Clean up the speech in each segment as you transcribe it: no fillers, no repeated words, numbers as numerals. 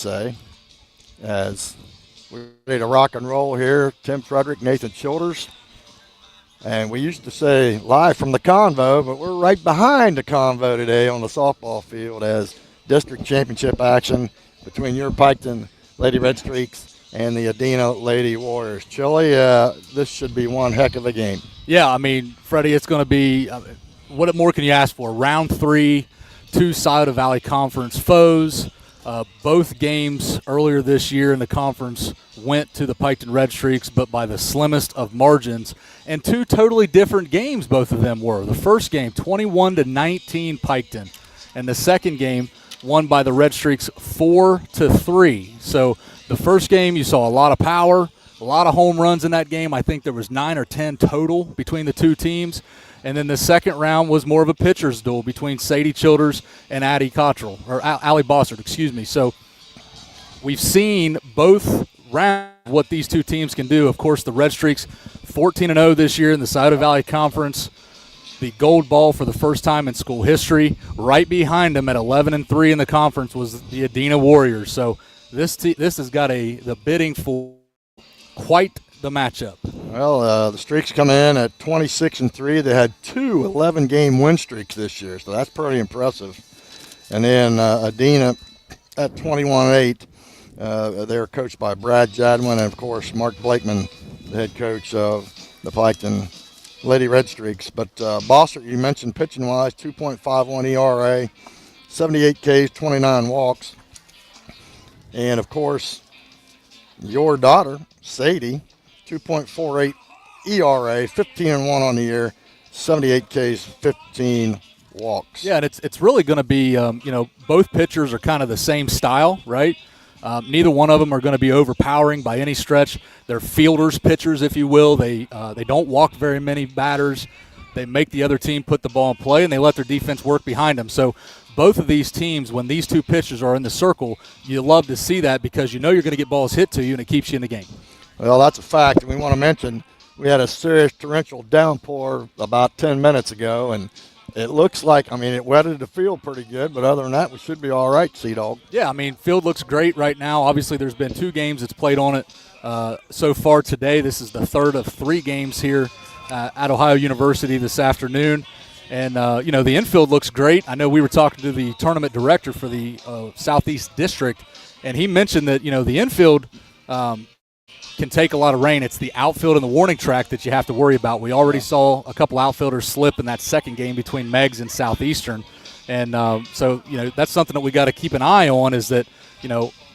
say, as we're ready to rock and roll here. Tim Frederick, Nathan Childers. And we used to say live from the convo, but we're right behind the convo today on the softball field as district championship action between your Piketon Lady Redstreaks and the Adena Lady Warriors. Chili, this should be one heck of a game. Yeah, I mean, Freddie, it's going to be what more can you ask for? Round 3, 2 Scioto Valley Conference foes. Both games earlier this year in the conference went to the Piketon Redstreaks, but by the slimmest of margins. And 2 totally different games both of them were. The first game, 21-19 Piketon. And the second game, won by the Redstreaks 4-3. So the first game, you saw a lot of power, a lot of home runs in that game. I think there was 9 or 10 total between the two teams. And then the second round was more of a pitcher's duel between Sadie Childers and Allie Bossard, excuse me. So we've seen both rounds what these two teams can do. Of course, the Redstreaks 14-0 this year in the Scioto Valley Conference. The gold ball for the first time in school history. Right behind them at 11-3 in the conference was the Adena Warriors. So this has got the bidding for quite the matchup. Well, the Streaks come in at 26-3. They had 2 11-game win streaks this year, so that's pretty impressive. And then Adena at 21-8. They're coached by Brad Jadwin and, of course, Mark Blakeman, the head coach of the Piketon Lady Redstreaks. But Bossert, you mentioned pitching-wise, 2.51 ERA, 78 Ks, 29 walks. And, of course, your daughter, Sadie, 2.48 ERA, 15-1 on the year, 78 Ks, 15 walks. Yeah, and it's really going to be, both pitchers are kind of the same style, right? Neither one of them are going to be overpowering by any stretch. They're fielders, pitchers, if you will. They don't walk very many batters. They make the other team put the ball in play, and they let their defense work behind them. So both of these teams, when these two pitchers are in the circle, you love to see that because you know you're going to get balls hit to you, and it keeps you in the game. Well, that's a fact, and we want to mention we had a serious torrential downpour about 10 minutes ago, and it looks like, it wetted the field pretty good, but other than that, we should be all right, Sea-Dog. Yeah, field looks great right now. Obviously, there's been 2 games that's played on it so far today. This is the third of 3 games here at Ohio University this afternoon. And, the infield looks great. I know we were talking to the tournament director for the Southeast District, and he mentioned that, the infield can take a lot of rain. It's the outfield and the warning track that you have to worry about. We already saw a couple outfielders slip in that second game between Meggs and Southeastern. And so, that's something that we got to keep an eye on is that,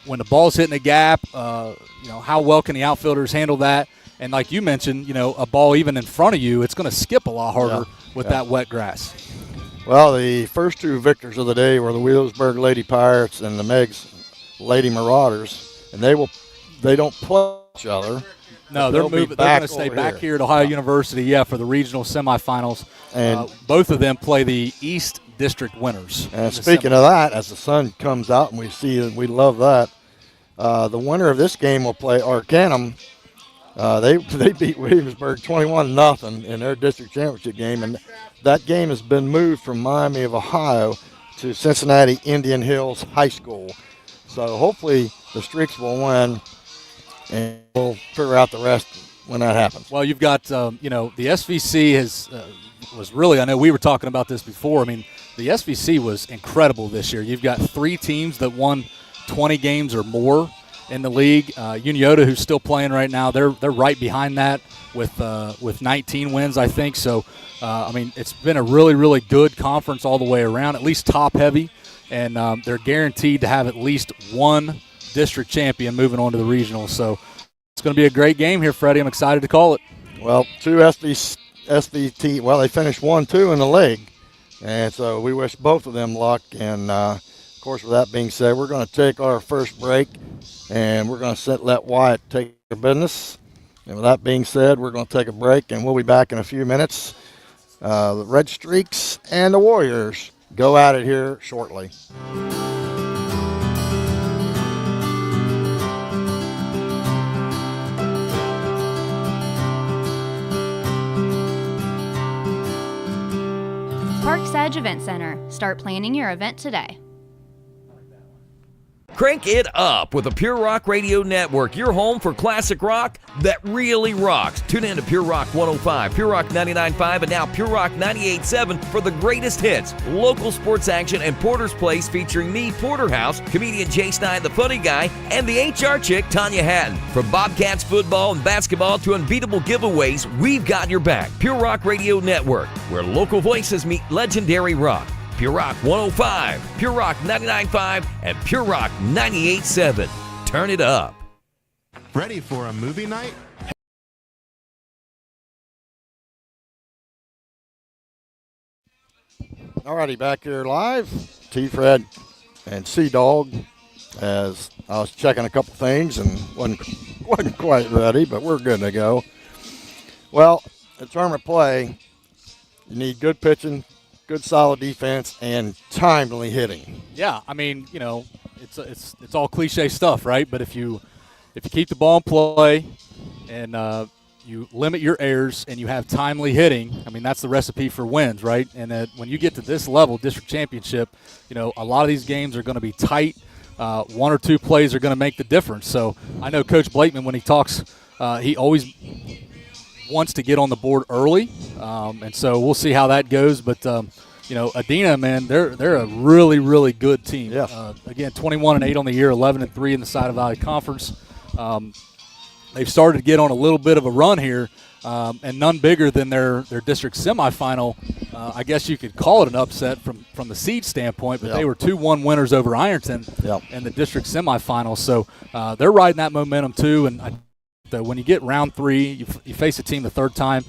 when the ball's hitting a gap, how well can the outfielders handle that? And like you mentioned, a ball even in front of you, it's going to skip a lot harder with that wet grass. Well, the first 2 victors of the day were the Wheelsburg Lady Pirates and the Meggs Lady Marauders, and they don't play each other. No, they're moving. They're going to stay back here at Ohio University, for the regional semifinals. And both of them play the East District winners. And speaking of that, as the sun comes out and we see it, we love that. The winner of this game will play Arcanum. They beat Williamsburg 21-0 in their district championship game, and that game has been moved from Miami of Ohio to Cincinnati Indian Hills High School. So hopefully the Streaks will win, and we'll figure out the rest when that happens. Well, you've got, the SVC was really, I know we were talking about this before. The SVC was incredible this year. You've got 3 teams that won 20 games or more in the league. Unioda, who's still playing right now, they're right behind that with 19 wins, I think. So, it's been a really, really good conference all the way around, at least top-heavy, and they're guaranteed to have at least one district champion moving on to the regionals. So it's going to be a great game here, Freddie. I'm excited to call it. Well, 2 SVT, well, they finished 1-2 in the league, and so we wish both of them luck. And, of course, with that being said, we're going to take our first break, and we're going to let Wyatt take care of business. And with that being said, we're going to take a break, and we'll be back in a few minutes. The Red Streaks and the Warriors go at it here shortly. Parks Edge Event Center. Start planning your event today. Crank it up with the Pure Rock Radio Network, your home for classic rock that really rocks. Tune in to Pure Rock 105, Pure Rock 99.5, and now Pure Rock 98.7 for the greatest hits, local sports action, and Porter's Place featuring me, Porterhouse, comedian Jay Stein, the funny guy, and the HR chick, Tanya Hatton. From Bobcats football and basketball to unbeatable giveaways, we've got your back. Pure Rock Radio Network, where local voices meet legendary rock. Pure Rock 105, Pure Rock 99.5, and Pure Rock 98.7. Turn it up. Ready for a movie night? Alrighty, back here live. T-Fred and Sea-Dog, as I was checking a couple things and wasn't quite ready, but we're good to go. Well, in terms of play, you need good pitching, good solid defense, and timely hitting. Yeah, I mean, you know, it's all cliche stuff, right? But if you keep the ball in play and you limit your errors and you have timely hitting, I mean, that's the recipe for wins, right? And when you get to this level, district championship, you know, a lot of these games are going to be tight. One or two plays are going to make the difference. So I know Coach Blakeman, when he talks, he always wants to get on the board early, and so we'll see how that goes. But you know, Adena, man, they're a really, really good team. Yeah. Again, 21-8 on the year, 11-3 in the Side of Valley Conference. They've started to get on a little bit of a run here, and none bigger than their district semifinal. I guess you could call it an upset from the seed standpoint, but Yep. they were 2-1 winners over Ironton Yep. in the district semifinal. So they're riding that momentum too, and when you get round three, you face a team the third time.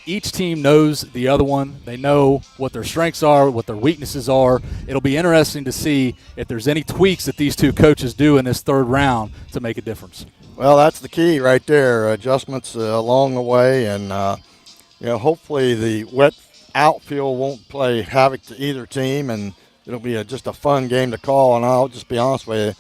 Each team knows the other one. They know what their strengths are, what their weaknesses are. It'll be interesting to see if there's any tweaks that these two coaches do in this third round to make a difference. Well, that's the key right there. Adjustments along the way, and you know, hopefully the wet outfield won't play havoc to either team, and it'll be just a fun game to call. And I'll just be honest with you,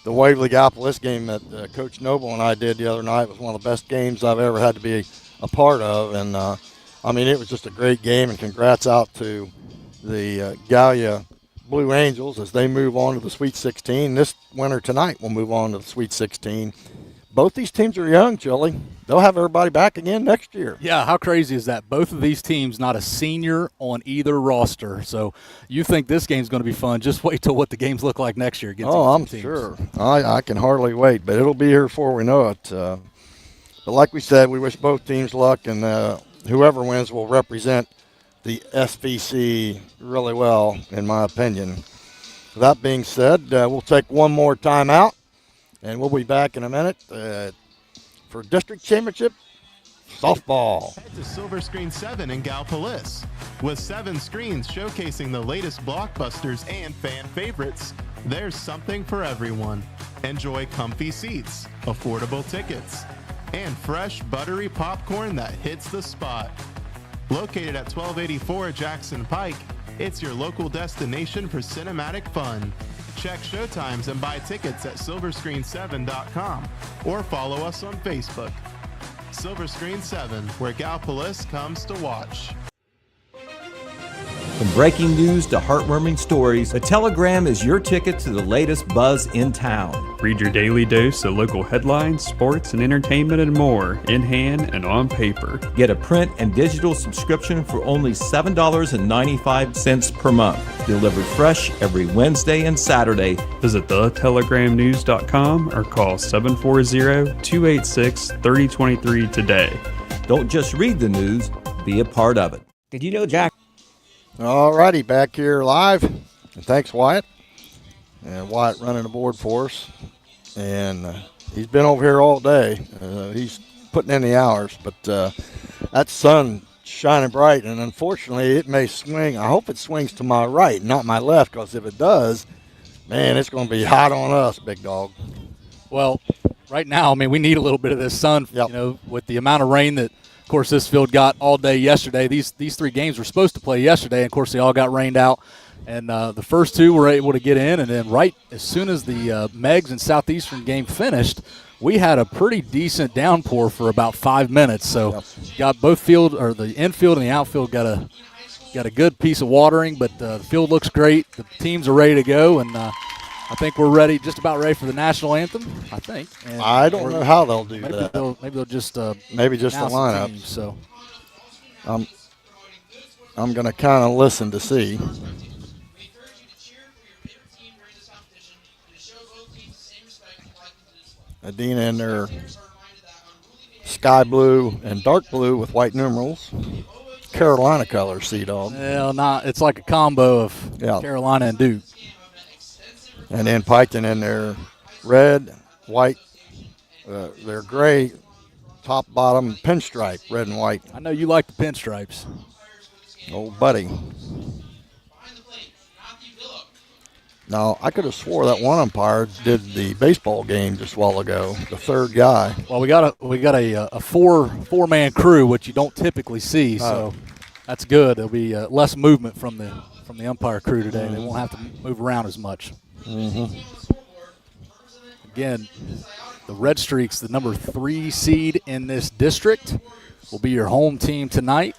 the Waverly-Gallipolis game that Coach Noble and I did the other night was one of the best games I've ever had to be a part of. And, I mean, it was just a great game, and congrats out to the Gallia Blue Angels as they move on to the Sweet 16. This winner tonight will move on to the Sweet 16. Both these teams are young, Chili. They'll have everybody back again next year. Yeah, how crazy is that? Both of these teams, not a senior on either roster. So you think this game's going to be fun. Just wait till what the games look like next year against Oh, these I'm teams. sure. I can hardly wait, but it'll be here before we know it. But like we said, we wish both teams luck, and whoever wins will represent the SVC really well, in my opinion. With that being said, we'll take one more timeout, and we'll be back in a minute for district championship softball. Head to Silver Screen 7 in Gallipolis. With 7 screens showcasing the latest blockbusters and fan favorites, there's something for everyone. Enjoy comfy seats, affordable tickets, and fresh buttery popcorn that hits the spot. Located at 1284 Jackson Pike, it's your local destination for cinematic fun. Check showtimes and buy tickets at silverscreen7.com or follow us on Facebook. Silver Screen 7, where Gallipolis comes to watch. From breaking news to heartwarming stories, a telegram is your ticket to the latest buzz in town. Read your daily dose of local headlines, sports, and entertainment and more, in hand and on paper. Get a print and digital subscription for only $7.95 per month. Delivered fresh every Wednesday and Saturday. Visit thetelegramnews.com or call 740-286-3023 today. Don't just read the news, be a part of it. Did you know Jack? All righty, back here live. And thanks, Wyatt. And Wyatt running the board for us. And he's been over here all day. He's putting in the hours. But that sun shining bright, and unfortunately it may swing. I hope it swings to my right, not my left, because if it does, man, it's going to be hot on us, big dog. Well, right now, I mean, we need a little bit of this sun, Yep. you know, with the amount of rain that, of course, this field got all day yesterday. These 3 games were supposed to play yesterday, and, of course, they all got rained out. And the first 2 were able to get in, and then right as soon as the Megs and Southeastern game finished, we had a pretty decent downpour for about 5 minutes. So got both field, or the infield and the outfield got a good piece of watering, but the field looks great. The teams are ready to go, and I think we're ready, just about ready for the national anthem. I think. And I don't know how they'll do maybe that. Maybe they'll just Maybe just the announce lineup. teams, so I'm going to kind of listen to see. Adena in their sky blue and dark blue with white numerals. Carolina colors, Sea Dog. well, not. It's like a combo of Carolina and Duke. And then Piketon in their red, white, their gray, top, bottom, pinstripe, red and white. I know you like the pinstripes. Old buddy. Now, I could have swore that one umpire did the baseball game just a while ago, the third guy. Well, we got a four-man crew, which you don't typically see, so that's good. There'll be less movement from the umpire crew today. They won't have to move around as much. Again, the Redstreaks, the number 3 seed in this district, will be your home team tonight.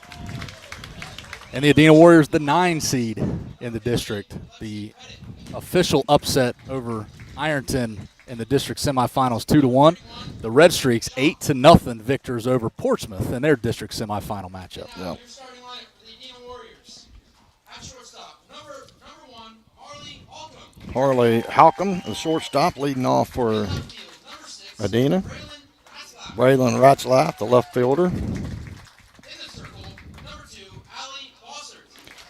And the Adena Warriors, the 9 seed in the district. The official upset over Ironton in the district semifinals 2-1. The Redstreaks 8-0 victors over Portsmouth in their district semifinal matchup. Yeah. Harley Halcomb, the shortstop, leading off for Adena. Braylon Ratzlaff, the left fielder.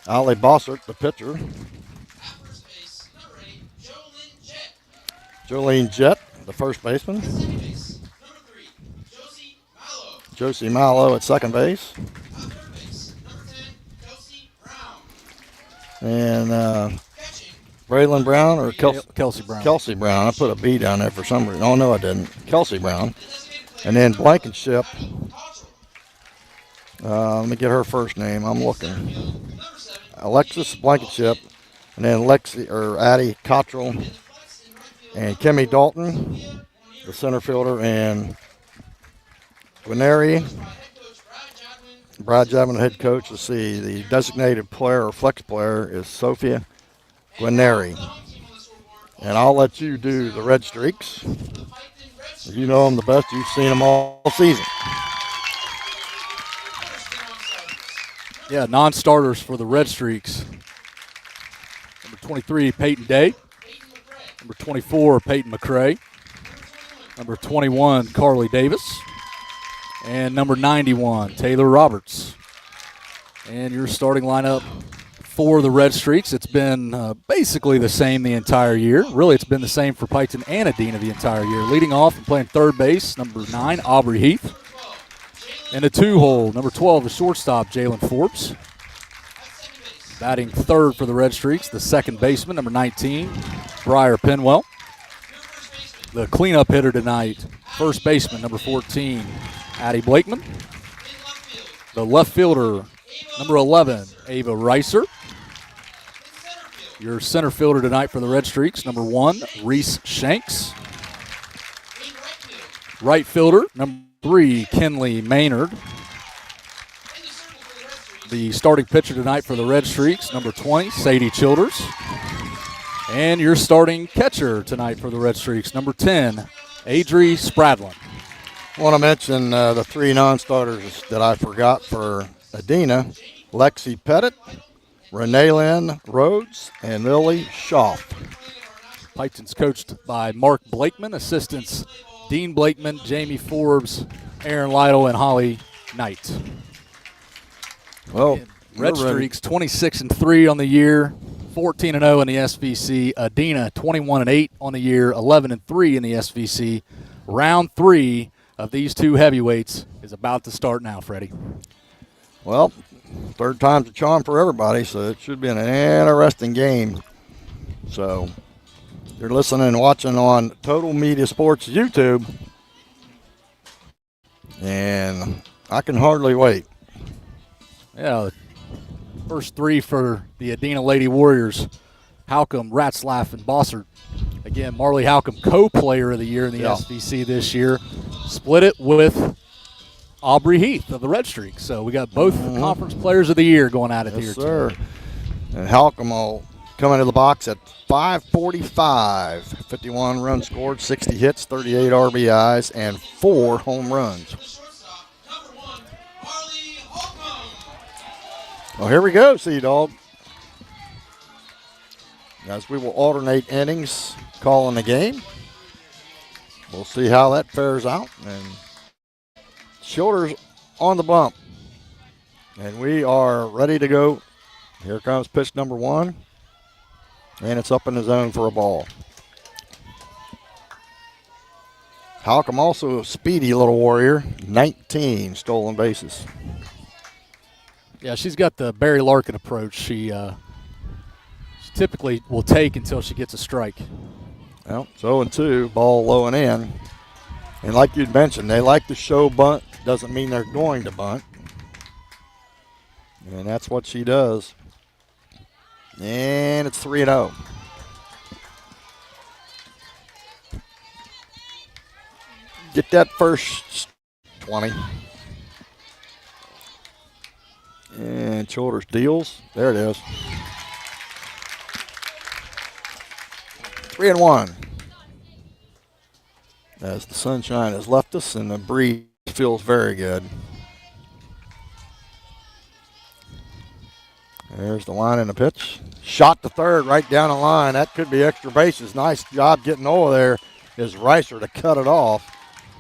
Ali Bossert, the pitcher. Jolene Jett, the first baseman. Josie Mallow at second base. And Braylon Brown or Kelsey Brown. Kelsey Brown. I put a B down there for some reason. Oh, no, I didn't. Kelsey Brown. And then Blankenship. Let me get her first name. I'm looking. Alexis Blankenship. And then Addie Cottrell. And Kimmy Dalton, the center fielder. And Guineri. Brad Jabin, the head coach. Let's see. The designated player or flex player is Sophia Guineri. And I'll let you do the Redstreaks. You know them the best. You've seen them all season. Yeah, non-starters for the Redstreaks. Number 23, Peyton Day. Number 24, Peyton McCray. Number 21, Carly Davis. And number 91, Taylor Roberts. And your starting lineup for the Redstreaks, it's been basically the same the entire year. Really, it's been the same for Piketon and Adena the entire year. Leading off and playing third base, number 9, Aubrey Heath. In the 2-hole, number 12, the shortstop, Jalen Forbes. Batting third for the Redstreaks, the second baseman, number 19, Briar Penwell. The cleanup hitter tonight, first baseman, number 14, Addie Blakeman. The left fielder, number 11, Ava Reiser. Your center fielder tonight for the Redstreaks, number 1, Reese Shanks. Right fielder, number 3, Kenley Maynard. The starting pitcher tonight for the Redstreaks, number 20, Sadie Childers. And your starting catcher tonight for the Redstreaks, number 10, Adri Spradlin. I want to mention the 3 non-starters that I forgot for Adena. Lexi Pettit, Renee Lynn Rhodes, and Lily Schaff. Piketon's coached by Mark Blakeman, assistants Dean Blakeman, Jamie Forbes, Aaron Lytle, and Holly Knight. Well, Redstreaks 26-3 on the year, 14-0 in the SVC. Adena 21-8 on the year, 11-3 in the SVC. Round 3 of these 2 heavyweights is about to start now, Freddie. Well, third time's a charm for everybody, so it should be an interesting game. So you're listening and watching on Total Media Sports YouTube, and I can hardly wait. Yeah, first 3 for the Adena Lady Warriors, Halcomb, Ratzlaff, and Bossert. Again, Marley Halcomb, co-player of the year in the SVC this year. Split it with Aubrey Heath of the Redstreaks. So we got both conference players of the year going at it here. Yes, sir. And Halcomb will coming to the box at 5:45. 51 runs scored, 60 hits, 38 RBIs, and 4 home runs. Well, here we go, Sea Dog. As we will alternate innings calling the game. We'll see how that fares out. And shoulders on the bump. And we are ready to go. Here comes pitch number 1. And it's up in the zone for a ball. Halcomb also a speedy little warrior. 19 stolen bases. Yeah, she's got the Barry Larkin approach. She typically will take until she gets a strike. Well, 0-2, ball low and in. And like you'd mentioned, they like to show bunt. Doesn't mean they're going to bunt. And that's what she does. And it's 3-0. Get that first 20. And Childers deals. There it is. 3-1. As the sunshine has left us and the breeze feels very good. There's the line and the pitch. Shot to third right down the line. That could be extra bases. Nice job getting over there is Reiser to cut it off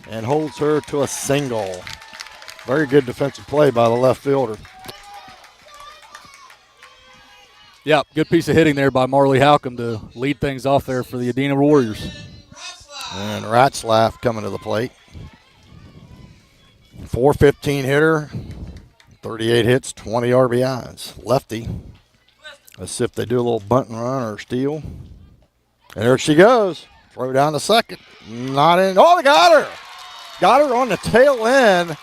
and holds her to a single. Very good defensive play by the left fielder. Yeah, good piece of hitting there by Marley Halcomb to lead things off there for the Adena Warriors. And Ratzlaff coming to the plate. 415 hitter, 38 hits, 20 RBIs. Lefty. Let's see if they do a little bunt and run or steal. And there she goes. Throw down to second. Not in. Oh, they got her. Got her on the tail end.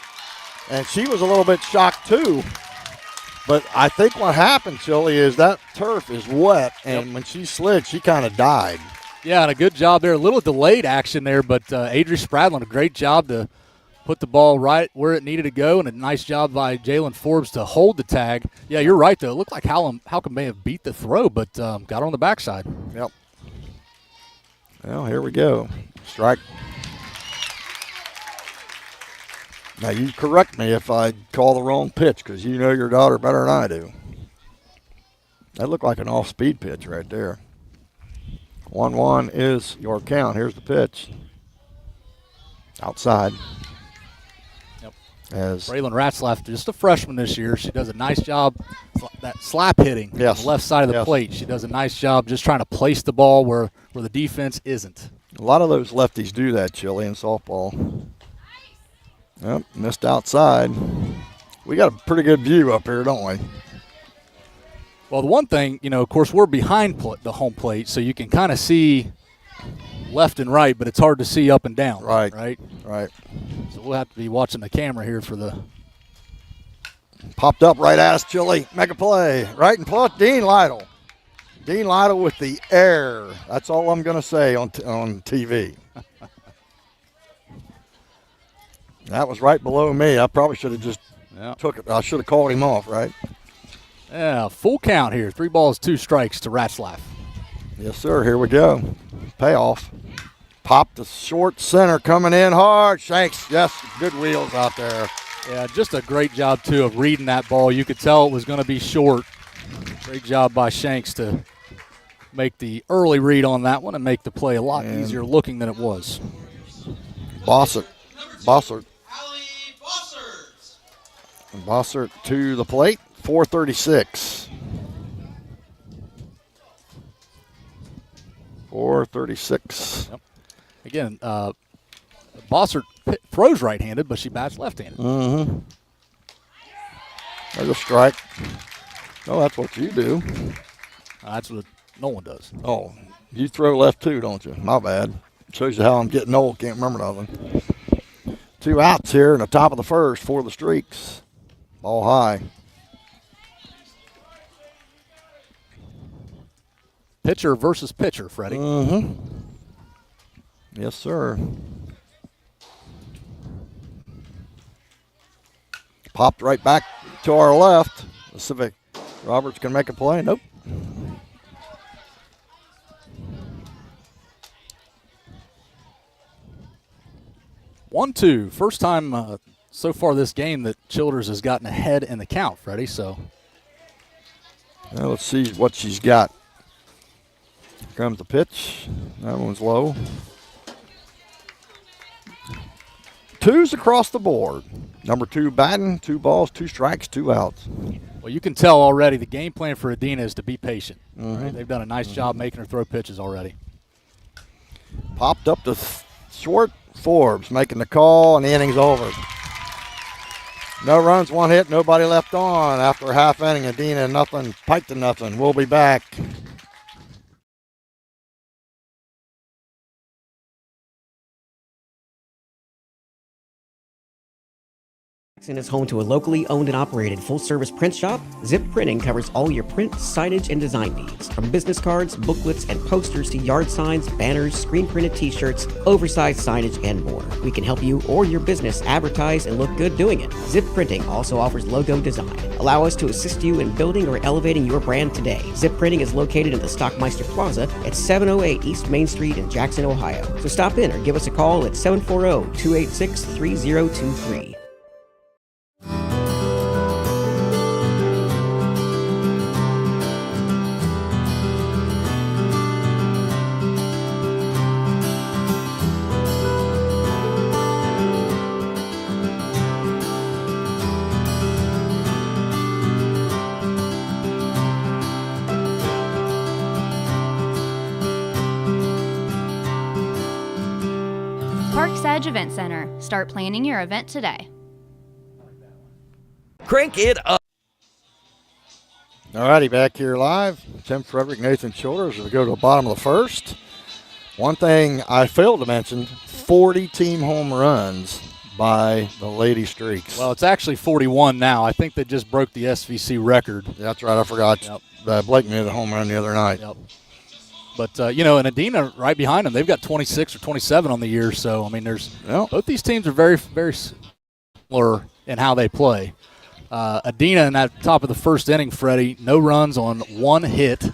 And she was a little bit shocked too. But I think what happened, Chili, is that turf is wet. And when she slid, she kind of died. Yeah, and a good job there. A little delayed action there, but Adri Spradlin, a great job to put the ball right where it needed to go, and a nice job by Jalen Forbes to hold the tag. Yeah, you're right, though. It looked like Halcomb may have beat the throw, but got her on the backside. Yep. Well, here we go. Strike. Now, you correct me if I call the wrong pitch because you know your daughter better than I do. That looked like an off-speed pitch right there. 1-1 is your count. Here's the pitch. Outside. Yep. As Braylon Ratzlaff, just a freshman this year. She does a nice job, that slap hitting on the left side of the plate. She does a nice job just trying to place the ball where the defense isn't. A lot of those lefties do that, Chili, in softball. Yep, missed outside. We got a pretty good view up here, don't we? Well, the one thing, of course, we're behind the home plate, so you can kind of see left and right, but it's hard to see up and down. Right. Right. So we'll have to be watching the camera here for the. Popped up right at us, Chili. Make a play. Right in play. Dean Lytle. Dean Lytle with the air. That's all I'm going to say on TV. That was right below me. I probably should have just took it. I should have called him off, right? Yeah, full count here. 3 balls, 2 strikes to Ratzlaff. Yes, sir. Here we go. Payoff. Pop to short center coming in hard. Shanks, yes, good wheels out there. Yeah, just a great job, too, of reading that ball. You could tell it was going to be short. Great job by Shanks to make the early read on that one and make the play a lot easier looking than it was. Bossert. Bossert to the plate. 436. 436. Yep. Again, Bossert throws right-handed, but she bats left-handed. Mm-hmm. There's a strike. Oh, that's what you do. That's what no one does. Oh, you throw left too, don't you? My bad. Shows you how I'm getting old. Can't remember nothing. 2 outs here in the top of the first for the Streaks. Ball high. Pitcher versus pitcher, Freddie. Mm-hmm. Yes, sir. Popped right back to our left. Let's see if Roberts can make a play. Nope. 1-2. First time so far this game that Childers has gotten ahead in the count, Freddie. So Well, let's see what she's got. Here comes the pitch. That one's low. 2s across the board. Number 2 batting, 2 balls, 2 strikes, 2 outs. well, you can tell already the game plan for Adena is to be patient. Right? They've done a nice job making her throw pitches already. Popped up to short. Forbes making the call, and the inning's over. No runs, 1 hit, nobody left on. After a half inning, Adena nothing, Piketon nothing. We'll be back. Is home to a locally owned and operated full-service print shop. Zip Printing covers all your print, signage, and design needs. From business cards, booklets, and posters to yard signs, banners, screen-printed t-shirts, oversized signage, and more. We can help you or your business advertise and look good doing it. Zip Printing also offers logo design. Allow us to assist you in building or elevating your brand today. Zip Printing is located in the Stockmeister Plaza at 708 East Main Street in Jackson, Ohio. So stop in or give us a call at 740-286-3023. Parks Edge Event Center. Start planning your event today. Crank it up. All righty, back here live. Tim Frederick, Nathan Childers as we go to the bottom of the first. One thing I failed to mention, 40 team home runs by the Lady Streaks. Well, it's actually 41 now. I think they just broke the SVC record. That's right, I forgot. Yep. Blake made the home run the other night. Yep. But, and Adena right behind them, they've got 26 or 27 on the year. So, I mean, both these teams are very, very similar in how they play. Adena in that top of the first inning, Freddie, no runs on 1 hit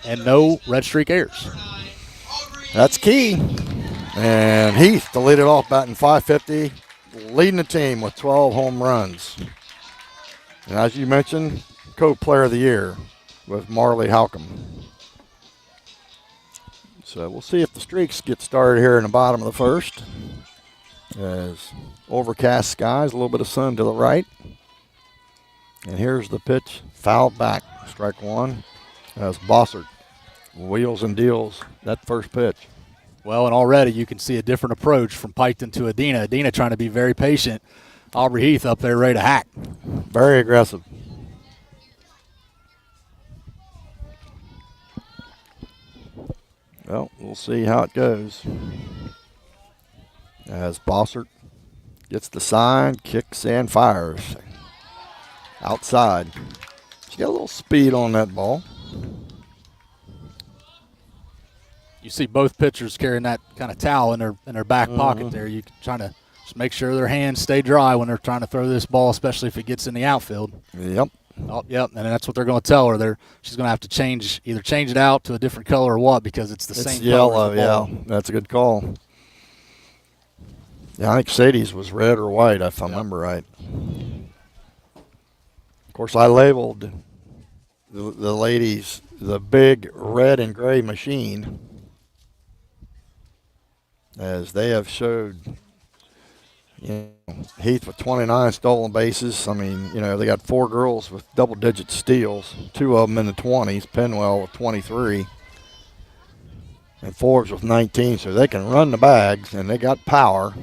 and no red streak errors. That's key. And Heath to lead it off, batting .550, leading the team with 12 home runs. And as you mentioned, co-player of the year with Marley Halcomb. So we'll see if the Streaks get started here in the bottom of the first. As overcast skies, a little bit of sun to the right. And here's the pitch, fouled back, strike 1. As Bossert wheels and deals that first pitch. Well, and already you can see a different approach from Piketon to Adena. Adena trying to be very patient. Aubrey Heath up there ready to hack. Very aggressive. Well, we'll see how it goes. As Bossert gets the sign, kicks and fires. Outside. She got a little speed on that ball. You see both pitchers carrying that kind of towel in their back pocket there. You trying to just make sure their hands stay dry when they're trying to throw this ball, especially if it gets in the outfield. Yep. Oh, yep, and that's what they're going to tell her. She's going to have to either change it out to a different color or what, because it's the same yellow, color as the ball. yeah. That's a good call. Yeah, I think Sadie's was red or white, if I remember right. Of course, I labeled the ladies the big red and gray machine, as they have showed. Heath with 29 stolen bases. I mean, they got 4 girls with double-digit steals, 2 of them in the 20s, Penwell with 23, and Forbes with 19, so they can run the bags, and they got power.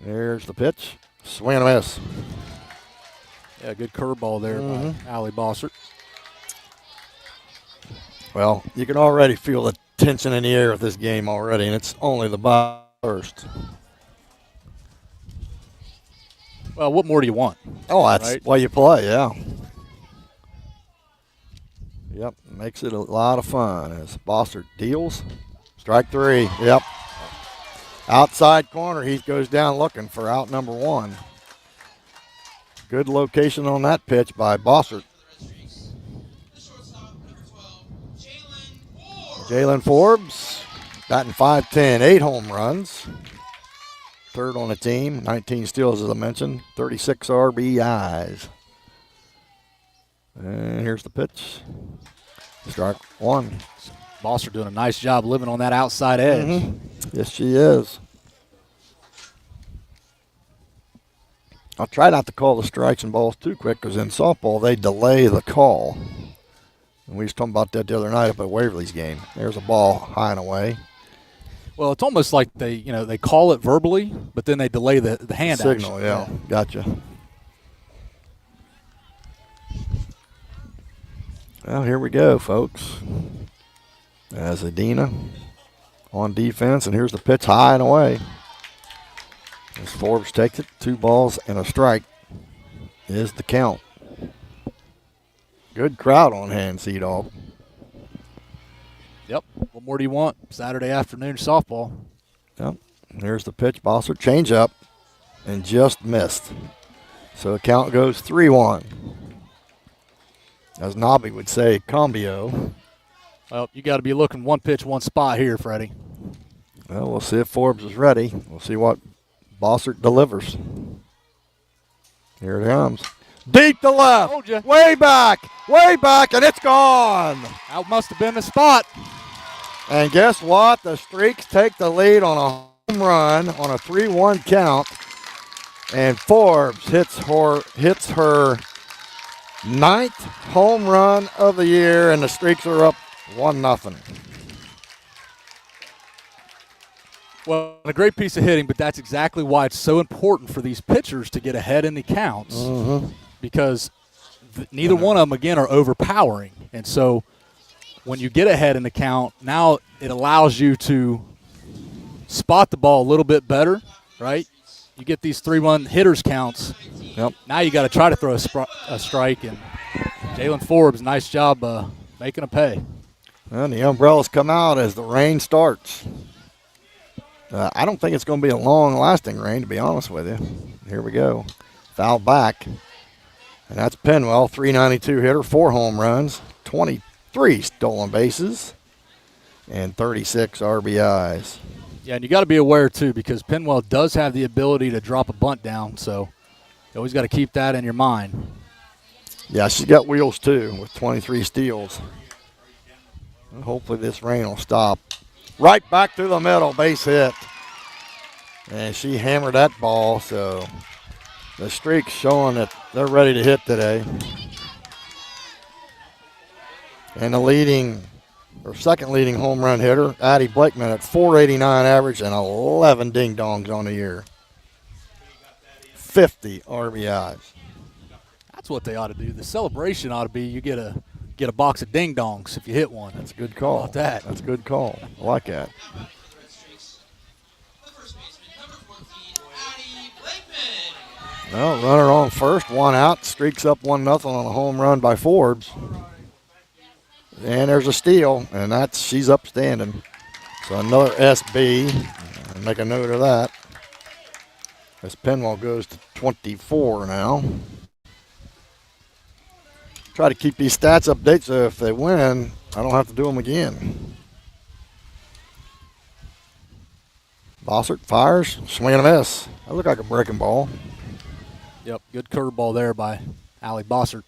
There's the pitch. Swing and a miss. Yeah, good curveball there by Allie Bossert. Well, you can already feel the tension in the air of this game already, and it's only the bottom first. Well, what more do you want? Oh, that's right? why you play, yeah. Yep, makes it a lot of fun as Bossert deals. Strike 3, yep. Outside corner, he goes down looking for out number 1. Good location on that pitch by Bossert. Jalen Forbes Batting .510, 8 home runs. Third on the team, 19 steals, as I mentioned, 36 RBIs. And here's the pitch. Strike one. Bosser doing a nice job living on that outside edge. Yes, she is. I'll try not to call the strikes and balls too quick because in softball they delay the call. And we was talking about that the other night up at Waverly's game. There's a ball high and away. Well, it's almost like they call it verbally, but then they delay the hand signal. action. Yeah, gotcha. Well, here we go, folks. As Adena on defense, and here's the pitch high and away. As Forbes takes it, 2 balls and a strike is the count. Good crowd on hand, Sea-Dog. Yep. What more do you want? Saturday afternoon softball. Yep. Here's the pitch, Bosser. Change up and just missed. So the count goes 3-1. As Nobby would say, combio. Well, you got to be looking one pitch, one spot here, Freddie. Well, we'll see if Forbes is ready. We'll see what Bossert delivers. Here it comes. Deep to left. Told ya. Way back, and it's gone. That must have been the spot. And guess what? The Streaks take the lead on a home run on a 3-1 count. And Forbes hits her 9th home run of the year, and the Streaks are up 1-0. Well, a great piece of hitting, but that's exactly why it's so important for these pitchers to get ahead in the counts because neither one of them, again, are overpowering. And so when you get ahead in the count, now it allows you to spot the ball a little bit better, right? You get these 3-1 hitters counts. Yep. Now you got to try to throw a strike, and Jalen Forbes, nice job making a pay. And the umbrellas come out as the rain starts. I don't think it's going to be a long-lasting rain, to be honest with you. Here we go. Foul back. And that's Penwell, 392 hitter, 4 home runs, 23 stolen bases, and 36 RBIs. Yeah, and you got to be aware, too, because Penwell does have the ability to drop a bunt down, so you always got to keep that in your mind. Yeah, she's got wheels, too, with 23 steals. And hopefully this rain will stop. Right back through the middle, base hit. And she hammered that ball, so the Streaks showing that they're ready to hit today. And the second leading home run hitter, Addie Blakeman, at .489 average and 11 ding-dongs on the year. 50 RBIs. That's what they ought to do. The celebration ought to be you get a box of ding-dongs if you hit one. That's a good call. How about that? That's a good call. I like that. Well, runner on first, 1 out. Streaks up 1-0 on a home run by Forbes. And there's a steal, and she's upstanding. So another SB. Make a note of that. As Penwell goes to 24 now. Try to keep these stats updated so if they win, I don't have to do them again. Bossert fires, swing and a miss. That looked like a breaking ball. Yep, good curveball there by Allie Bossert.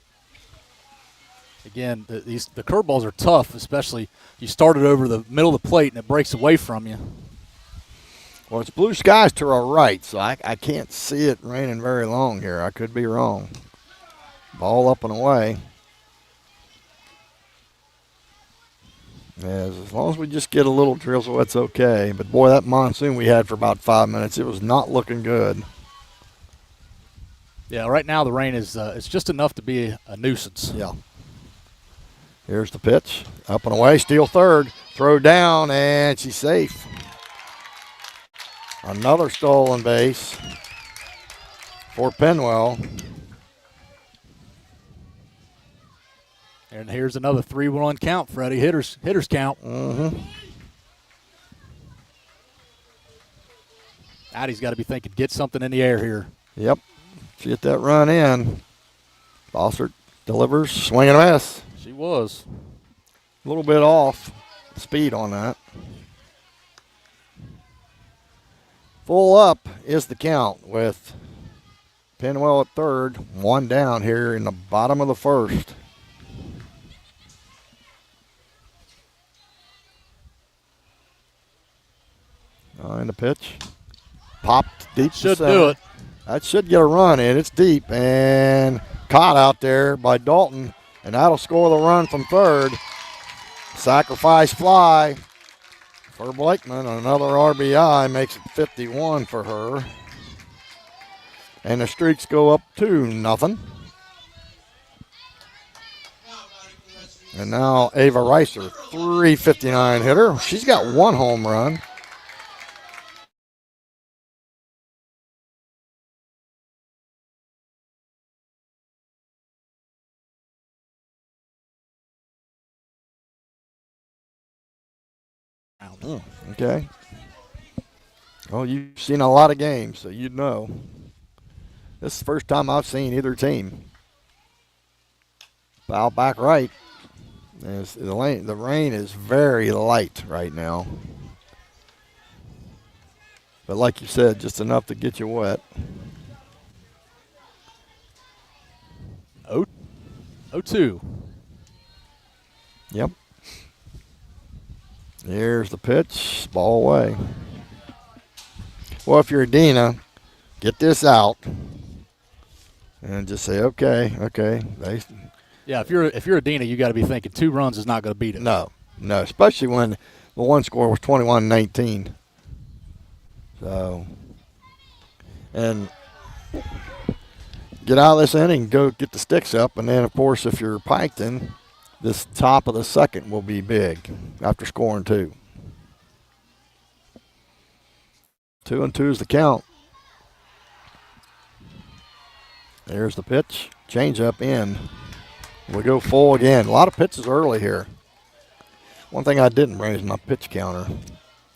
Again, the curveballs are tough, especially you start it over the middle of the plate and it breaks away from you. Well, it's blue skies to our right, so I can't see it raining very long here. I could be wrong. Ball up and away. As long as we just get a little drizzle, it's okay. But, boy, that monsoon we had for about 5 minutes, it was not looking good. Yeah, right now the rain is it's just enough to be a nuisance. Yeah. Here's the pitch. Up and away, steal third. Throw down, and she's safe. Another stolen base for Penwell. And here's another 3-1 count, Freddie. Hitters count. Addie's got to be thinking, get something in the air here. Yep. She get that run in. Bossert delivers, swing and a miss. She was. A little bit off speed on that. Full up is the count with Penwell at third, one down here in the bottom of the first. And the pitch popped deep. Should do it. That should get a run in. It's deep and caught out there by Dalton, and that'll score the run from third. Sacrifice fly for Blakeman. Another RBI makes it 51 for her. And the Streaks go up 2-0. And now Ava Reiser, 359 hitter. She's got one home run. Okay. Well, you've seen a lot of games, so you'd know. This is the first time I've seen either team. Foul back right. The rain is very light right now. But like you said, just enough to get you wet. 0-2. Yep. Here's the pitch. Ball away. Well, if you're Adena, get this out and just say, okay. Yeah, if you're Adena, you got to be thinking 2 runs is not going to beat it. No, especially when the one score was 21-19. So, and get out of this inning, go get the sticks up, and then, of course, if you're Piketon, this top of the second will be big after scoring 2. 2-2 is the count. There's the pitch. Change up in. We go full again. A lot of pitches early here. One thing I didn't bring is my pitch counter.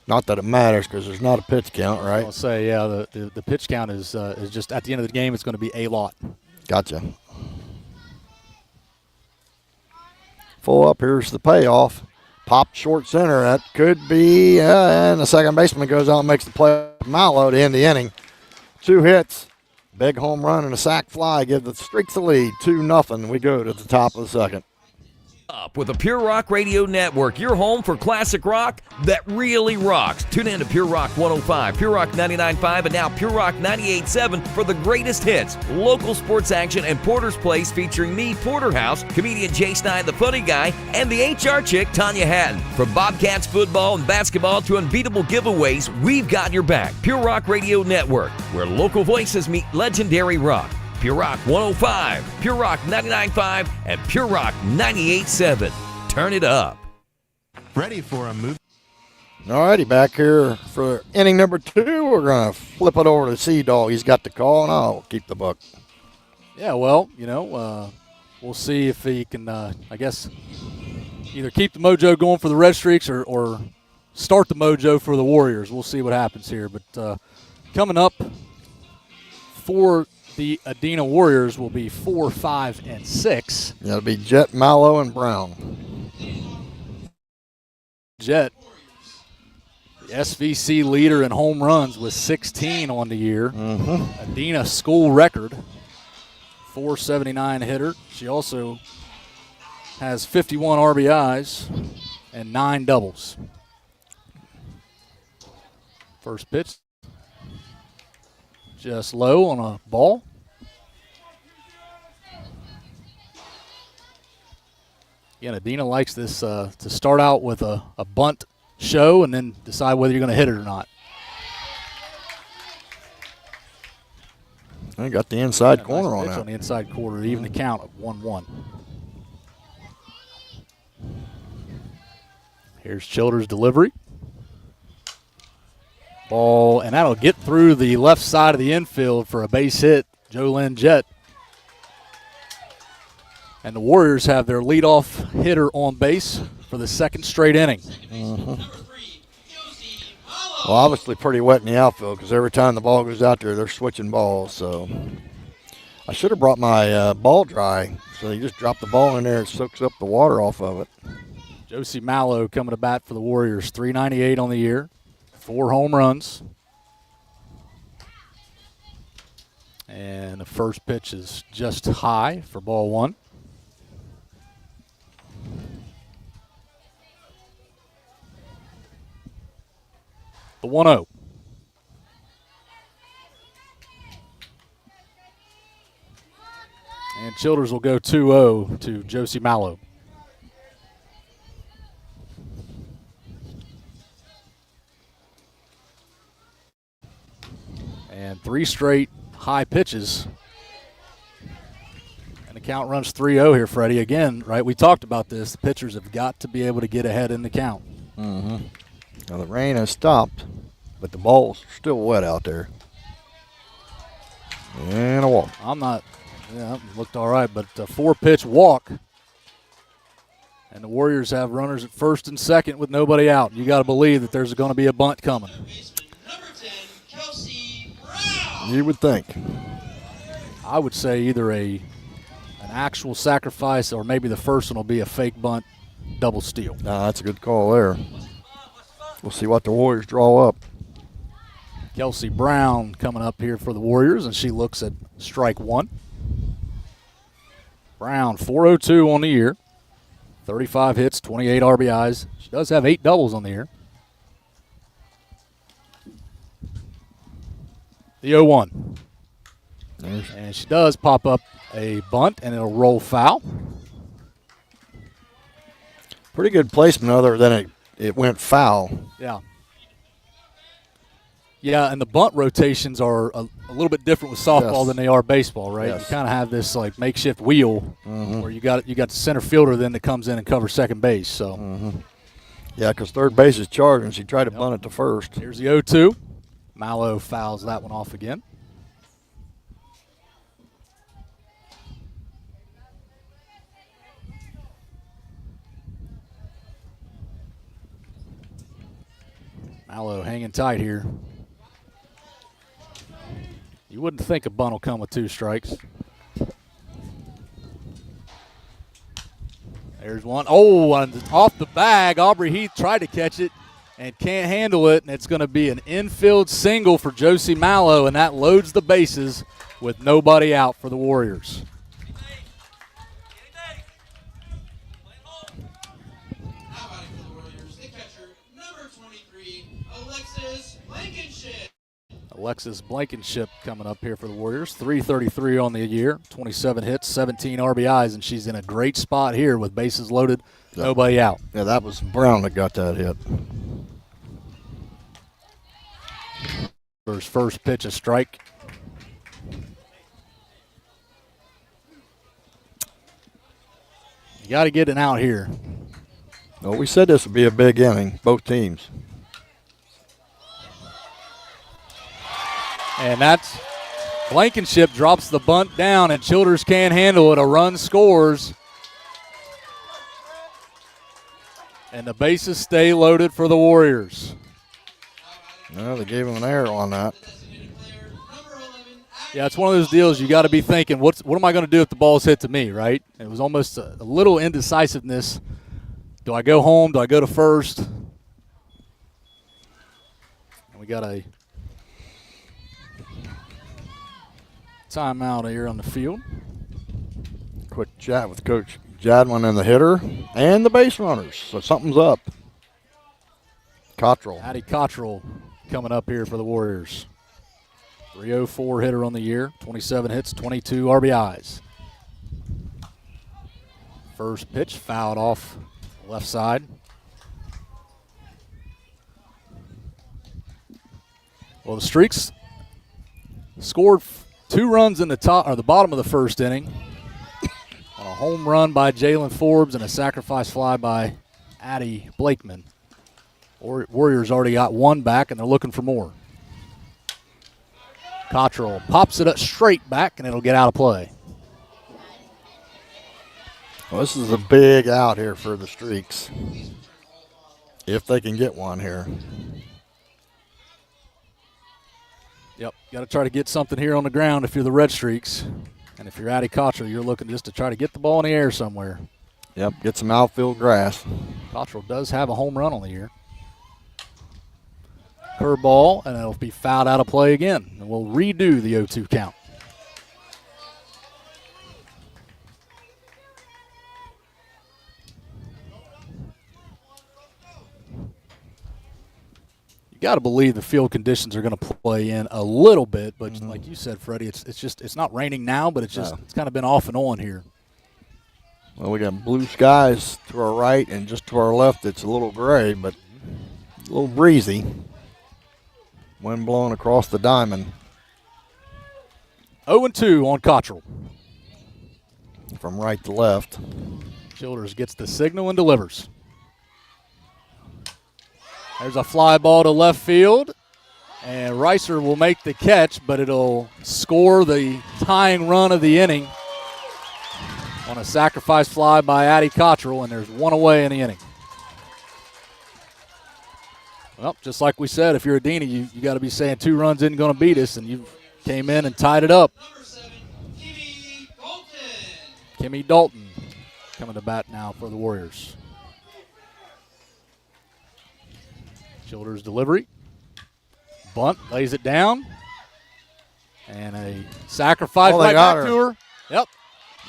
Not that it matters because there's not a pitch count, right? I'll say, yeah, the pitch count is just at the end of the game, it's going to be a lot. Gotcha. Full up, here's the payoff. Popped short center. That could be, and the second baseman goes out and makes the play. Malo to end the inning. 2 hits, big home run and a sac fly give the Streaks the lead. 2-0. We go to the top of the second. Up with the Pure Rock Radio Network, your home for classic rock that really rocks. Tune in to Pure Rock 105, Pure Rock 99.5, and now Pure Rock 98.7 for the greatest hits, local sports action, and Porter's Place featuring me, Porterhouse, comedian Jay Stein, the funny guy, and the HR chick, Tanya Hatton. From Bobcats football and basketball to unbeatable giveaways, we've got your back. Pure Rock Radio Network, where local voices meet legendary rock. Pure Rock 105, Pure Rock 99.5, and Pure Rock 98.7. Turn it up. Ready for a move. All righty, back here for inning number 2. We're going to flip it over to Sea-Dog. He's got the call, and I'll keep the buck. Yeah, well, we'll see if he can, I guess, either keep the mojo going for the Red Streaks or start the mojo for the Warriors. We'll see what happens here. But coming up for the Adena Warriors will be 4, 5, and 6. That'll be Jet, Mallow, and Brown. Jet, the SVC leader in home runs with 16 on the year. Adena school record, 479 hitter. She also has 51 RBIs and 9 doubles. First pitch. Just low on a ball. Again, Adena likes this to start out with a bunt show and then decide whether you're going to hit it or not. I got the inside corner on that. On the inside quarter, even the count of 1-1. Here's Childers' delivery. Ball, and that'll get through the left side of the infield for a base hit. Jolynn Jett. And the Warriors have their leadoff hitter on base for the second straight inning. Well, obviously pretty wet in the outfield because every time the ball goes out there, they're switching balls. So I should have brought my ball dry. So you just drop the ball in there, it soaks up the water off of it. Josie Mallow coming to bat for the Warriors, 398 on the year. 4 home runs. And the first pitch is just high for ball one. The 1-0. And Childers will go 2-0 to Josie Mallow. And 3 straight high pitches. And the count runs 3-0 here, Freddie. Again, right, we talked about this. The pitchers have got to be able to get ahead in the count. Mm-hmm. Now the rain has stopped, but the ball's still wet out there. And a walk. Looked all right, but a 4-pitch walk. And the Warriors have runners at first and second with nobody out. You got to believe that there's going to be a bunt coming. You would think. I would say either an actual sacrifice or maybe the first one will be a fake bunt, double steal. That's a good call there. We'll see what the Warriors draw up. Kelsey Brown coming up here for the Warriors, and she looks at strike one. Brown, 402 on the year, 35 hits, 28 RBIs. She does have 8 doubles on the year. The 0-1. And she does pop up a bunt, and it'll roll foul. Pretty good placement other than it went foul. Yeah. Yeah, and the bunt rotations are a little bit different with softball than they are baseball, right? Yes. You kind of have this like makeshift wheel where you got the center fielder then that comes in and covers second base. So Yeah, because third base is charged, and she tried to bunt it to first. Here's the 0-2. Mallow fouls that one off again. Mallow hanging tight here. You wouldn't think a bunt will come with 2 strikes. There's one. Oh, off the bag. Aubrey Heath tried to catch it and can't handle it, and it's going to be an infield single for Josie Mallow, and that loads the bases with nobody out for the Warriors. Alexis Blankenship coming up here for the Warriors. 333 on the year, 27 hits, 17 RBIs, and she's in a great spot here with bases loaded, nobody out. Yeah, that was Brown that got that hit. First pitch, a strike. You got to get it out here. Well, we said this would be a big inning, both teams. And that's Blankenship drops the bunt down, and Childers can't handle it. A run scores. And the bases stay loaded for the Warriors. Well, they gave him an error on that. Yeah, it's one of those deals you got to be thinking, what am I going to do if the ball's hit to me, right? It was almost a little indecisiveness. Do I go home? Do I go to first? And we got a timeout here on the field. Quick chat with Coach Jadwin and the hitter and the base runners. So something's up. Cottrell. Addie Cottrell coming up here for the Warriors. 304 hitter on the year, 27 hits, 22 RBIs. First pitch fouled off left side. Well, the Streaks scored 2 runs in the bottom of the first inning on a home run by Jalen Forbes and a sacrifice fly by Addie Blakeman. Warriors already got 1 back, and they're looking for more. Cottrell pops it up straight back, and it'll get out of play. Well, this is a big out here for the Streaks, if they can get one here. Yep, got to try to get something here on the ground if you're the Red Streaks. And if you're Addie Cottrell, you're looking just to try to get the ball in the air somewhere. Yep, get some outfield grass. Cottrell does have a home run on the year. Curveball, and it'll be fouled out of play again. And we'll redo the 0-2 count. You got to believe the field conditions are going to play in a little bit, but like you said, Freddie, it's not raining now, but it's kind of been off and on here. Well, we got blue skies to our right, and just to our left, it's a little gray, but a little breezy. Wind blowing across the diamond. 0-2 on Cottrell. From right to left. Childers gets the signal and delivers. There's a fly ball to left field, and Reiser will make the catch, but it'll score the tying run of the inning on a sacrifice fly by Addie Cottrell, and there's one away in the inning. Well, just like we said, if you're Adena, you got to be saying 2 runs isn't going to beat us, and you came in and tied it up. Kimmy Dalton coming to bat now for the Warriors. Childers delivery. Bunt, lays it down. And a sacrifice right back to her. Yep.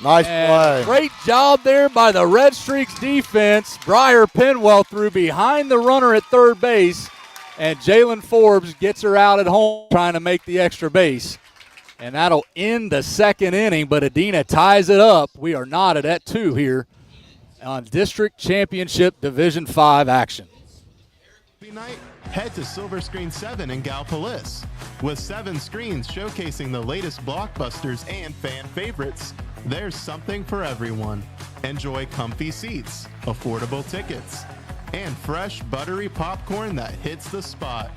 Nice and play. Great job there by the Red Streaks defense. Briar Penwell threw behind the runner at third base. And Jalen Forbes gets her out at home trying to make the extra base. And that'll end the second inning, but Adena ties it up. We are knotted at 2 here on District Championship Division 5 action. Night, head to Silver Screen 7 in Gallipolis. With 7 screens showcasing the latest blockbusters and fan favorites, there's something for everyone. Enjoy comfy seats, affordable tickets, and fresh buttery popcorn that hits the spot.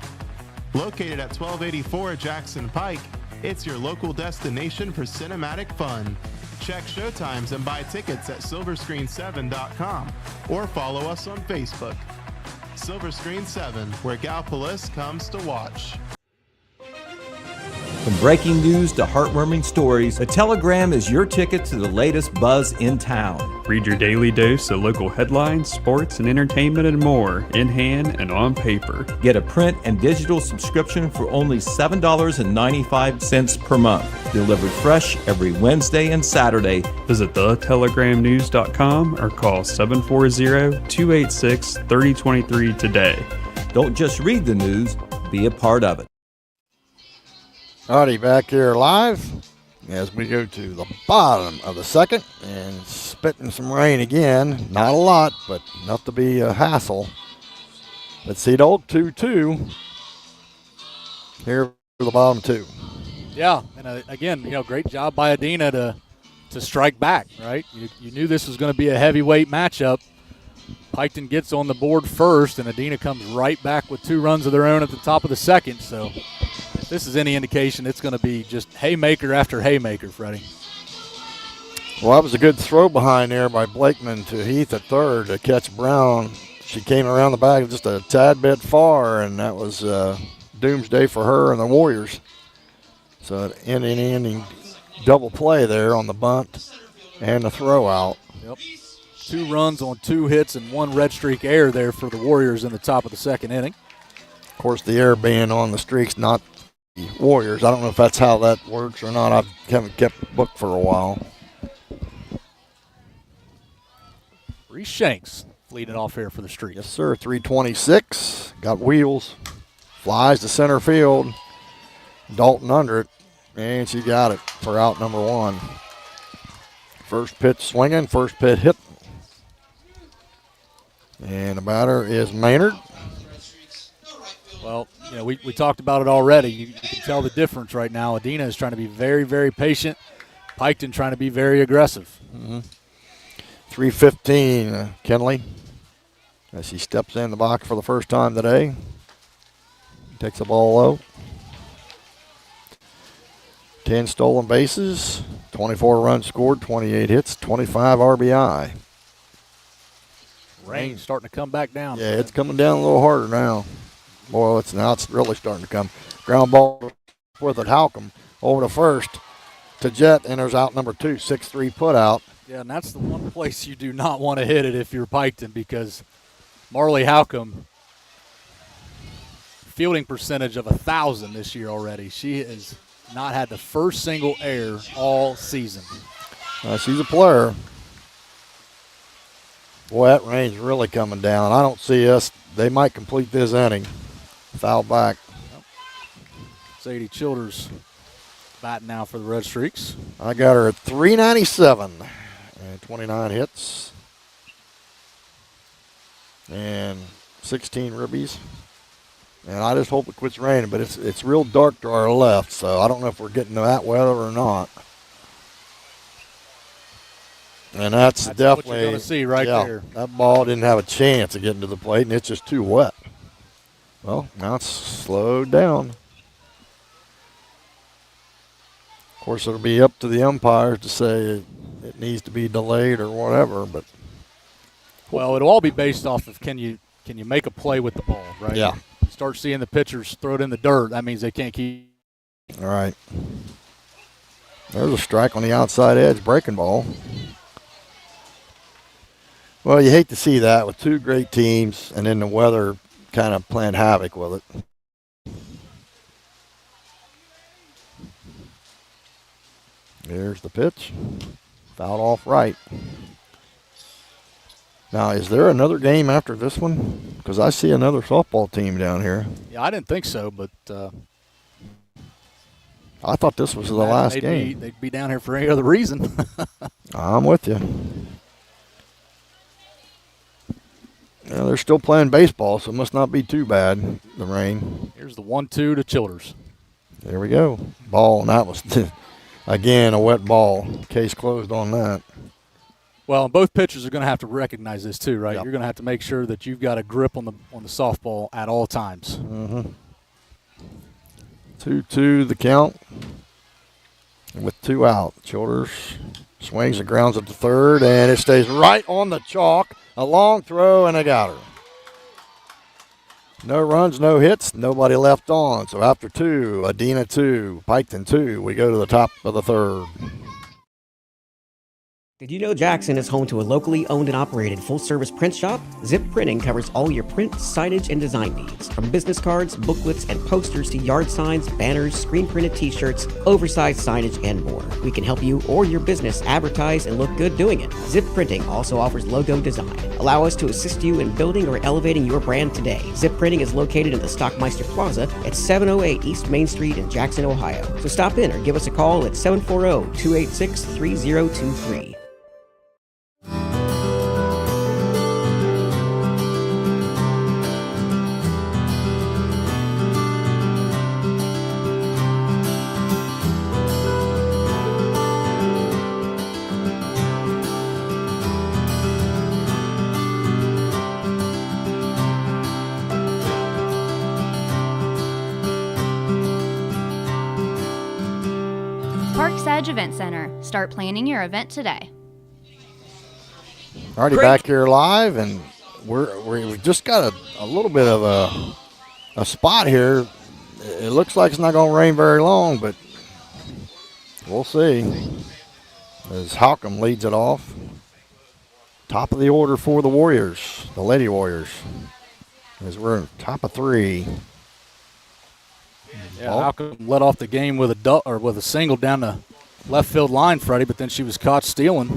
Located at 1284 Jackson Pike, it's your local destination for cinematic fun. Check showtimes and buy tickets at silverscreen7.com or follow us on Facebook. Silver Screen 7, where Gallipolis comes to watch. From breaking news to heartwarming stories, a telegram is your ticket to the latest buzz in town. Read your daily dose of local headlines, sports, and entertainment and more in hand and on paper. Get a print and digital subscription for only $7.95 per month. Delivered fresh every Wednesday and Saturday. Visit thetelegramnews.com or call 740-286-3023 today. Don't just read the news, be a part of it. Alrighty, back here live as we go to the bottom of the second, and spitting some rain again. Not a lot, but enough to be a hassle. Let's see, the old 2-2 here for the bottom 2. Yeah, and again, great job by Adena to strike back, right? You knew this was going to be a heavyweight matchup. Piketon gets on the board first, and Adena comes right back with 2 runs of their own at the top of the second, so if this is any indication, it's going to be just haymaker after haymaker, Freddie. Well, that was a good throw behind there by Blakeman to Heath at third to catch Brown. She came around the back just a tad bit far, and that was doomsday for her and the Warriors. So an ending double play there on the bunt and the throw out. Yep. 2 runs on 2 hits and 1 red streak error there for the Warriors in the top of the second inning. Of course, the error being on the streaks, not the Warriors. I don't know if that's how that works or not. I haven't kept the book for a while. Reese Shanks leading off here for the Streaks. Yes, sir. 326. Got wheels. Flies to center field. Dalton under it. And she got it for out number 1. First pitch swinging. First pitch hit. And the batter is Maynard. Well, we talked about it already. You can tell the difference right now. Adena is trying to be very, very patient. Piketon trying to be very aggressive. 3:15, Kenley, as he steps in the box for the first time today. Takes the ball low. 10 stolen bases, 24 runs scored, 28 hits, 25 RBI. Rain starting to come back down. Yeah, it's coming down a little harder now. Boy, it's really starting to come. Ground ball with it, Halcomb over to first to Jet, and there's out number 2, 6-3 put out. Yeah, and that's the one place you do not want to hit it if you're Piketon, because Marley Halcomb, fielding percentage of 1,000 this year already. She has not had the first single error all season. She's a player. Boy, that rain's really coming down. I don't see us. They might complete this inning. foul back. Sadie Childers batting now for the Red Streaks. I got her at 397 and 29 hits and 16 ribbies. And I just hope it quits raining, but it's real dark to our left, so I don't know if we're getting to that weather or not. And that's definitely what you're going to see right there. That ball didn't have a chance of getting to the plate, and it's just too wet. Well, now it's slowed down. Of course, it'll be up to the umpires to say it needs to be delayed or whatever. But well, it'll all be based off of can you make a play with the ball, right? Yeah. You start seeing the pitchers throw it in the dirt. That means they can't keep. All right. There's a strike on the outside edge, breaking ball. Well, you hate to see that with two great teams, and then the weather kind of playing havoc with it. Here's the pitch. Fouled off right. Now, is there another game after this one? Because I see another softball team down here. Yeah, I didn't think so, but I thought this was the last game. They'd be down here for any other reason. I'm with you. Yeah, they're still playing baseball, so it must not be too bad, the rain. Here's the 1-2 to Childers. There we go. Ball, and that was, again, a wet ball. Case closed on that. Well, both pitchers are going to have to recognize this too, right? Yep. You're going to have to make sure that you've got a grip on the softball at all times. 2-2 the count with 2 out. Childers swings and grounds at the third, and it stays right on the chalk. A long throw, and I got her. No runs, no hits, nobody left on. So after 2, Adena 2, Piketon 2, we go to the top of the third. Did you know Jackson is home to a locally owned and operated full-service print shop? Zip Printing covers all your print, signage, and design needs. From business cards, booklets, and posters to yard signs, banners, screen-printed t-shirts, oversized signage, and more. We can help you or your business advertise and look good doing it. Zip Printing also offers logo design. Allow us to assist you in building or elevating your brand today. Zip Printing is located in the Stockmeister Plaza at 708 East Main Street in Jackson, Ohio. So stop in or give us a call at 740-286-3023. Parks Edge Event Center. Start planning your event today. Already back here live, and we just got a little bit of a spot here. It looks like it's not going to rain very long, but we'll see. As Halcomb leads it off. Top of the order for the Warriors, the Lady Warriors, as we're top of 3. Yeah, Halcomb led off the game with a single down the left field line, Freddie, but then she was caught stealing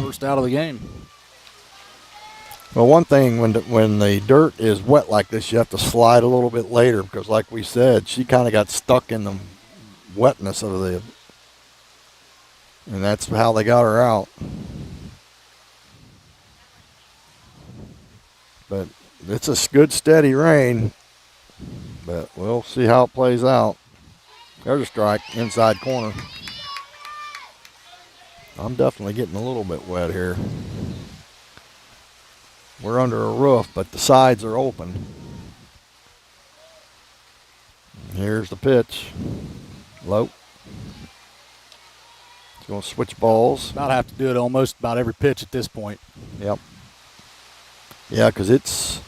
first out of the game. Well, one thing, when the dirt is wet like this, you have to slide a little bit later because, like we said, she kind of got stuck in the wetness of and that's how they got her out. But it's a good, steady rain. But we'll see how it plays out. There's a strike, inside corner. I'm definitely getting a little bit wet here. We're under a roof, but the sides are open. Here's the pitch. Low. It's going to switch balls. About have to do it almost about every pitch at this point. Yep. Yeah, because it's,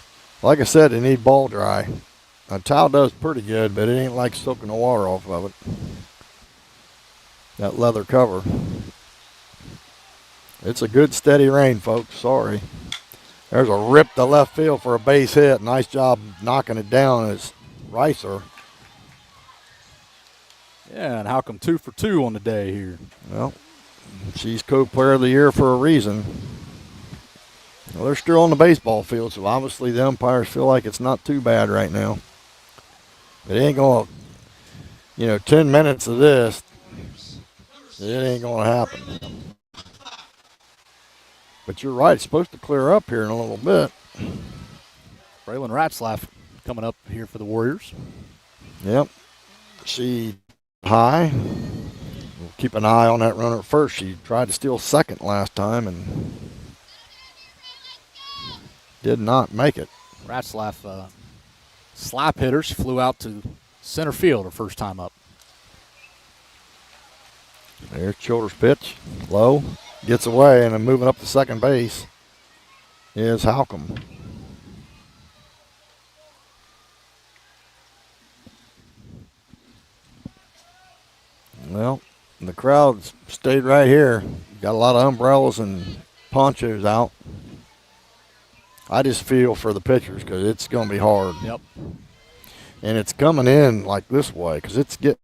like I said, they need ball dry. Now, towel does pretty good, but it ain't like soaking the water off of it. That leather cover. It's a good, steady rain, folks. Sorry. There's a rip to left field for a base hit. Nice job knocking it down. It's Ricer. Yeah, and Halcomb 2 for 2 on the day here. Well, she's co-player of the year for a reason. Well, they're still on the baseball field, so obviously the umpires feel like it's not too bad right now. It ain't going to, 10 minutes of this, it ain't going to happen. But you're right, it's supposed to clear up here in a little bit. Braylon Ratzlaff coming up here for the Warriors. Yep. She high. We'll keep an eye on that runner at first. She tried to steal second last time and did not make it. Ratzlaff, slap hitter. She flew out to center field her first time up. There's Childers' pitch. Low. Gets away, and then moving up to second base is Halcomb. Well, the crowd stayed right here. Got a lot of umbrellas and ponchos out. I just feel for the pitchers because it's going to be hard. Yep. And it's coming in like this way because it's getting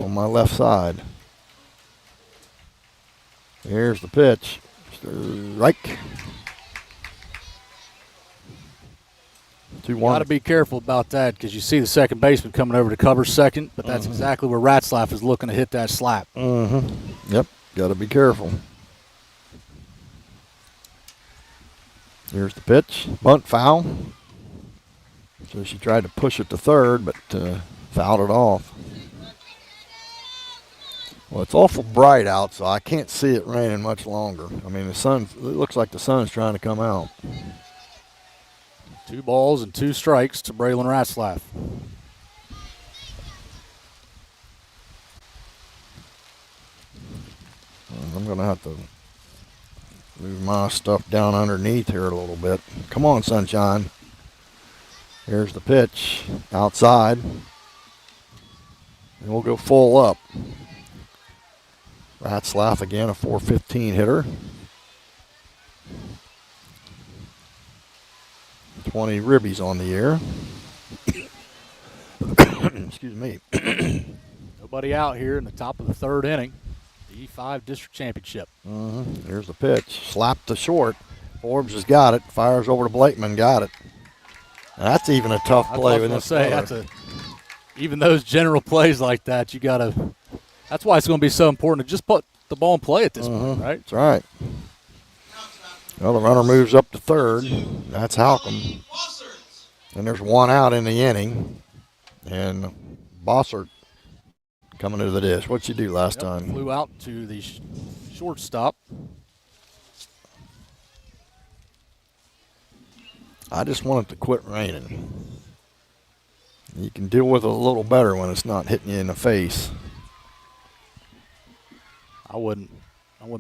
on my left side. Here's the pitch. Strike. 2-1. Got to be careful about that because you see the second baseman coming over to cover second, but that's exactly where Ratzlaff is looking to hit that slap. Yep, got to be careful. Here's the pitch. Bunt foul. So she tried to push it to third, but fouled it off. Well, it's awful bright out, so I can't see it raining much longer. I mean, it looks like the sun's trying to come out. 2 balls and 2 strikes to Braylon Ratzlaff. I'm going to have to move my stuff down underneath here a little bit. Come on, sunshine. Here's the pitch. Outside. And we'll go full up. Ratzlaff again, a .415 hitter. 20 ribbies on the year. Excuse me. Nobody out here in the top of the 3rd inning. The E5 District Championship. Here's the pitch. Slap to short. Forbes has got it. Fires over to Blakeman. Got it. Now that's even a tough play with this weather. Even those general plays like that, you got to. That's why it's going to be so important to just put the ball in play at this point, right? That's right. Well, the runner moves up to third. That's Halcomb. And there's 1 out in the inning. And Bossert coming to the dish. What'd she do last time? Flew out to the shortstop. I just want it to quit raining. You can deal with it a little better when it's not hitting you in the face. I wouldn't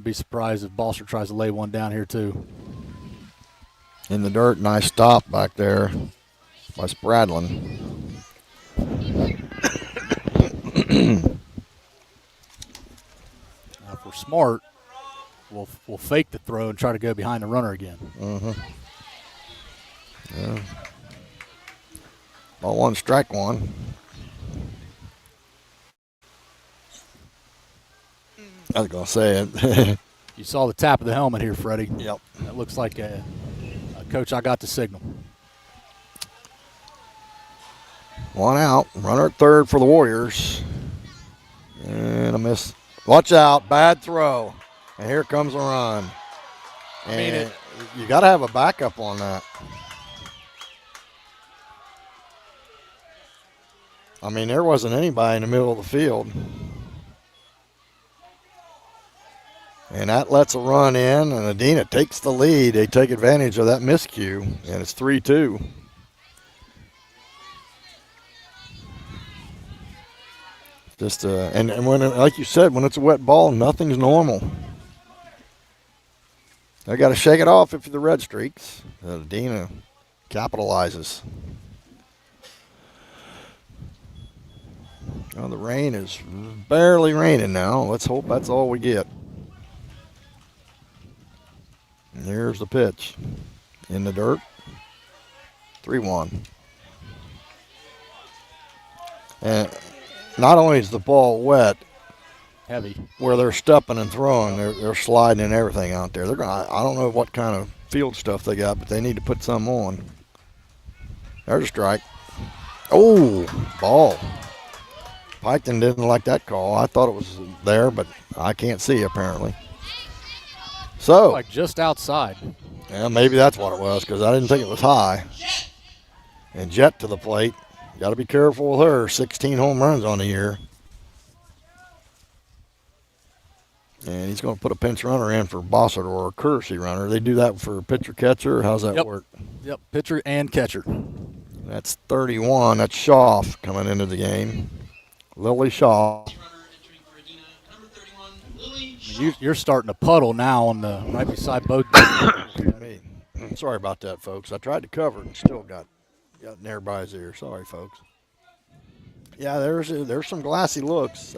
be surprised if Bosser tries to lay one down here too. In the dirt, nice stop back there by Spradlin. Now, if we're smart, we'll fake the throw and try to go behind the runner again. Yeah. Ball 1, strike 1. I was going to say it. You saw the tap of the helmet here, Freddie. Yep. That looks like a coach I got to signal. 1 out. Runner at third for the Warriors. And a miss. Watch out. Bad throw. And here comes a run. And you got to have a backup on that. I mean, there wasn't anybody in the middle of the field. And that lets a run in, and Adena takes the lead. They take advantage of that miscue, and it's 3-2. Just and when, like you said, when it's a wet ball, nothing's normal. They got to shake it off if you're the Redstreaks. Adena capitalizes. Well, the rain is barely raining now. Let's hope that's all we get. And here's the pitch. In the dirt. 3-1. And not only is the ball wet, heavy, where they're stepping and throwing, they're sliding and everything out there. They're gonna. I don't know what kind of field stuff they got, but they need to put some on. There's a strike. Oh, ball. Piketon didn't like that call. I thought it was there, but I can't see apparently. So, Like just outside. yeah, maybe that's what it was because I didn't think it was high. And Jet to the plate. Got to be careful with her. 16 home runs on the year. And he's going to put a pinch runner in for Bossert or a courtesy runner. They do that for pitcher catcher. How's that work? Yep, pitcher and catcher. That's 31. That's Shaw coming into the game. Lily Shaw. You're starting to puddle now on the right beside both. Me. Sorry about that, folks. I tried to cover it and still got in everybody's ear. Sorry, folks. Yeah, there's some glassy looks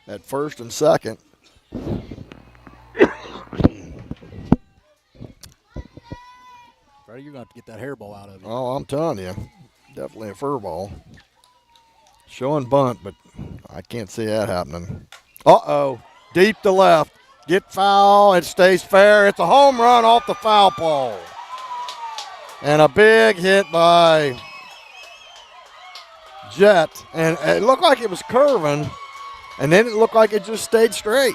at first and second. Freddie, you're going to have to get that hairball out of you. Oh, I'm telling you. Definitely a fur ball. Showing bunt, but I can't see that happening. Uh-oh. Deep to left. Get foul. It stays fair. It's a home run off the foul pole. And a big hit by Jet. And it looked like it was curving, and then it looked like it just stayed straight.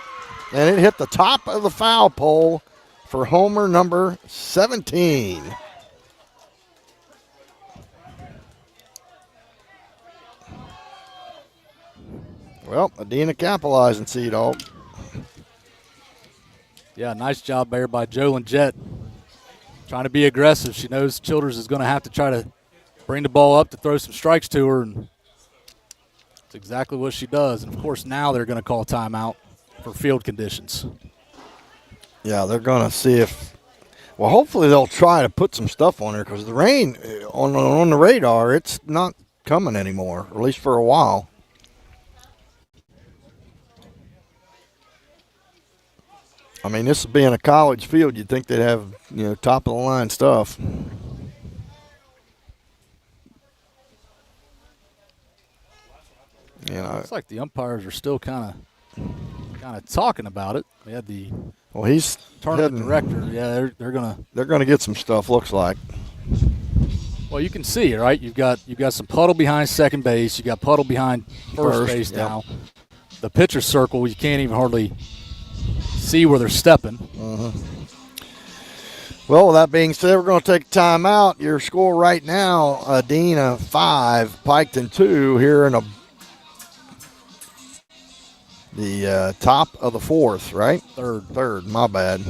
And it hit the top of the foul pole for homer number 17. Well, Adena capitalizing, Sea-Dog. Yeah, nice job there by Jolyn Jett. Trying to be aggressive. She knows Childers is going to have to try to bring the ball up to throw some strikes to her, and that's exactly what she does. And, of course, now they're going to call timeout for field conditions. Yeah, they're going to see if – well, hopefully they'll try to put some stuff on her because the rain on the radar, it's not coming anymore, at least for a while. I mean, this being a college field, you'd think they'd have, top-of-the-line stuff. It's like the umpires are still kind of talking about it. We had the he's tournament director. Yeah, they're gonna get some stuff. Looks like. Well, you can see, right? You've got some puddle behind second base. You got puddle behind first base now. The pitcher circle, you can't even hardly see where they're stepping. Well, with that being said, we're going to take a timeout. Your score right now, Adena 5, Piketon 2 here in the top of the fourth, right? Third, my bad.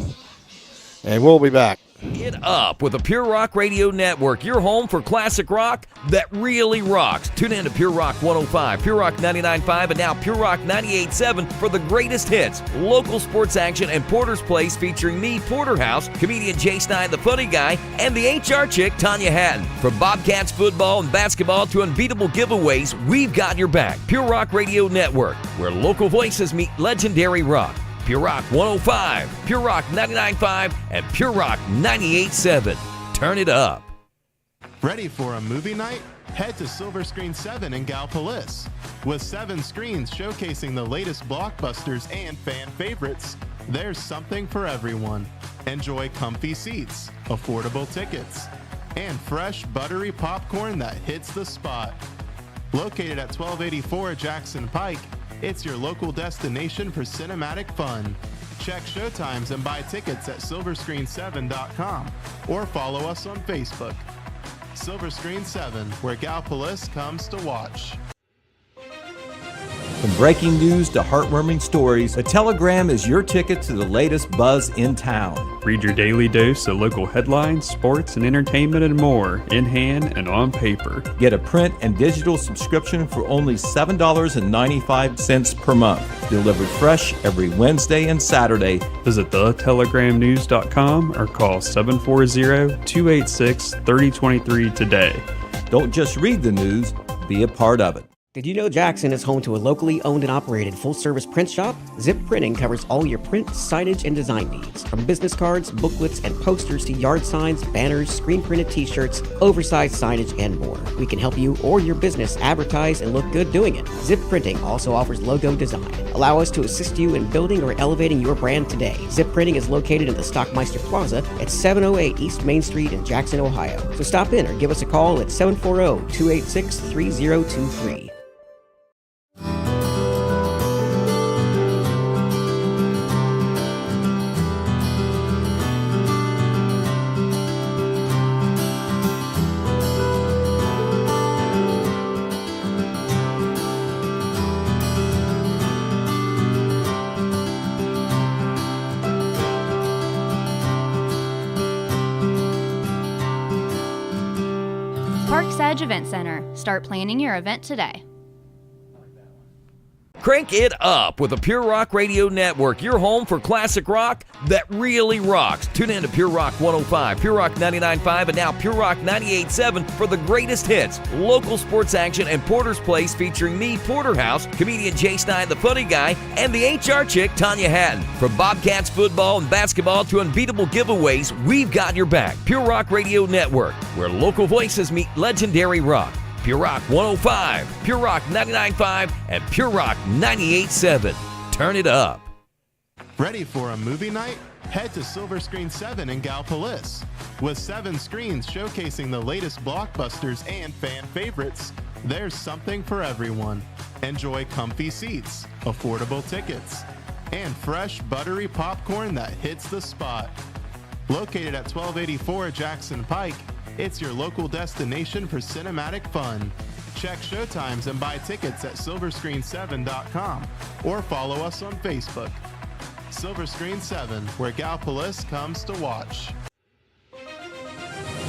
And we'll be back. Get up with the Pure Rock Radio Network, your home for classic rock that really rocks. Tune in to Pure Rock 105, Pure Rock 99.5, and now Pure Rock 98.7 for the greatest hits, local sports action, and Porter's Place featuring me, Porterhouse, comedian Jay Stein, the funny guy, and the HR chick, Tanya Hatton. From Bobcats football and basketball to unbeatable giveaways, we've got your back. Pure Rock Radio Network, where local voices meet legendary rock. Pure Rock 105, Pure Rock 99.5, and Pure Rock 98.7. Turn it up. Ready for a movie night? Head to Silver Screen 7 in Gallipolis. With 7 screens showcasing the latest blockbusters and fan favorites, there's something for everyone. Enjoy comfy seats, affordable tickets, and fresh, buttery popcorn that hits the spot. Located at 1284 Jackson Pike, it's your local destination for cinematic fun. Check showtimes and buy tickets at silverscreen7.com or follow us on Facebook. Silver Screen 7, where Gallipolis comes to watch. From breaking news to heartwarming stories, a telegram is your ticket to the latest buzz in town. Read your daily dose of local headlines, sports, and entertainment and more in hand and on paper. Get a print and digital subscription for only $7.95 per month. Delivered fresh every Wednesday and Saturday. Visit thetelegramnews.com or call 740-286-3023 today. Don't just read the news, be a part of it. Did you know Jackson is home to a locally owned and operated full-service print shop? Zip Printing covers all your print, signage, and design needs. From business cards, booklets, and posters to yard signs, banners, screen-printed t-shirts, oversized signage, and more. We can help you or your business advertise and look good doing it. Zip Printing also offers logo design. Allow us to assist you in building or elevating your brand today. Zip Printing is located in the Stockmeister Plaza at 708 East Main Street in Jackson, Ohio. So stop in or give us a call at 740-286-3023. Parks Edge Event Center. Start planning your event today. Crank it up with the Pure Rock Radio Network, your home for classic rock that really rocks. Tune in to Pure Rock 105, Pure Rock 99.5, and now Pure Rock 98.7 for the greatest hits, local sports action, and Porter's Place featuring me, Porterhouse, comedian Jay Stein, the funny guy, and the HR chick, Tanya Hatton. From Bobcats football and basketball to unbeatable giveaways, we've got your back. Pure Rock Radio Network, where local voices meet legendary rock. Pure Rock 105, Pure Rock 99.5, and Pure Rock 98.7. Turn it up. Ready for a movie night? Head to Silver Screen 7 in Gallipolis. With 7 screens showcasing the latest blockbusters and fan favorites, there's something for everyone. Enjoy comfy seats, affordable tickets, and fresh, buttery popcorn that hits the spot. Located at 1284 Jackson Pike, it's your local destination for cinematic fun. Check showtimes and buy tickets at silverscreen7.com or follow us on Facebook. Silver Screen 7, where Gallipolis comes to watch.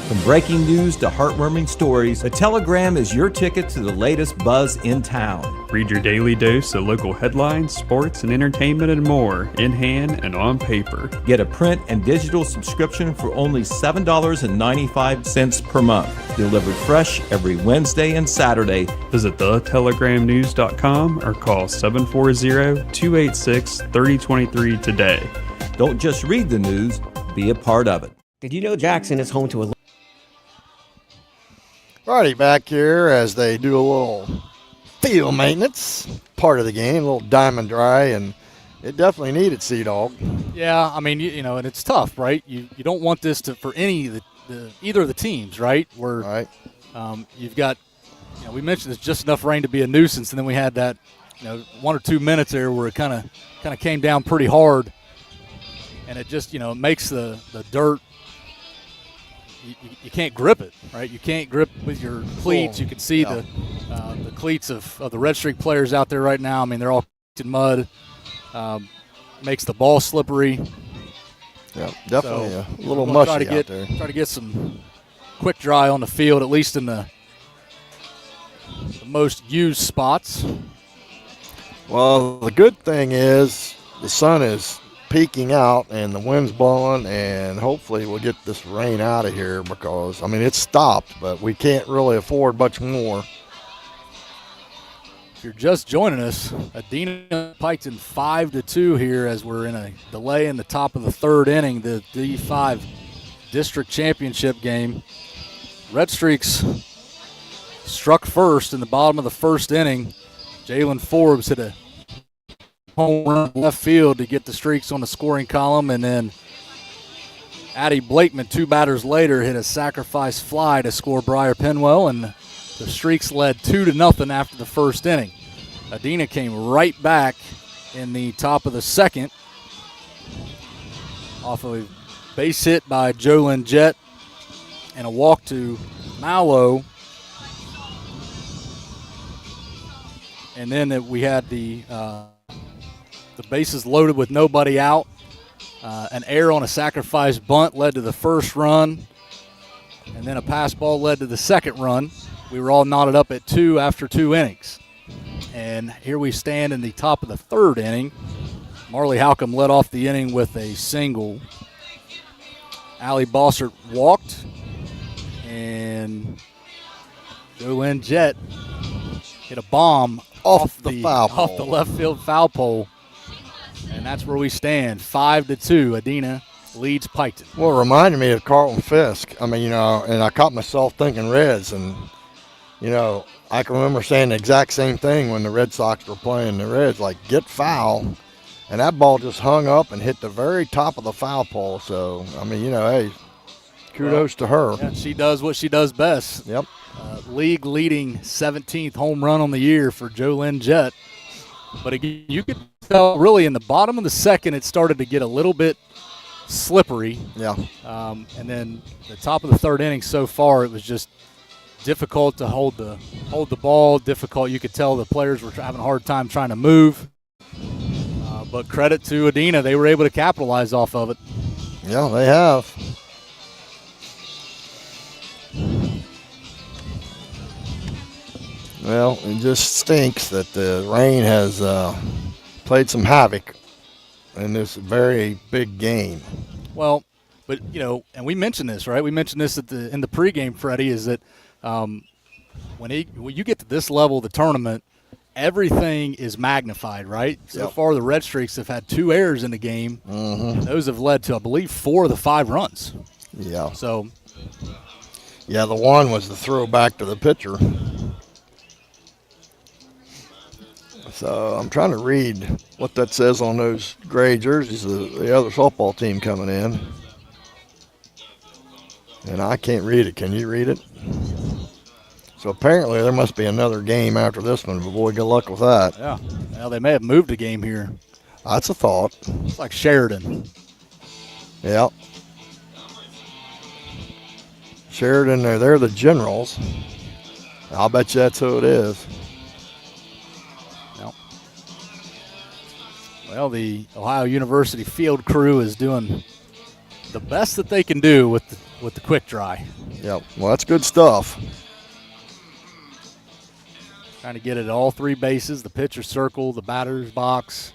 From breaking news to heartwarming stories, the Telegram is your ticket to the latest buzz in town. Read your daily dose of local headlines, sports, and entertainment and more in hand and on paper. Get a print and digital subscription for only $7.95 per month. Delivered fresh every Wednesday and Saturday. Visit thetelegramnews.com or call 740-286-3023 today. Don't just read the news, be a part of it. Did you know Jackson is home to a Alrighty, back here as they do a little field maintenance, part of the game, a little diamond dry, and it definitely needed Sea Dog. Yeah, I mean, you know, and it's tough, right? You don't want this to for any of either of the teams, right? Where Right. You've got, you know, we mentioned it's just enough rain to be a nuisance, and then we had that, you know, 1 or 2 minutes there where it kind of came down pretty hard, and it just, you know, makes the dirt. You can't grip it, right? You can't grip with your cleats. You can see the cleats of the Red Streak players out there right now. I mean, they're all in mud. Makes the ball slippery. Yeah, definitely So, a little we'll mushy try out there. Try to get some quick dry on the field, at least in the most used spots. Well, the good thing is the sun is peeking out and the wind's blowing, and hopefully we'll get this rain out of here because, I mean, it's stopped, but we can't really afford much more. If you're just joining us, Adena Piketon 5-2 here as we're in a delay in the top of the third inning, the D5 district championship game. Red Streaks struck first in the bottom of the first inning. Jalen Forbes hit a home run left field to get the Streaks on the scoring column, and then Addie Blakeman, 2 batters later, hit a sacrifice fly to score Briar Penwell, and the Streaks led 2-0 after the first inning. Adena came right back in the top of the second off of a base hit by Jolyn Jett and a walk to Mallow. And then we had the bases loaded with nobody out. An error on a sacrifice bunt led to the first run, and then a pass ball led to the second run. We were all knotted up at 2 after 2 innings. And here we stand in the top of the third inning. Marley Halcomb led off the inning with a single. Allie Bossert walked, and Jolyn Jett hit a bomb Off the foul off the pole. left field foul pole, and that's where we stand. 5-2. Adena leads Piketon. Well, it reminded me of Carlton Fisk. I mean, and I caught myself thinking Reds, and I can remember saying the exact same thing when the Red Sox were playing the Reds, like, get foul. And that ball just hung up and hit the very top of the foul pole. So, I mean, hey, kudos to her. Yeah, she does what she does best. Yep. League leading 17th home run on the year for Jolynn Jett. But again, you could tell really in the bottom of the second it started to get a little bit slippery. Yeah. And then the top of the third inning so far, it was just difficult to hold the ball, difficult. You could tell the players were having a hard time trying to move. But credit to Adena, they were able to capitalize off of it. Yeah, they have. Well, it just stinks that the rain has played some havoc in this very big game. Well, but and we mentioned this, right? We mentioned this in the pregame, Freddie, is that when you get to this level of the tournament, everything is magnified, right? So far, the Redstreaks have had 2 errors in the game. And those have led to, I believe, 4 of the 5 runs. Yeah. So. Yeah, the one was the throw back to the pitcher. So I'm trying to read what that says on those gray jerseys of the other softball team coming in. And I can't read it. Can you read it? So apparently there must be another game after this one, but boy, good luck with that. Yeah. Well, they may have moved a game here. That's a thought. It's like Sheridan. Yeah. Sheridan, they're the Generals. I'll bet you that's who it is. Yep. Well, the Ohio University field crew is doing the best that they can do with the quick dry. Yep. Well, that's good stuff. Trying to get it at all 3 bases, the pitcher's circle, the batter's box.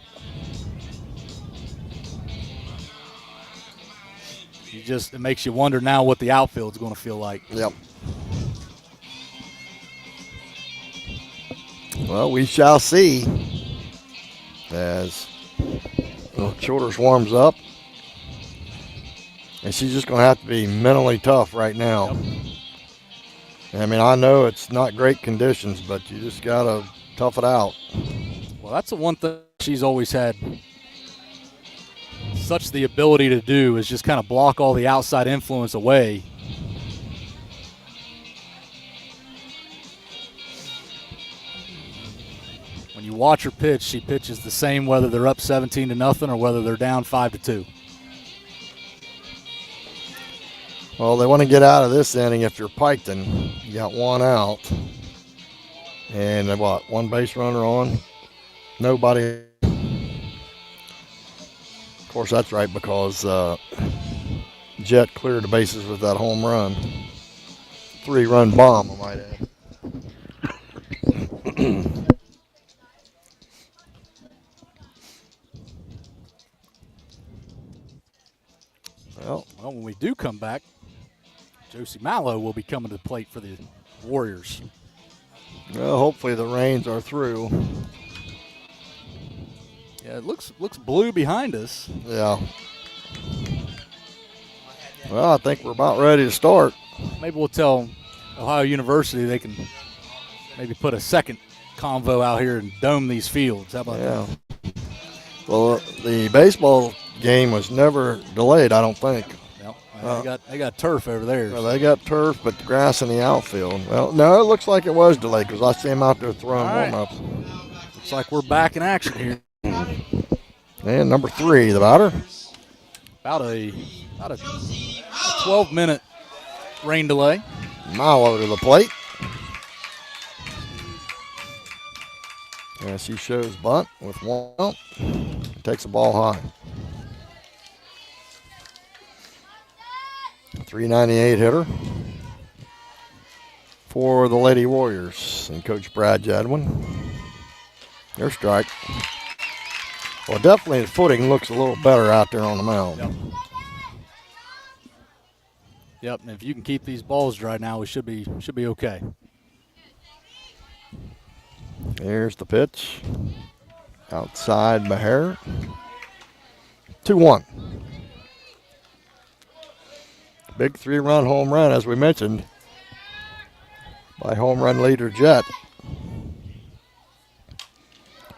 It makes you wonder now what the outfield's going to feel like. Yep. Well, we shall see as Childers warms up. And she's just going to have to be mentally tough right now. Yep. I mean, I know it's not great conditions, but you just got to tough it out. Well, that's the one thing she's always had such the ability to do, is just kind of block all the outside influence away. When you watch her pitch, she pitches the same whether they're up 17-0 or whether they're down 5-2. Well, they want to get out of this inning if you're Piketon. You got 1 out. And what, 1 base runner on? Nobody. Of course, that's right, because Jet cleared the bases with that home run. 3-run bomb, I might add. Well, when we do come back, Josie Mallow will be coming to the plate for the Warriors. Well, hopefully the rains are through. Yeah, it looks blue behind us. Yeah. Well, I think we're about ready to start. Maybe we'll tell Ohio University they can maybe put a second convo out here and dome these fields. How about that? Well, the baseball game was never delayed, I don't think. No, they got turf over there. Well, they got turf, but the grass in the outfield. Well, no, it looks like it was delayed because I see them out there throwing warm-ups. Looks like we're back in action here. And number 3, the batter. About a 12-minute rain delay. Milo to the plate. And she shows bunt with 1 out. Takes the ball high. 398 hitter for the Lady Warriors and Coach Brad Jadwin. Their strike. Well, definitely the footing looks a little better out there on the mound. Yep, and if you can keep these balls dry now, we should be okay. Here's the pitch. Outside Maher. 2-1. Big 3-run home run, as we mentioned, by home run leader Jet.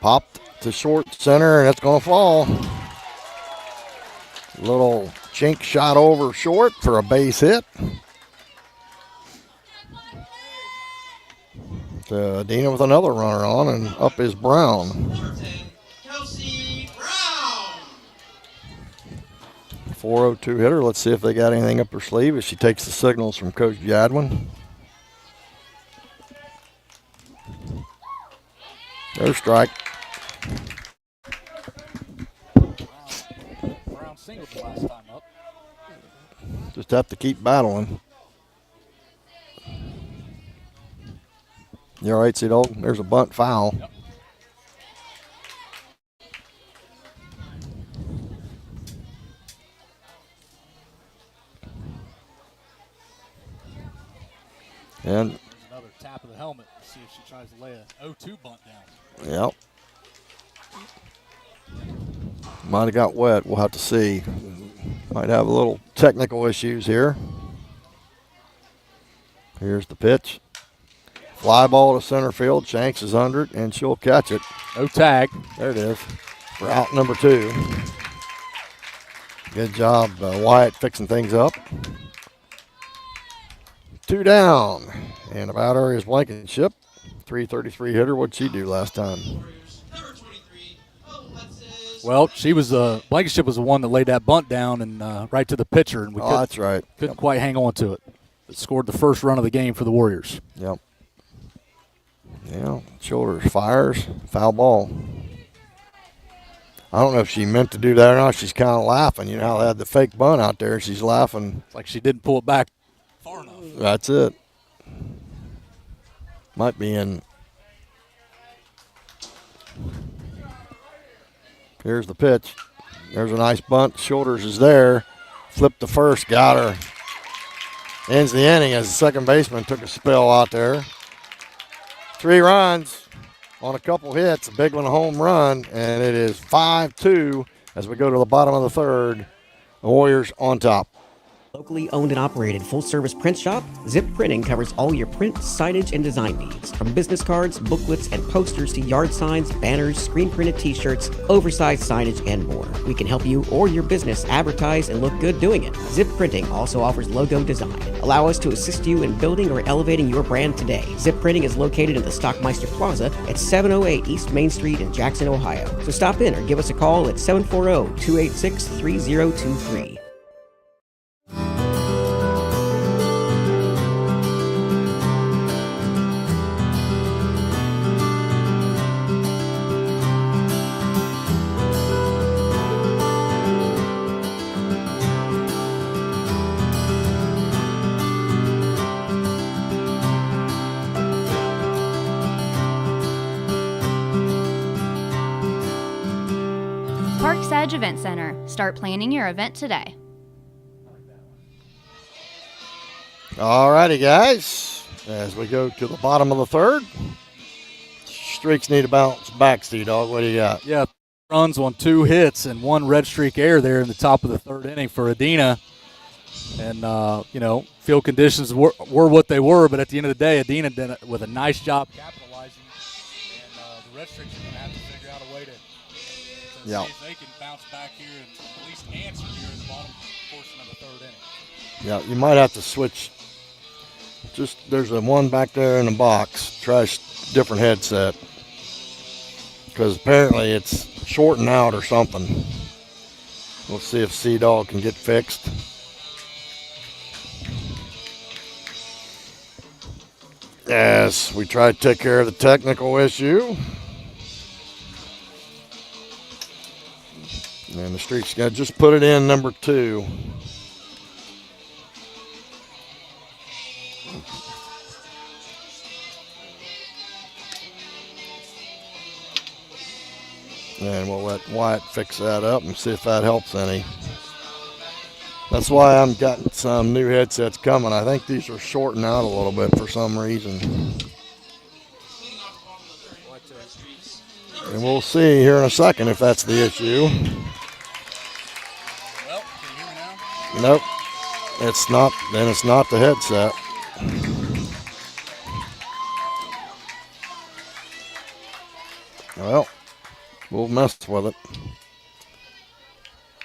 Popped to short center, and it's going to fall. Little chink shot over short for a base hit. Adena with another runner on, and up is Brown. 402 hitter. Let's see if they got anything up her sleeve as she takes the signals from Coach Jadwin. There's strike. Brown singled the last time up. Just have to keep battling. You all right, C-Dog? There's a bunt foul. Yep. And There's another tap of the helmet to see if she tries to lay a 0-2 bunt down. yep. Might have got wet. We'll have to see. Might have a little technical issues here. Here's the pitch. Fly ball to center field. Shanks is under it, and she'll catch it. No tag. There it is. For out number 2. Good job, Wyatt, fixing things up. 2 down. And about her is Blankenship. 333 hitter. What'd she do last time? Well, she was Blankenship was the one that laid that bunt down and right to the pitcher, and we That's right. couldn't quite hang on to it. It scored the first run of the game for the Warriors. Yep. Yeah, shoulders, fires, foul ball. I don't know if she meant to do that or not. She's kind of laughing. You know how they had the fake bunt out there. She's laughing. It's like she didn't pull it back far enough. That's it. Might be in. Here's the pitch. There's a nice bunt. Shoulders is there. Flipped to first. Got her. Ends the inning as the second baseman took a spell out there. 3 runs on a couple hits. A big one, a home run. And it is 5-2 as we go to the bottom of the third. The Warriors on top. Locally owned and operated full-service print shop, Zip Printing covers all your print, signage, and design needs. From business cards, booklets, and posters to yard signs, banners, screen-printed t-shirts, oversized signage, and more. We can help you or your business advertise and look good doing it. Zip Printing also offers logo design. Allow us to assist you in building or elevating your brand today. Zip Printing is located in the Stockmeister Plaza at 708 East Main Street in Jackson, Ohio. So stop in or give us a call at 740-286-3023. Parks Edge Event Center. Start planning your event today. All righty, guys. As we go to the bottom of the third, Streaks need to bounce back, C-Dog. What do you got? Yeah, runs on 2 hits and 1 red streak error there in the top of the third inning for Adena. And, field conditions were what they were, but at the end of the day, Adena did it with a nice job capitalizing. And the red streaks are going to have to figure out a way to see if they can bounce back here and at least answer here in the bottom portion of the third inning. Yeah, you might have to switch. There's a one back there in the box. Try a different headset. Because apparently it's shorting out or something. We'll see if C-Dog can get fixed. Yes, we tried to take care of the technical issue. And the Streaks got just put it in number 2. And we'll let Wyatt fix that up and see if that helps any. That's why I'm getting some new headsets coming. I think these are shorting out a little bit for some reason. Well, And we'll see here in a second if that's the issue. Well, can you hear me now? Nope. It's not. Then it's not the headset. Well, we'll mess with it.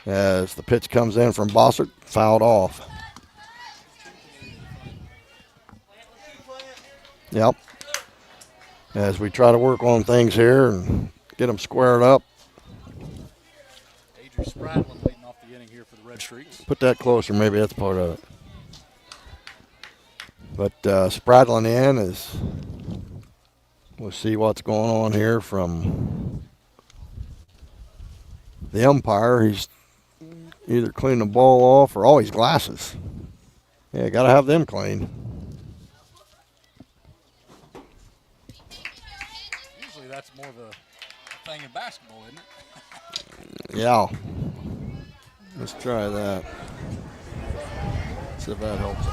As the pitch comes in from Bossert, fouled off. Yep. As we try to work on things here and get them squared up. Adrian Spradlin leading off the inning here for the Red Streaks. Put that closer, maybe that's part of it. But Spradlin in is, we'll see what's going on here from the umpire. He's either cleaning the ball off or, his glasses. Yeah, got to have them clean. Usually that's more of a thing in basketball, isn't it? Yeah. Let's try that. See if that helps me.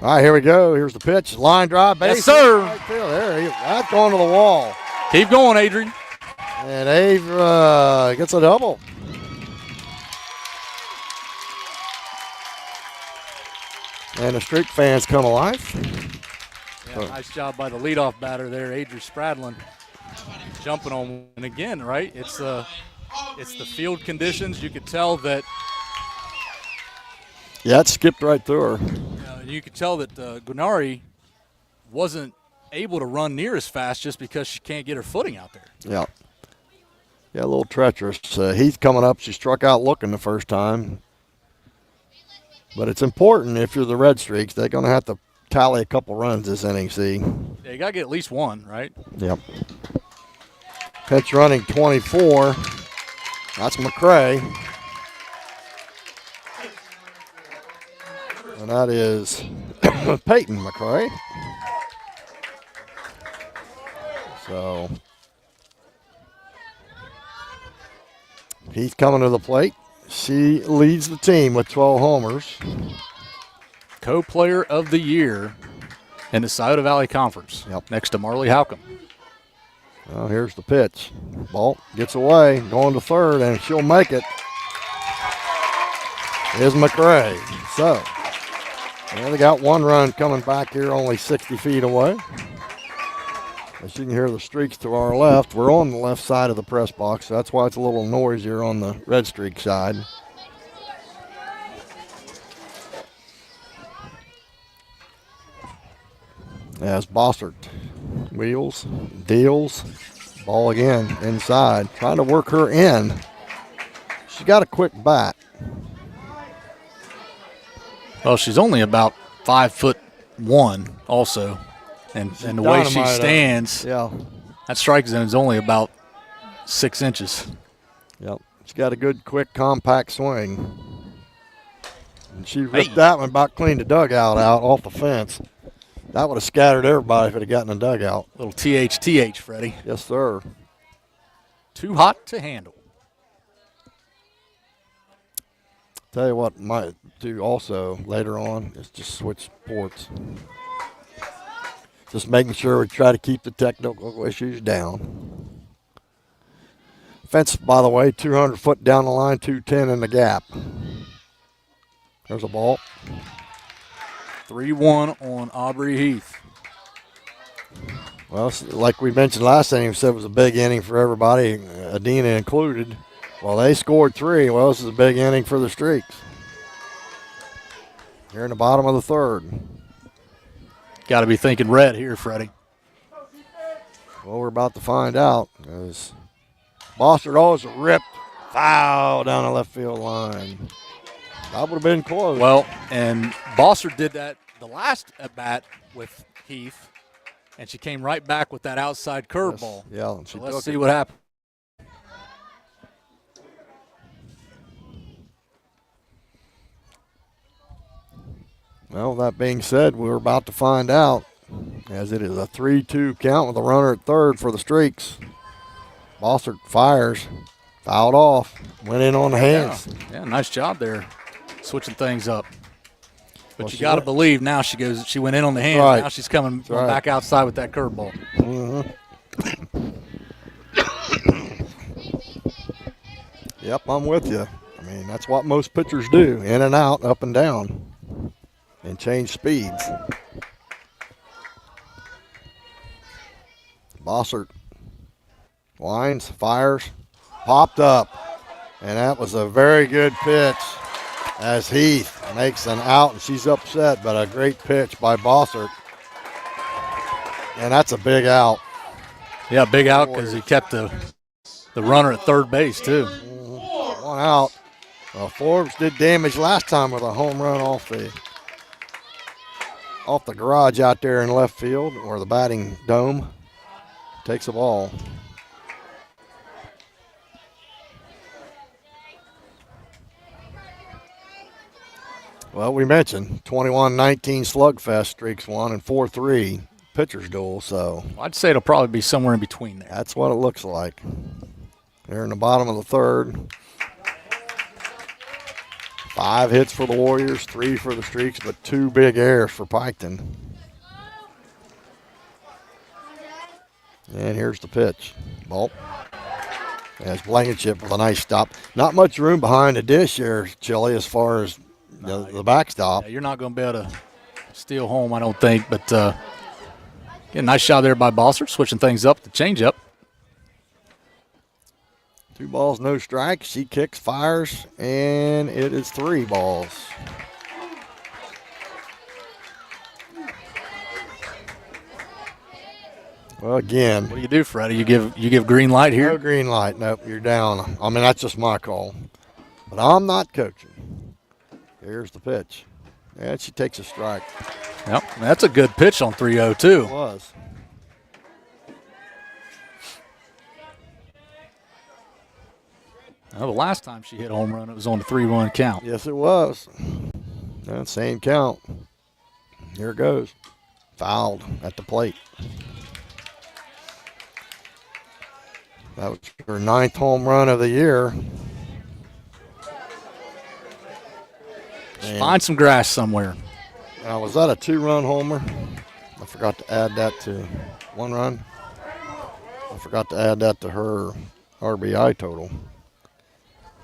All right, here we go. Here's the pitch. Line drive, base. Yes, sir. Right field. There, that's going to the wall. Keep going, Adrian. And Ave gets a double. And the Streak fans come alive. Yeah, nice job by the leadoff batter there, Adrian Spradlin, jumping on. And again, right, it's the field conditions. You could tell that. Yeah, it skipped right through her. You could tell that Guinari wasn't able to run near as fast just because she can't get her footing out there. Yeah. Yeah, a little treacherous. Heath coming up. She struck out looking the first time. But it's important if you're the Red Streaks. They're going to have to tally a couple runs this inning, see. Yeah, you got to get at least one, right? Yep. Pitch running 24. That's McCray. And that is Peyton McCray. So he's coming to the plate. She leads the team with 12 homers. Co-player of the year in the Scioto Valley Conference. Yep. Next to Marley Halcomb. Well, here's the pitch. Ball gets away, going to third, and she'll make it. Is McCray. So, they got one run coming back here, only 60 feet away. As you can hear the Streaks to our left. We're on the left side of the press box. So that's why it's a little noisier on the Red Streak side. As Bossert wheels, deals, ball again inside, trying to work her in. She's got a quick bat. Well, she's only about 5'1" also. And the way she stands, yeah, that strike zone is only about 6 inches. Yep. She's got a good, quick, compact swing. And she ripped that one about cleaned the dugout out off the fence. That would have scattered everybody if it had gotten in the dugout. Little THTH, Freddie. Yes, sir. Too hot to handle. Tell you what might do also later on is just switch ports. Just making sure we try to keep the technical issues down. Fence, by the way, 200 foot down the line, 210 in the gap. There's a ball. 3-1 on Aubrey Heath. Well, like we mentioned last inning, we said it was a big inning for everybody, Adena included. Well, they scored 3. Well, this is a big inning for the Streaks. Here in the bottom of the third. Got to be thinking red here, Freddie. Well, we're about to find out. As Bossert always ripped foul down the left field line. That would have been close. Well, and Bossert did that the last at bat with Heath, and she came right back with that outside curveball. Yes, yeah, so let's see what happens. Well, that being said, we're about to find out, as it is a 3-2 count with a runner at third for the Streaks. Bossert fires, fouled off, went in on the hands. Yeah, nice job there, switching things up. But you got to believe now she went in on the hands. Right. Now she's coming right. back outside with that curveball. Yep, I'm with you. I mean, that's what most pitchers do, in and out, up and down, and change speeds. Bossert winds, fires, popped up, and that was a very good pitch as Heath makes an out, and she's upset, but a great pitch by Bossert. And that's a big out. Yeah, big out because he kept the runner at third base, too. One out. Well, Forbes did damage last time with a home run off the garage out there in left field, or the batting dome. Takes the ball. Well, we mentioned 21-19 slugfest, Streaks won, and 4-3 pitcher's duel, so. I'd say it'll probably be somewhere in between there. That's what it looks like. They're in the bottom of the third. 5 hits for the Warriors, 3 for the Streaks, but 2 big errors for Piketon. And here's the pitch. Ball. As Blankenship with a nice stop. Not much room behind the dish here, Chili, as far as the backstop. Yeah, you're not going to be able to steal home, I don't think. But a nice shot there by Bossert, switching things up to changeup. 2 balls, no strikes. She kicks, fires, and it is 3 balls. Well, again. What do you do, Freddie? You give green light here? No green light. Nope, you're down. I mean, that's just my call. But I'm not coaching. Here's the pitch. And she takes a strike. Yep, that's a good pitch on 3-0, too. It was. Well, the last time she hit a home run, it was on the 3-1 count. Yes, it was. And same count. Here it goes. Fouled at the plate. That was her 9th home run of the year. Find some grass somewhere. Now, was that a 2-run homer? I forgot to add that to 1 run. I forgot to add that to her RBI total.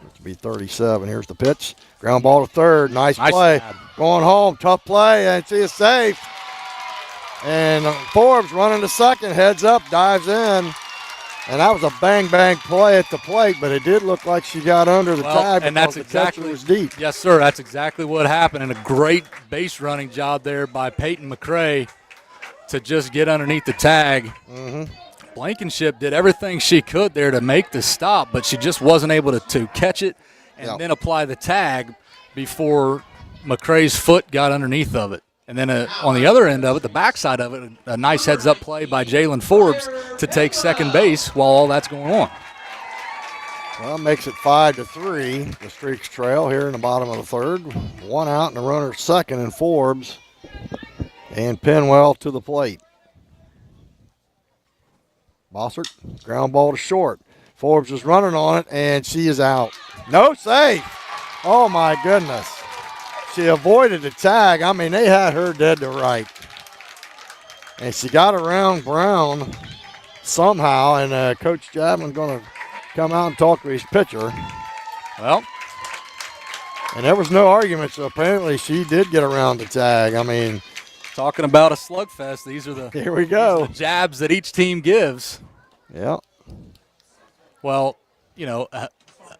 It to be 37. Here's the pitch. Ground ball to third. Nice play. Pad. Going home. Tough play, and she is safe. And Forbes running to second. Heads up. Dives in. And that was a bang-bang play at the plate, but it did look like she got under the tag and because that's exactly, the catcher was deep. Yes, sir. That's exactly what happened, and a great base running job there by Peyton McCrae to just get underneath the tag. Blankenship did everything she could there to make the stop, but she just wasn't able to catch it and then apply the tag before McCrae's foot got underneath of it. And then on the other end of it, the backside of it, a nice heads-up play by Jalen Forbes to take second base while all that's going on. Well, makes it 5-3. The Streaks trail here in the bottom of the third. 1 out and the runner second, and Forbes and Penwell to the plate. Bossert, ground ball to short. Forbes is running on it, and she is out. No save. Oh, my goodness. She avoided the tag. I mean, they had her dead to right. And she got around Brown somehow, and Coach Javlin's going to come out and talk to his pitcher. Well. And there was no argument, so apparently she did get around the tag. I mean. Talking about a slugfest, these are the, here we go. The jabs that each team gives. Yeah. Well, you know,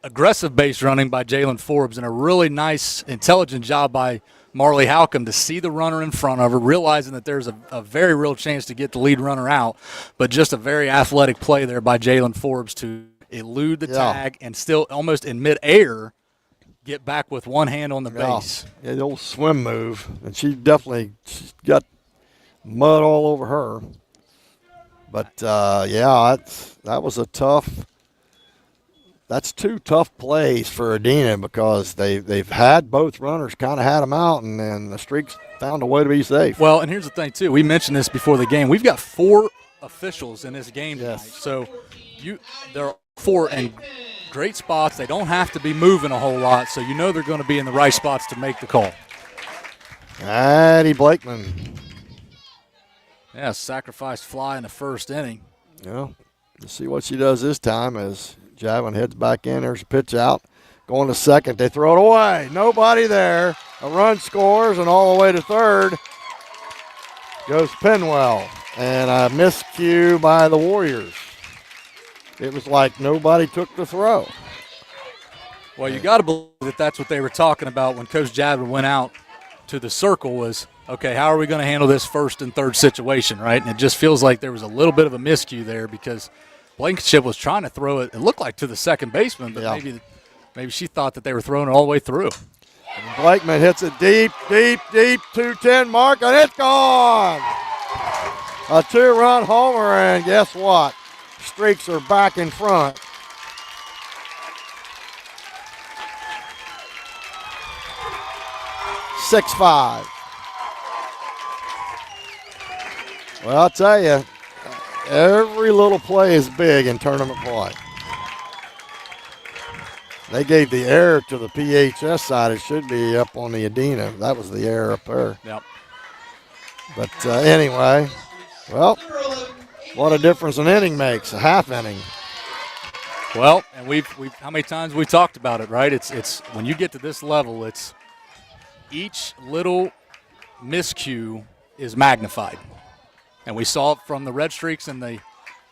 aggressive base running by Jalen Forbes and a really nice, intelligent job by Marley Halcomb to see the runner in front of her, realizing that there's a very real chance to get the lead runner out, but just a very athletic play there by Jalen Forbes to elude the tag and still almost in midair get back with one hand on the base. Yeah, the old swim move, and she's got mud all over her. But, yeah, that was a tough – that's 2 tough plays for Adena because they've had both runners kind of had them out, and then the Streaks found a way to be safe. Well, and here's the thing, too. We mentioned this before the game. We've got 4 officials in this game tonight. So there are 4 in great spots. They don't have to be moving a whole lot, so you know they're going to be in the right spots to make the call. Addie Blakeman. Yeah, sacrifice fly in the first inning. Yeah, let's see what she does this time as Javin heads back in. There's a pitch out. Going to second. They throw it away. Nobody there. A run scores, and all the way to third goes Penwell. And a miscue by the Warriors. It was like nobody took the throw. Well, you got to believe that that's what they were talking about when Coach Javin went out to the circle was, okay, how are we going to handle this first and third situation, right? And it just feels like there was a little bit of a miscue there because Blankenship was trying to throw it, it looked like to the second baseman, but maybe she thought that they were throwing it all the way through. And Blakeman hits it deep, 210 mark, and it's gone. A 2-run homer, and guess what? Streaks are back in front. (6-5). Well, I'll tell you, every little play is big in tournament play. They gave the error to the PHS side. It should be up on the Adena. That was the error up there. Yep. But anyway, well, what a difference an inning makes, a half inning. Well, and we've how many times we talked about it, right? It's when you get to this level, it's each little miscue is magnified. And we saw it from the Redstreaks in the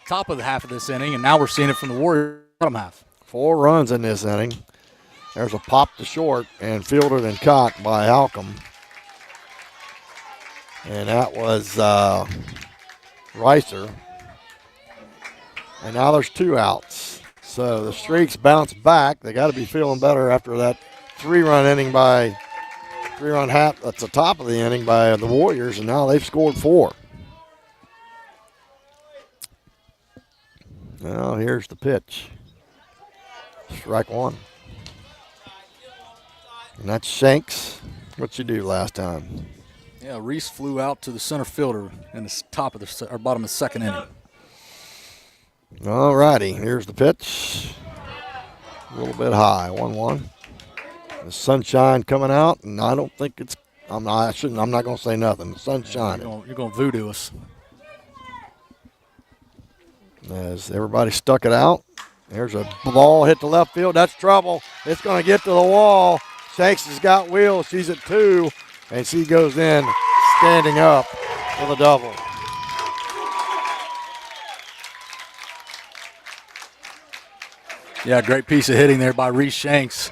top of the half of this inning, and now we're seeing it from the Warriors bottom half. 4 runs in this inning. There's a pop to short and fielded and caught by Halcomb. And that was Reiser. And now there's 2 outs. So the Streaks bounce back. They got to be feeling better after that 3-run inning by 3-run half. That's the top of the inning by the Warriors, and now they've scored 4. Now here's the pitch. Strike 1. And that's Shanks. What'd you do last time? Yeah, Reese flew out to the center fielder in the top of the or bottom of the second inning. All righty, here's the pitch. A little bit high, 1-1. The sunshine coming out, and I don't think it's. I'm not going to say nothing. The sun's shining. You're going to voodoo us. As everybody stuck it out. There's a ball hit to left field. That's trouble. It's going to get to the wall. Shanks has got wheels. She's at 2, and she goes in standing up for the double. Yeah, great piece of hitting there by Reese Shanks.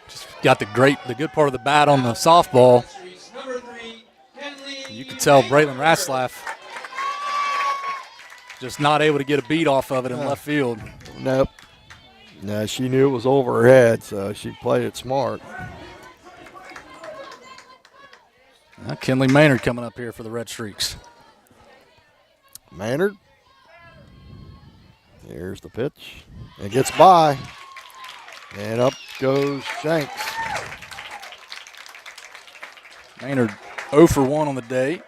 Just got the good part of the bat on the softball. You can tell Braylon Ratzlaff just not able to get a beat off of it in left field. Nope. No, she knew it was over her head, so she played it smart. Now Kinley Maynard coming up here for the Redstreaks. Maynard. Here's the pitch. It gets by. And up goes Shanks. Maynard 0 for 1 on the day.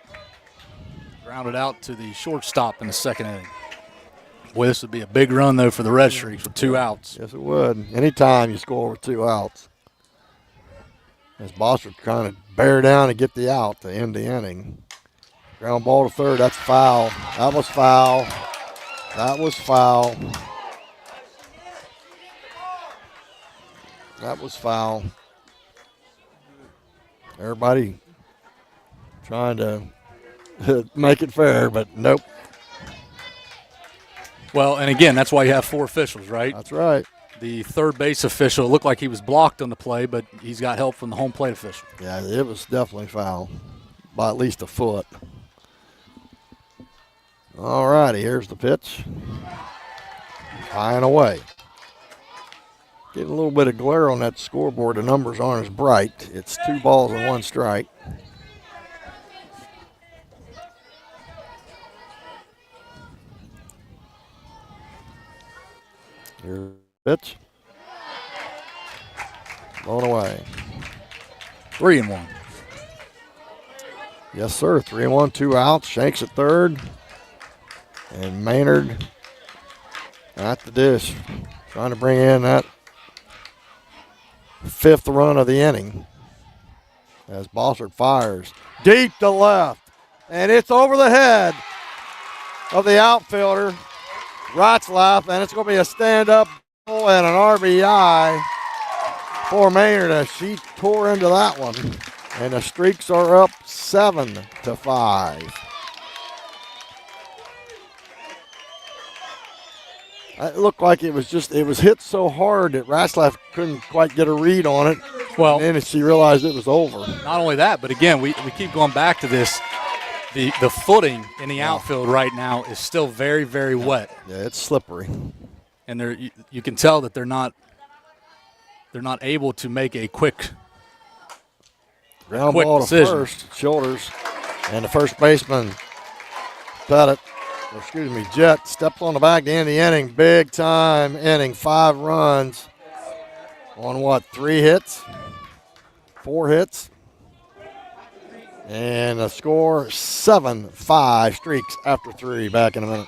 Grounded out to the shortstop in the second inning. Boy, this would be a big run, though, for the Redstreaks with 2 outs. Yes, it would. Anytime you score with 2 outs. As Bossert trying to bear down and get the out to end the inning. Ground ball to third. That's foul. That was foul. That was foul. That was foul. Everybody trying to make it fair, but nope. Well, and again, that's why you have 4 officials, right? That's right. The third base official, it looked like he was blocked on the play, but he's got help from the home plate official. Yeah, it was definitely foul by at least a foot. All righty, here's the pitch. High and away. Getting a little bit of glare on that scoreboard. The numbers aren't as bright. It's 2 balls and 1 strike. Here's the pitch. Blown away. 3-1. Yes, sir. 3-1, 2 outs. Shanks at third. And Maynard at the dish. Trying to bring in that 5th run of the inning. As Bossert fires. deep to left. And it's over the head of the outfielder, Ratzlaff, and it's going to be a stand-up and an RBI for Maynard as she tore into that one. And the Streaks are up 7-5. It looked like it was hit so hard that Ratzlaff couldn't quite get a read on it. Well, and then she realized it was over. Not only that, but again, we keep going back to this. The footing in the outfield right now is still very, very wet. Yeah, it's slippery. And you can tell that they're not able to make a quick ground ball to decision. First, Childers, and the first baseman, Jet, steps on the back to end the inning. Big time inning, 5 runs on 3 hits? 4 hits? And the score 7-5. Streaks after 3. Back in a minute.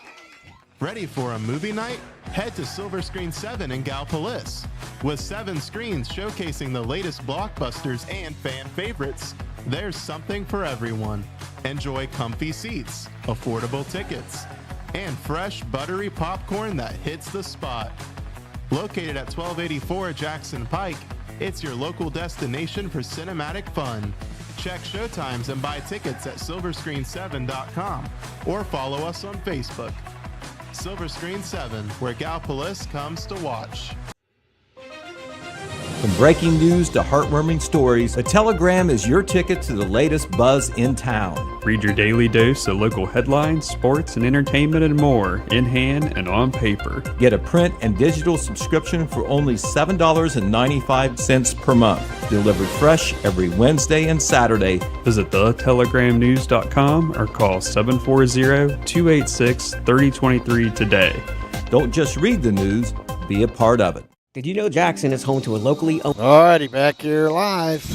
Ready for a movie night? Head to Silver Screen 7 in Gallipolis. With 7 screens showcasing the latest blockbusters and fan favorites, there's something for everyone. Enjoy comfy seats, affordable tickets, and fresh buttery popcorn that hits the spot. Located at 1284 Jackson Pike, it's your local destination for cinematic fun. Check showtimes and buy tickets at silverscreen7.com or follow us on Facebook. Silver Screen 7, where Gallipolis comes to watch. From breaking news to heartwarming stories, the Telegram is your ticket to the latest buzz in town. Read your daily dose of local headlines, sports, and entertainment and more in hand and on paper. Get a print and digital subscription for only $7.95 per month. Delivered fresh every Wednesday and Saturday. Visit thetelegramnews.com or call 740-286-3023 today. Don't just read the news, be a part of it. Did you know Jackson is home to a locally owned... All righty, back here live.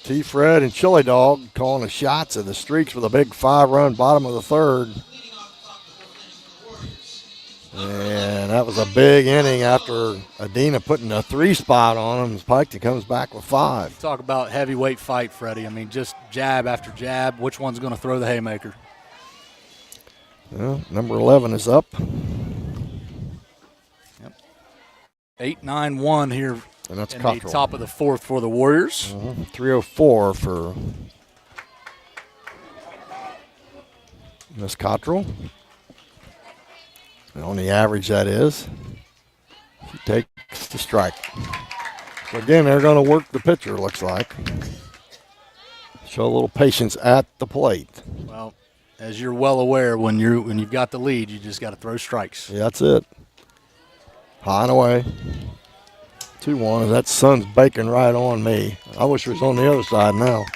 T-Fred and Chili Dog calling the shots of the Streaks with a big 5-run bottom of the 3rd. And that was a big inning after Adena putting a 3 spot on him. Piketon comes back with 5. Talk about heavyweight fight, Freddie. I mean, just jab after jab. Which one's going to throw the haymaker? Well, number 11 is up. 8-9-1 here And that's in Cottrell. the top of the 4th for the Warriors. 304 for Miss Cottrell. And on the average, that is. She takes the strike. So again, they're going to work the pitcher, looks like. Show a little patience at the plate. Well, as you're well aware, when you've got the lead, you just got to throw strikes. Yeah, that's it. High and away. 2-1. That sun's baking right on me. I wish it was on the other side now.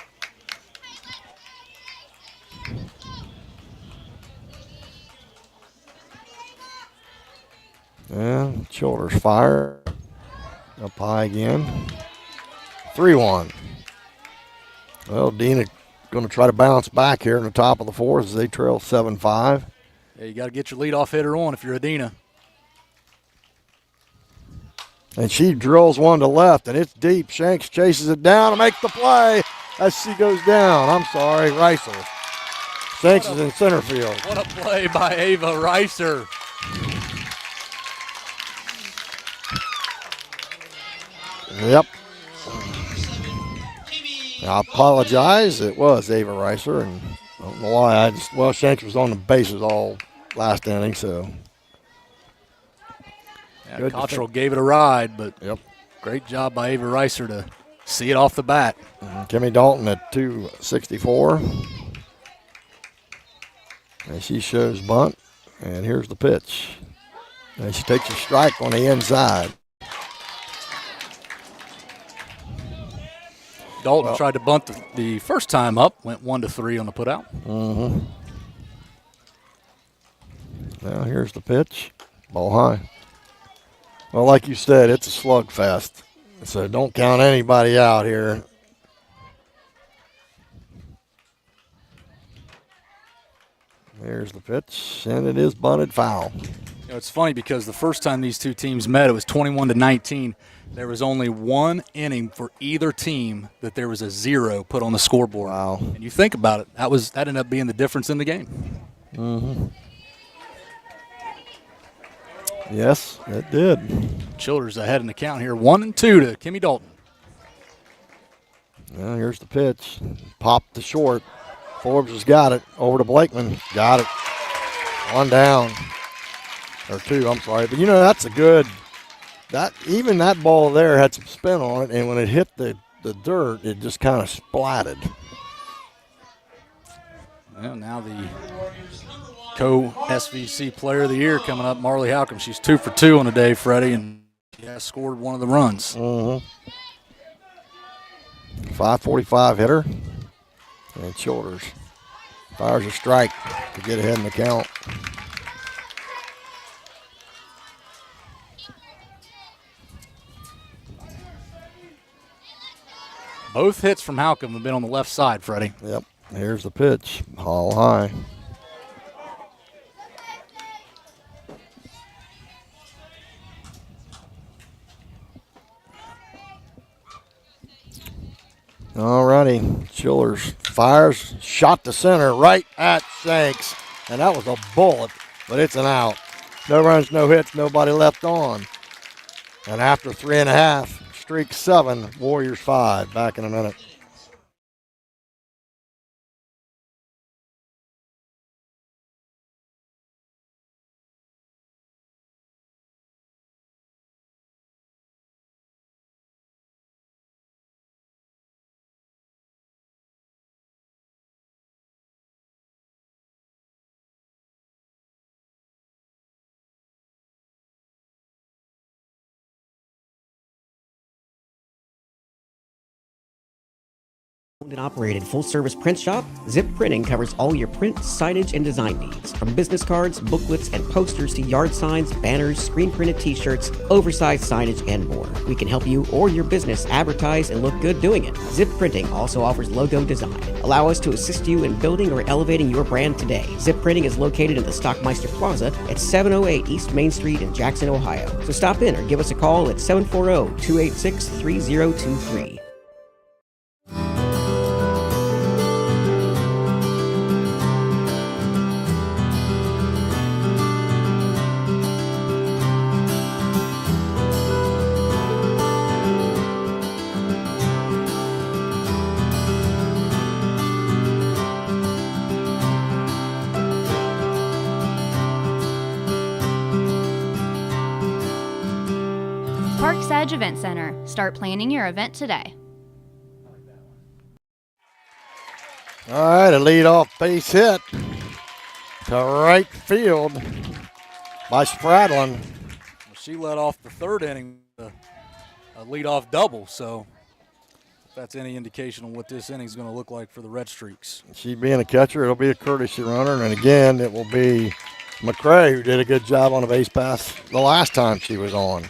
Yeah, shoulders fire. Up high again. 3-1. Well, Dena going to try to bounce back here in the top of the 4th as they trail 7-5. Yeah, you got to get your leadoff hitter on if you're Adena. And she drills one to left, and it's deep. Shanks chases it down and makes the play as she goes down. I'm sorry, Reiser. Shanks is in center field. What a play by Ava Reiser. Yep. I apologize. It was Ava Reiser, and I don't know why. Shanks was on the bases all last inning, so. Yeah, Cottrell gave it a ride, but yep. Great job by Ava Reiser to see it off the bat. Kimmy Dalton at 264. And she shows bunt, and here's the pitch. And she takes a strike on the inside. Dalton tried to bunt the first time up, went 1-3 on the putout. Now here's the pitch. Ball high. Well, like you said, it's a slugfest. So don't count anybody out here. There's the pitch, and it is bunted foul. It's funny because the first time these two teams met, it was 21-19. There was only one inning for either team that there was a 0 put on the scoreboard. Wow. And you think about it, that ended up being the difference in the game. Mm-hmm. Yes, it did. Childers ahead in the count here, 1-2 to Kimmy Dalton. Well, here's the pitch. Popped to short. Forbes has got it. Over to Blakeman. Got it. 1 down. Or 2, I'm sorry. But, that's a good – even that ball there had some spin on it, and when it hit the dirt, it just kind of splatted. Well, now the co-SVC Player of the Year coming up, Marley Halcomb. She's 2 for 2 on the day, Freddie, and she has scored one of the runs. 545 hitter. And Childers fires a strike to get ahead in the count. Both hits from Halcomb have been on the left side, Freddie. Yep. Here's the pitch. Haul high. All righty. Childers fires, shot to center, right at Shanks. And that was a bullet, but it's an out. No runs, no hits, nobody left on. And after 3.5, Streak 7, Warriors 5. Back in a minute. Owned and operated full-service print shop, Zip Printing covers all your print, signage, and design needs. From business cards, booklets, and posters to yard signs, banners, screen-printed t-shirts, oversized signage, and more. We can help you or your business advertise and look good doing it. Zip Printing also offers logo design. Allow us to assist you in building or elevating your brand today. Zip Printing is located in the Stockmeister Plaza at 708 East Main Street in Jackson, Ohio. So stop in or give us a call at 740-286-3023. Parks Edge Event Center. Start planning your event today. All right, a leadoff base hit to right field by Spradlin. She led off the third inning with a leadoff double, so if that's any indication on what this inning is going to look like for the Red Streaks. She being a catcher, it'll be a courtesy runner, and again, it will be McCray who did a good job on the base pass the last time she was on.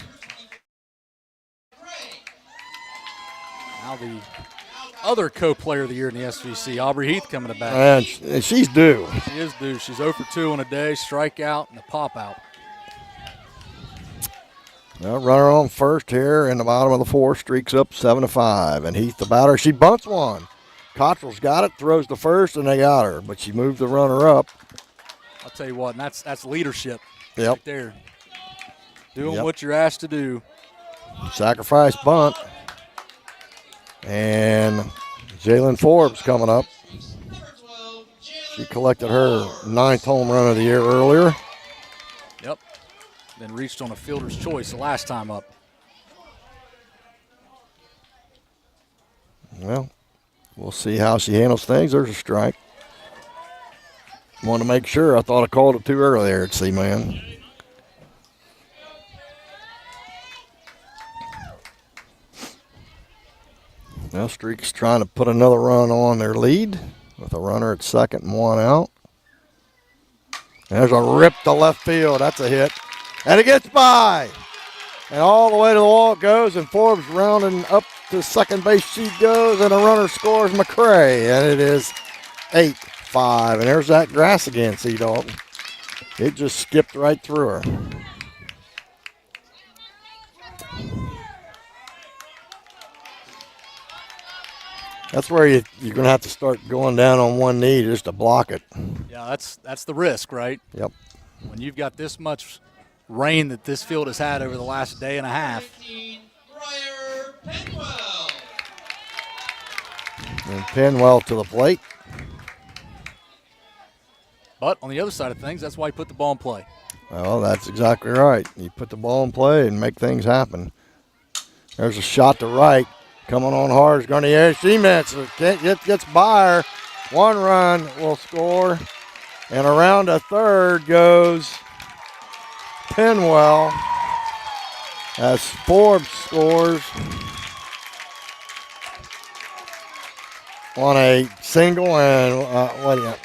Now the other co-player of the year in the SVC, Aubrey Heath, coming to bat. And she's due. She is due. She's 0 for 2 on a day, strikeout and a pop out. Well, runner on first here in the bottom of the fourth, streaks up 7-5. And Heath the batter, she bunts one. Cottrell's got it, throws the first, and they got her. But she moved the runner up. I'll tell you what, and that's leadership Yep. right there. Doing what you're asked to do. Sacrifice bunt. And Jalen Forbes coming up. She collected her 9th home run of the year earlier. Yep. Then reached on a fielder's choice the last time up. Well, we'll see how she handles things. There's a strike. Wanted to make sure. I thought I called it too early there at C-Man. Now Streak's trying to put another run on their lead with a runner at second and 1 out. There's a rip to left field. That's a hit. And it gets by. And all the way to the wall it goes, and Forbes rounding up to second base she goes, and a runner scores McCray. And it is 8-5. And there's that grass again, C-Dog. It just skipped right through her. That's where you're going to have to start going down on one knee just to block it. Yeah, that's the risk, right? Yep. When you've got this much rain that this field has had over the last day and a half. And Penwell to the plate. But on the other side of things, that's why you put the ball in play. Well, that's exactly right. You put the ball in play and make things happen. There's a shot to right. Coming on hard is Garnier. She misses. Gets by her. 1 run will score. And around a third goes Penwell as Forbes scores on a single and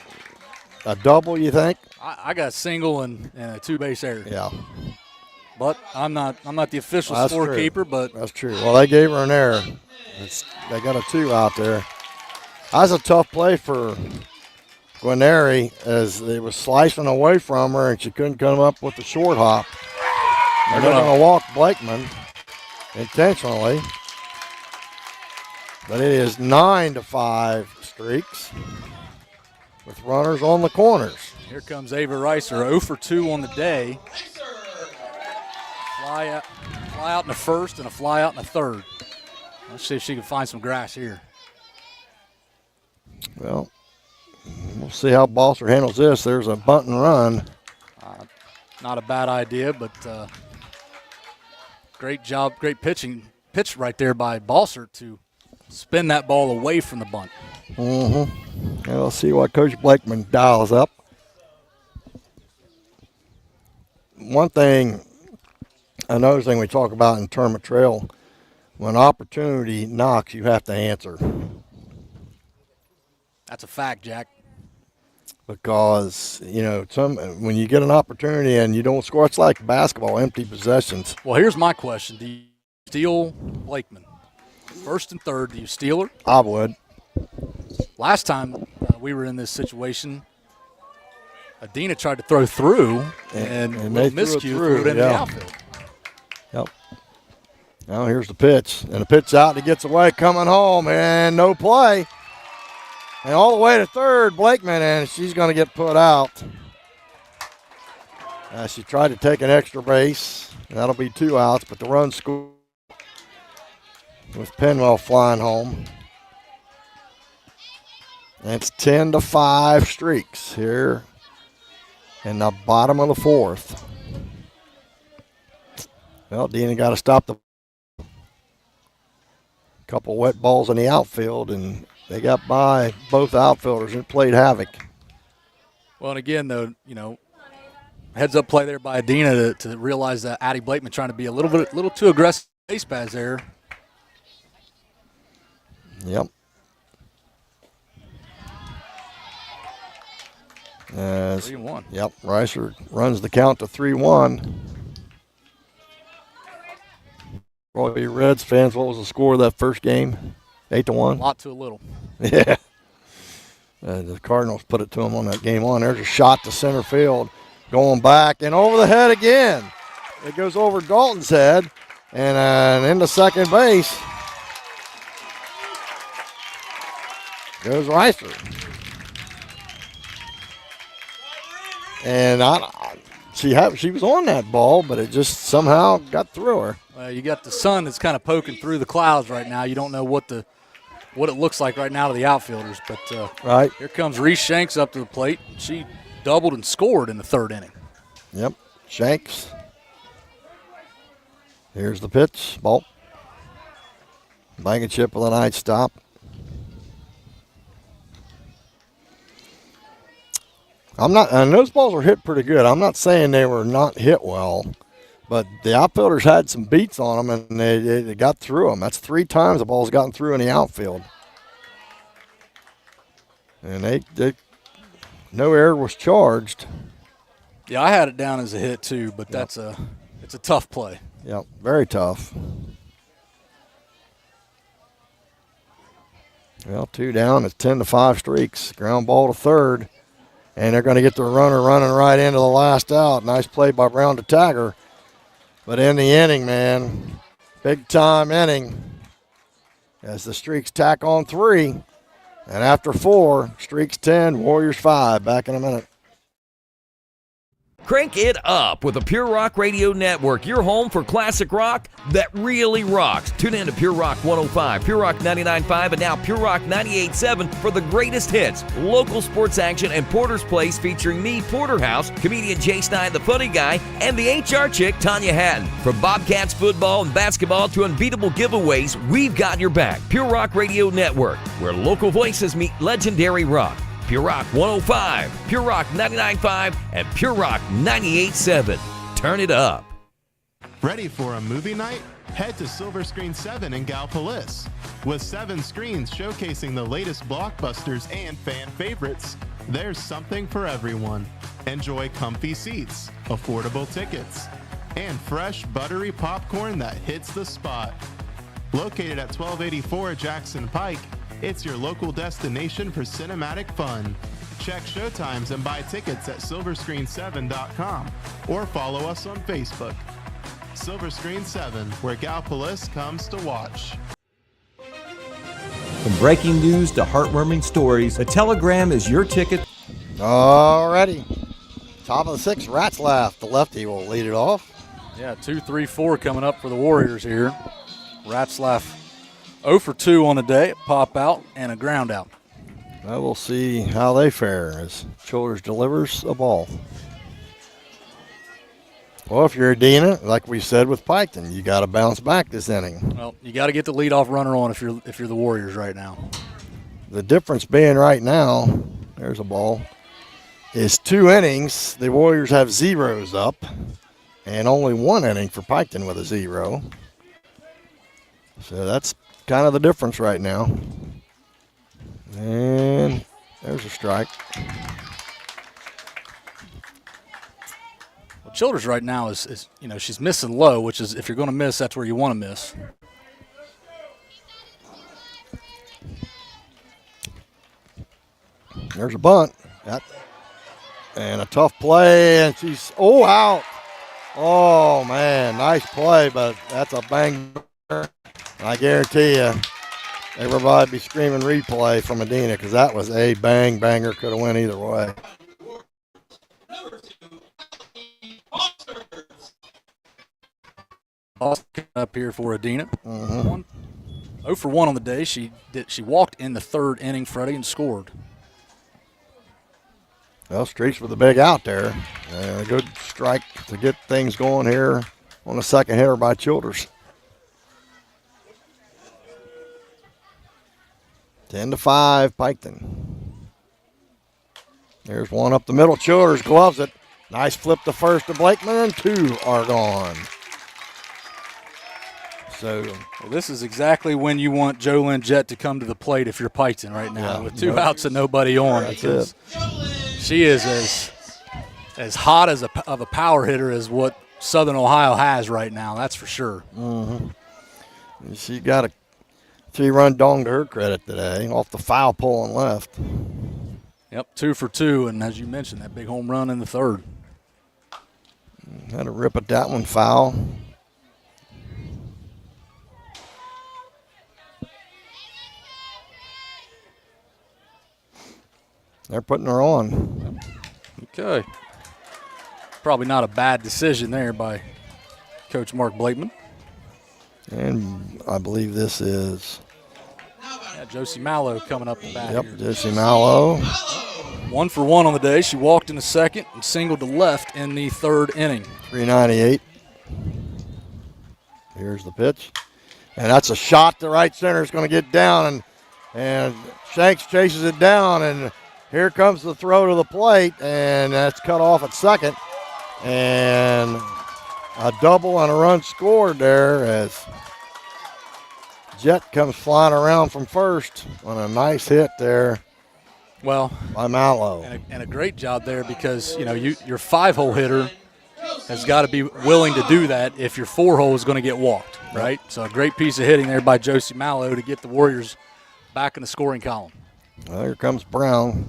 a double, you think? I got a single and a 2-base error. Yeah. But I'm not the official That's scorekeeper, true. but That's true. Well, they gave her an error. They got a 2 out there. That's a tough play for Guarneri as it was slicing away from her and she couldn't come up with the short hop. They're going to walk Blakeman intentionally. But it is 9-5 Streaks with runners on the corners. Here comes Ava Reiser, 0 for 2 on the day. Fly out in the first and a fly out in the third. Let's see if she can find some grass here. Well, we'll see how Balser handles this. There's a bunt and run. Not a bad idea, but great job, great pitch right there by Balser to spin that ball away from the bunt. Mm-hmm. We'll see what Coach Blakeman dials up. Another thing we talk about in tournament trail, when opportunity knocks, you have to answer. That's a fact, Jack. Because, when you get an opportunity and you don't score, it's like basketball, empty possessions. Well, here's my question. Do you steal Blakeman? First and third, do you steal her? I would. Last time we were in this situation, Adena tried to throw through and they miscue threw it in the outfield. Yep. Now here's the pitch. And the pitch out and he gets away, coming home, and no play. And all the way to third, Blakeman, and she's going to get put out. She tried to take an extra base. That'll be 2 outs, but the run scored with Penwell flying home. And it's 10-5 Streaks here in the bottom of the 4th. Well, Dina got to stop the couple wet balls in the outfield, and they got by both outfielders and played havoc. Well, and again, though, heads-up play there by Adena to realize that Addie Blakeman trying to be a little too aggressive base pads there. Yep. 3-1. Yep, Reiser runs the count to 3-1. Probably Reds fans, what was the score of that first game? 8-1? A lot to a little. Yeah. The Cardinals put it to them on that game on. There's a shot to center field. Going back and over the head again. It goes over Dalton's head and into second base goes Reiser. And she was on that ball, but it just somehow got through her. You got the sun that's kind of poking through the clouds right now. You don't know what it looks like right now to the outfielders. But right here comes Reese Shanks up to the plate. She doubled and scored in the third inning. Yep, Shanks. Here's the pitch, ball. Blankenship with a nice stop. And those balls were hit pretty good. I'm not saying they were not hit well, but the outfielders had some beats on them, and they got through them. That's 3 times the ball's gotten through in the outfield. And they no error was charged. Yeah, I had it down as a hit too, but it's a tough play. Yep, very tough. Well, 2 down. It's 10-5 Streaks. Ground ball to third. And they're going to get the runner running right into the last out. Nice play by Brown to Tagger. But in the inning, man, big time inning as the Streaks tack on 3. And after 4, Streaks 10, Warriors 5. Back in a minute. Crank it up with the Pure Rock Radio Network, your home for classic rock that really rocks. Tune in to Pure Rock 105, Pure Rock 99.5, and now Pure Rock 98.7 for the greatest hits, local sports action, and Porter's Place featuring me, Porterhouse, comedian Jay Stein, the funny guy, and the HR chick, Tanya Hatton. From Bobcats football and basketball to unbeatable giveaways, we've got your back. Pure Rock Radio Network, where local voices meet legendary rock. Pure Rock 105, Pure Rock 99.5, and Pure Rock 98.7. Turn it up. Ready for a movie night? Head to Silver Screen 7 in Gallipolis. With 7 screens showcasing the latest blockbusters and fan favorites, there's something for everyone. Enjoy comfy seats, affordable tickets, and fresh buttery popcorn that hits the spot. Located at 1284 Jackson Pike, it's your local destination for cinematic fun. Check showtimes and buy tickets at silverscreen7.com or follow us on Facebook. Silver Screen 7, where Gallipolis comes to watch. From breaking news to heartwarming stories, the Telegram is your ticket. Alrighty. Top of the 6th, Ratzlaff. The lefty will lead it off. Yeah, 2-3-4 coming up for the Warriors here. Ratzlaff 0 for 2 on the day, pop out and a ground out. Well, we'll see how they fare as Childers delivers a ball. Well, if you're Adena, like we said with Piketon, you got to bounce back this inning. Well, you got to get the leadoff runner on if you're the Warriors right now. The difference being right now, there's a ball, is 2 innings. The Warriors have zeros up, and only 1 inning for Piketon with a 0. So that's kind of the difference right now. And there's a strike. Well, Childers right now is she's missing low, which is, if you're going to miss, that's where you want to miss. There's a bunt. And a tough play, and she's, out. Oh, man, nice play, but that's a bang. I guarantee you, everybody be screaming replay from Adena because that was a banger. Could have went either way. Up here for Adena. Mm-hmm. 0 for 1 on the day. She walked in the 3rd inning, Freddie, and scored. Well, Streaks with a big out there. A good strike to get things going here on the second hitter by Childers. 10-5, Piketon. There's one up the middle. Childers gloves it. Nice flip to first to Blakeman, and 2 are gone. So, well, this is exactly when you want Jolynn Jett to come to the plate if you're Piketon right now, with 2 outs and nobody on. That's it. She is as hot of a power hitter as what Southern Ohio has right now. That's for sure. Mm-hmm. She got a 3-run dong to her credit today off the foul pole and left. Yep, 2 for 2, and as you mentioned, that big home run in the 3rd. Had a rip at that one foul. They're putting her on. Okay. Probably not a bad decision there by Coach Mark Blakeman. And I believe this is... Yeah, Josie Mallow coming up the bat Yep, here. Josie Mallow. 1 for 1 on the day. She walked in the 2nd and singled to left in the 3rd inning. 398. Here's the pitch. And that's a shot to right center. It's going to get down, and Shanks chases it down, and here comes the throw to the plate, and that's cut off at second. And a double and a run scored there as Jett comes flying around from first on a nice hit there. Well, by Mallow. And a great job there because, your 5-hole hitter has got to be willing to do that if your 4-hole is going to get walked, right? So a great piece of hitting there by Josie Mallow to get the Warriors back in the scoring column. Well, here comes Brown.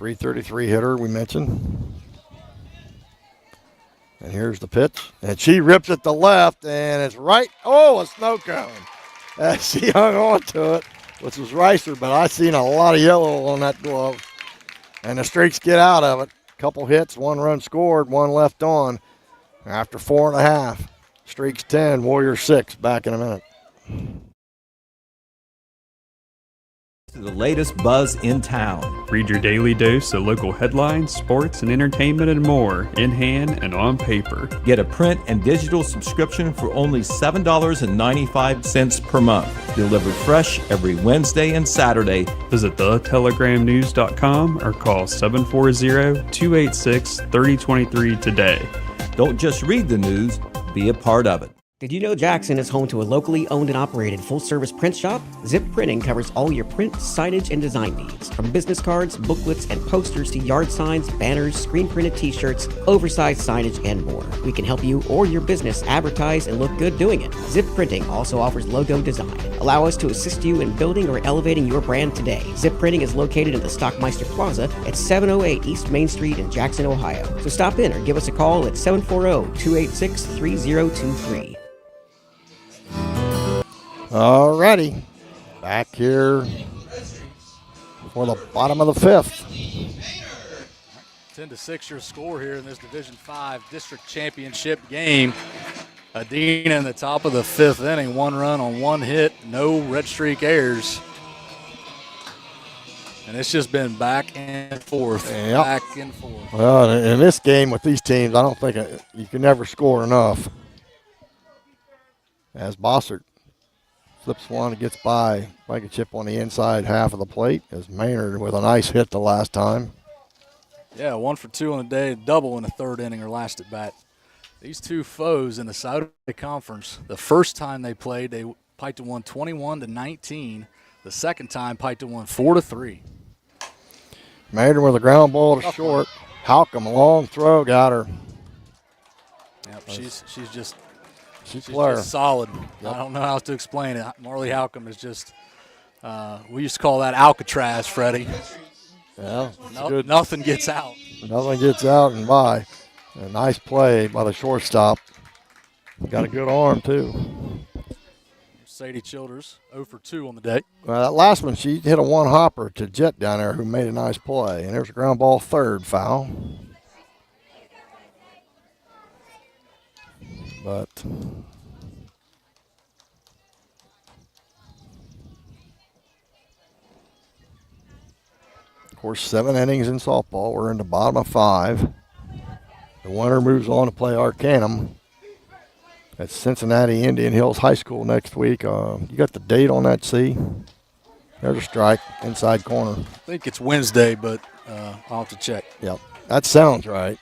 .333 hitter we mentioned. And here's the pitch. And she rips it to left, and it's right. Oh, a snow cone. She hung on to it, which was Ricer, but I seen a lot of yellow on that glove. And the Streaks get out of it. Couple hits, 1 run scored, 1 left on. After 4.5, Streaks 10, Warriors 6. Back in a minute. The latest buzz in town. Read your daily dose of local headlines, sports, and entertainment and more in hand and on paper. Get a print and digital subscription for only $7.95 per month. Delivered fresh every Wednesday and Saturday. Visit thetelegramnews.com or call 740-286-3023 today. Don't just read the news, be a part of it. Did you know Jackson is home to a locally owned and operated full-service print shop? Zip Printing covers all your print, signage, and design needs. From business cards, booklets, and posters to yard signs, banners, screen-printed t-shirts, oversized signage, and more. We can help you or your business advertise and look good doing it. Zip Printing also offers logo design. Allow us to assist you in building or elevating your brand today. Zip Printing is located in the Stockmeister Plaza at 708 East Main Street in Jackson, Ohio. So stop in or give us a call at 740-286-3023. Alrighty, back here for the bottom of the 5th. 10-6 your score here in this Division 5 District Championship game. Adena in the top of the 5th inning, 1 run on 1 hit, no red streak errors. And it's just been back and forth, back and forth. Well, in this game with these teams, I don't think you can never score enough. As Bossert flips one and gets by, like a chip on the inside half of the plate, as Maynard with a nice hit the last time. Yeah, 1 for 2 on the day, double in the 3rd inning or last at bat. These two foes in the Saturday Conference, the first time they played, Piketon won 21-19. The second time, Piketon won 4-3. Maynard with a ground ball to short. Halcom, long throw, got her. Yep, she's just solid. Yep. I don't know how to explain it. Marley Halcom is just, we used to call that Alcatraz, Freddie. Yeah, good. Nothing gets out. Nothing gets out and by. A nice play by the shortstop. Got a good arm, too. Sadie Childers, 0 for 2 on the day. Well, that last one, she hit a one-hopper to Jet down there who made a nice play. And there's a ground ball, 3rd foul. But of course, 7 innings in softball. We're in the bottom of 5. The winner moves on to play Arcanum at Cincinnati Indian Hills High School next week. You got the date on that, C? There's a strike, inside corner. I think it's Wednesday, but I'll have to check. Yep, that sounds right.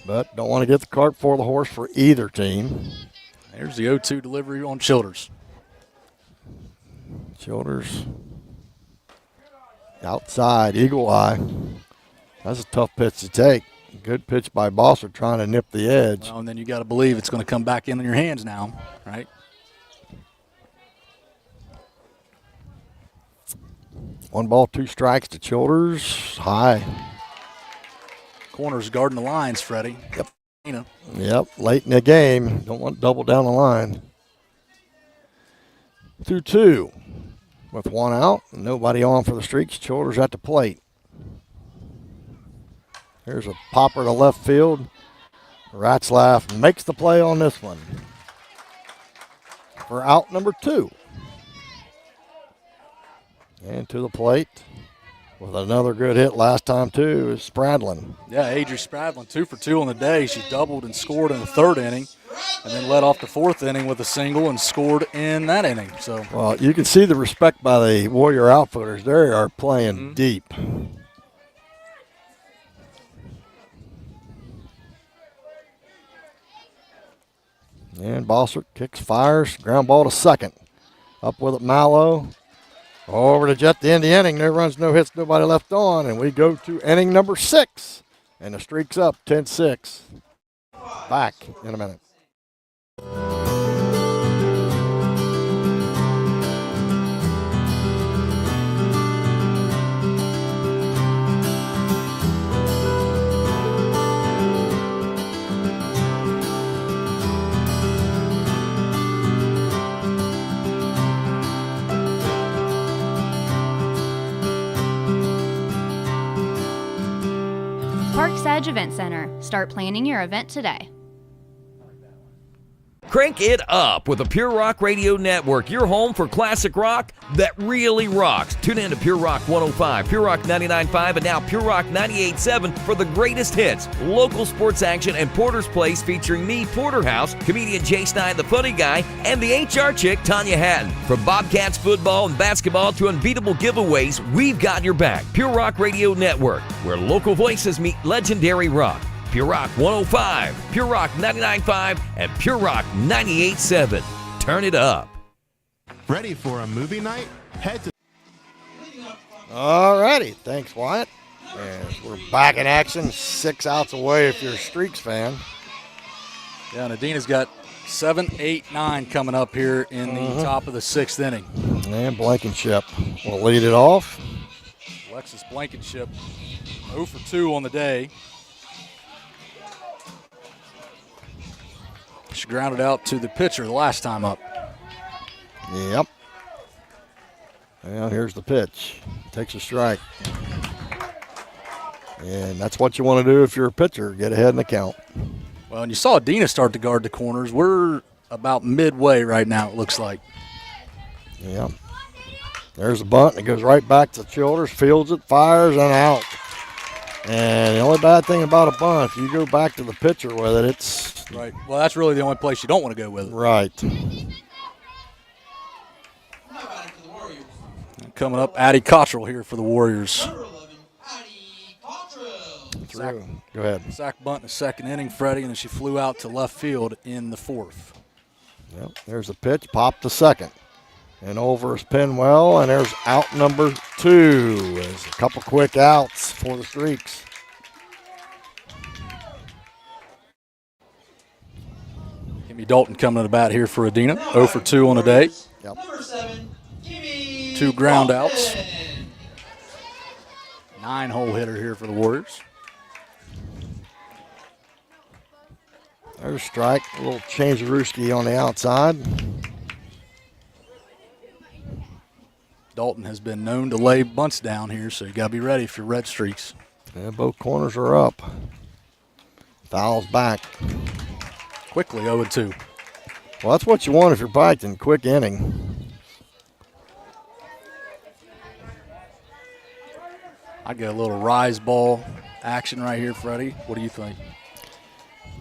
But don't want to get the cart before the horse for either team. There's the 0-2 delivery on Childers. Childers outside, eagle eye. That's a tough pitch to take. Good pitch by Bosser trying to nip the edge. Well, and then you got to believe it's going to come back in your hands now, right? 1 ball, 2 strikes to Childers. High. Corners guarding the lines, Freddie. Yep. You know. Yep, late in the game. Don't want to double down the line. 2-2 with 1 out. Nobody on for the Streaks. Childers at the plate. Here's a popper to left field. Ratzlaff makes the play on this one for out number 2. And to the plate with another good hit last time, too, is Spradlin. Yeah, Adri Spradlin, 2 for 2 on the day. She doubled and scored in the 3rd inning and then led off the 4th inning with a single and scored in that inning. So, well, you can see the respect by the Warrior outfielders. They are playing deep. And Bossert kicks, fires, ground ball to 2nd. Up with it, Mallow. Over to Jet, the end of the inning. No runs, no hits, nobody left on. And we go to inning number 6. And the Streak's up 10-6. Back in a minute. Parks Edge Event Center. Start planning your event today. Crank it up with the Pure Rock Radio Network, your home for classic rock that really rocks. Tune in to Pure Rock 105, Pure Rock 99.5, and now Pure Rock 98.7 for the greatest hits, local sports action, and Porter's Place featuring me, Porterhouse, comedian Jay Stein, the funny guy, and the HR chick, Tanya Hatton. From Bobcats football and basketball to unbeatable giveaways, we've got your back. Pure Rock Radio Network, where local voices meet legendary rock. Pure Rock 105, Pure Rock 99.5, and Pure Rock 98.7. Turn it up. Ready for a movie night? Head to All righty. Thanks, Wyatt. And we're back in action, 6 outs away if you're a Streaks fan. Yeah, and Adena's got 7, 8, 9 coming up here in the top of the 6th inning. And Blankenship will lead it off. Alexis Blankenship 0 for 2 on the day. She grounded out to the pitcher the last time up. Yep. And here's the pitch. Takes a strike. And that's what you want to do if you're a pitcher, get ahead in the count. Well, and you saw Adena start to guard the corners. We're about midway right now, it looks like. Yep. There's a bunt, and it goes right back to Childers, fields it, fires, and out. And the only bad thing about a bunt, if you go back to the pitcher with it, it's... Right. Well, that's really the only place you don't want to go with it. Right. Coming up, Addie Cottrell here for the Warriors. Through. Go ahead. Sack bunt in the 2nd inning, Freddie, and then she flew out to left field in the 4th. Yep. There's a pitch, popped to 2nd. And over is Penwell, and there's out number 2. There's a couple quick outs for the Streaks. Kimmy Dalton coming to the bat here for Adena. 0 for 2 on the day. Yep. 2 ground outs. 9-hole hitter here for the Warriors. There's a strike. A little change of Ruski on the outside. Dalton has been known to lay bunts down here, so you got to be ready for Red Streaks. Yeah, both corners are up. Fouls back. Quickly 0-2. Well, that's what you want if you're Piketon. Quick inning. I get a little rise ball action right here, Freddie. What do you think?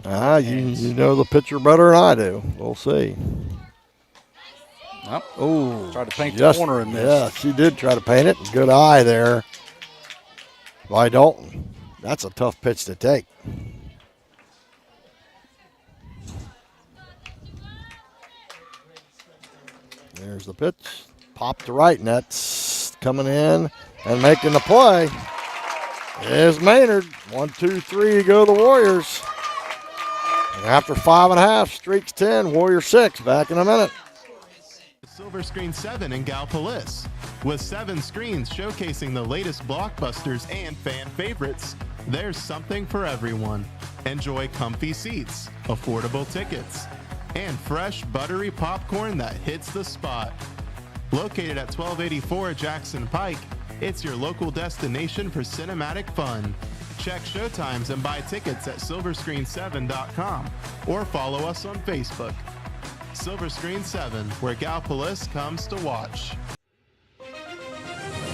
You know the pitcher better than I do. We'll see. Nope. Oh, tried to paint the corner and missed. Yeah, she did try to paint it. Good eye there by Dalton. That's a tough pitch to take. There's the pitch. Pop to right, and that's coming in and making the play is Maynard. 1, 2, 3 to go the Warriors. And after 5.5, Streaks 10, Warriors 6. Back in a minute. Silver Screen 7 in Gallipolis. With 7 screens showcasing the latest blockbusters and fan favorites, there's something for everyone. Enjoy comfy seats, affordable tickets, and fresh buttery popcorn that hits the spot. Located at 1284 Jackson Pike, it's your local destination for cinematic fun. Check showtimes and buy tickets at silverscreen7.com or follow us on Facebook. Silver Screen 7, where Gallipolis comes to watch.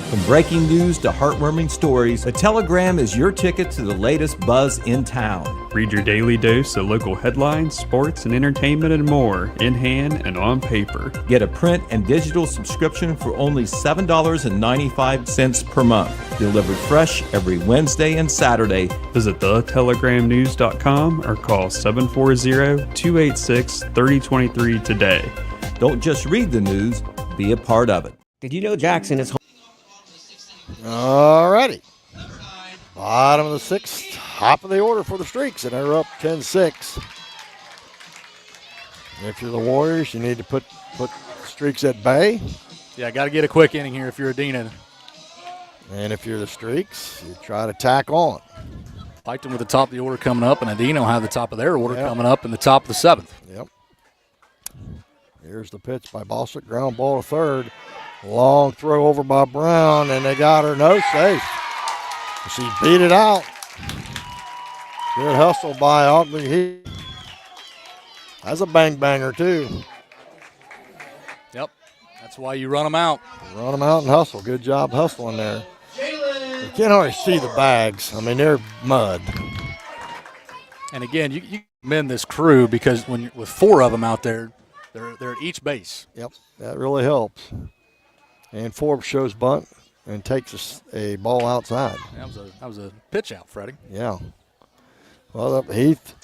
From breaking news to heartwarming stories, the Telegram is your ticket to the latest buzz in town. Read your daily dose of local headlines, sports, and entertainment and more in hand and on paper. Get a print and digital subscription for only $7.95 per month. Delivered fresh every Wednesday and Saturday. Visit thetelegramnews.com or call 740-286-3023 today. Don't just read the news, be a part of it. Did you know Jackson is home? All righty. Bottom of the 6th, top of the order for the Streaks, and they're up 10-6. If you're the Warriors, you need to put Streaks at bay. Yeah, got to get a quick inning here if you're Adena. And if you're the Streaks, you try to tack on. Piketon with the top of the order coming up, and Adena will have the top of their order coming up in the top of the 7th. Yep. Here's the pitch by Bossick, ground ball to third. Long throw over by Brown, and they got her no safe. She beat it out. Good hustle by Aubrey Heath. That's a bang banger too. Yep, that's why you run them out. Run them out and hustle. Good job hustling there. You can't always see the bags. I mean, they're mud. And again, you commend this crew because with 4 of them out there, they're at each base. Yep, that really helps. And Forbes shows bunt and takes a ball outside. That was a pitch out, Freddie. Yeah. Well, Heath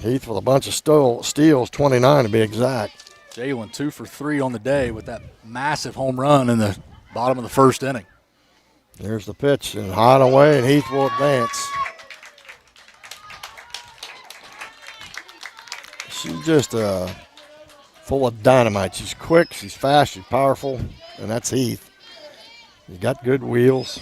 with a bunch of steals, 29 to be exact. Jalen 2 for 3 on the day with that massive home run in the bottom of the first inning. There's the pitch and high and away, and Heath will advance. She's just full of dynamite. She's quick, she's fast, she's powerful, and that's Heath. He's got good wheels.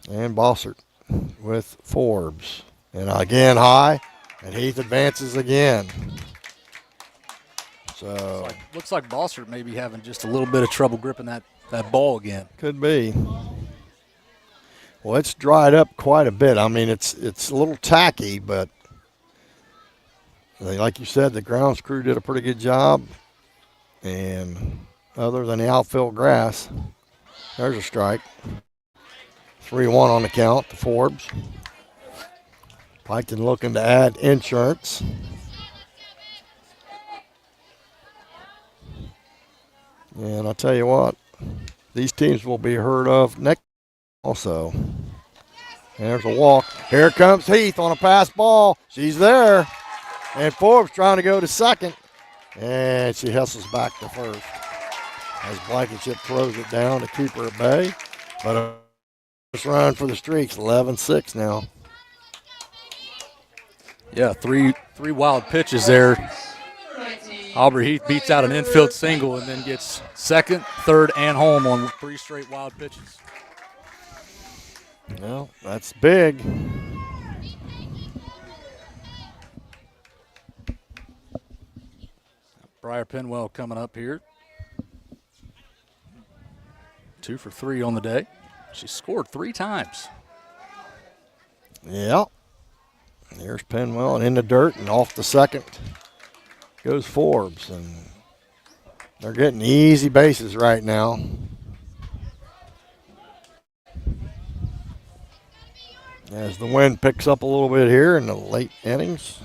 And Bossert with Forbes. And again high, and Heath advances again. So looks like Bossert may be having just a little bit of trouble gripping that ball again. Could be. Well, it's dried up quite a bit. I mean, it's a little tacky, but like you said, the grounds crew did a pretty good job. And other than the outfield grass, there's a strike. 3-1 on the count to Forbes. Piketon looking to add insurance. And I'll tell you what, these teams will be heard of next also. And there's a walk. Here comes Heath on a pass ball. She's there. And Forbes trying to go to second. And she hustles back to first. As Blankenship throws it down to keep her at bay. But a first run for the Streaks, 11-6 now. Yeah, three wild pitches there. Aubrey Heath beats out an infield single and then gets second, third, and home on 3 straight wild pitches. Well, that's big. Briar Penwell coming up here. 2 for 3 on the day. She scored 3 times. Yeah. Here's Penwell and in the dirt and off the second goes Forbes. And they're getting easy bases right now. As the wind picks up a little bit here in the late innings.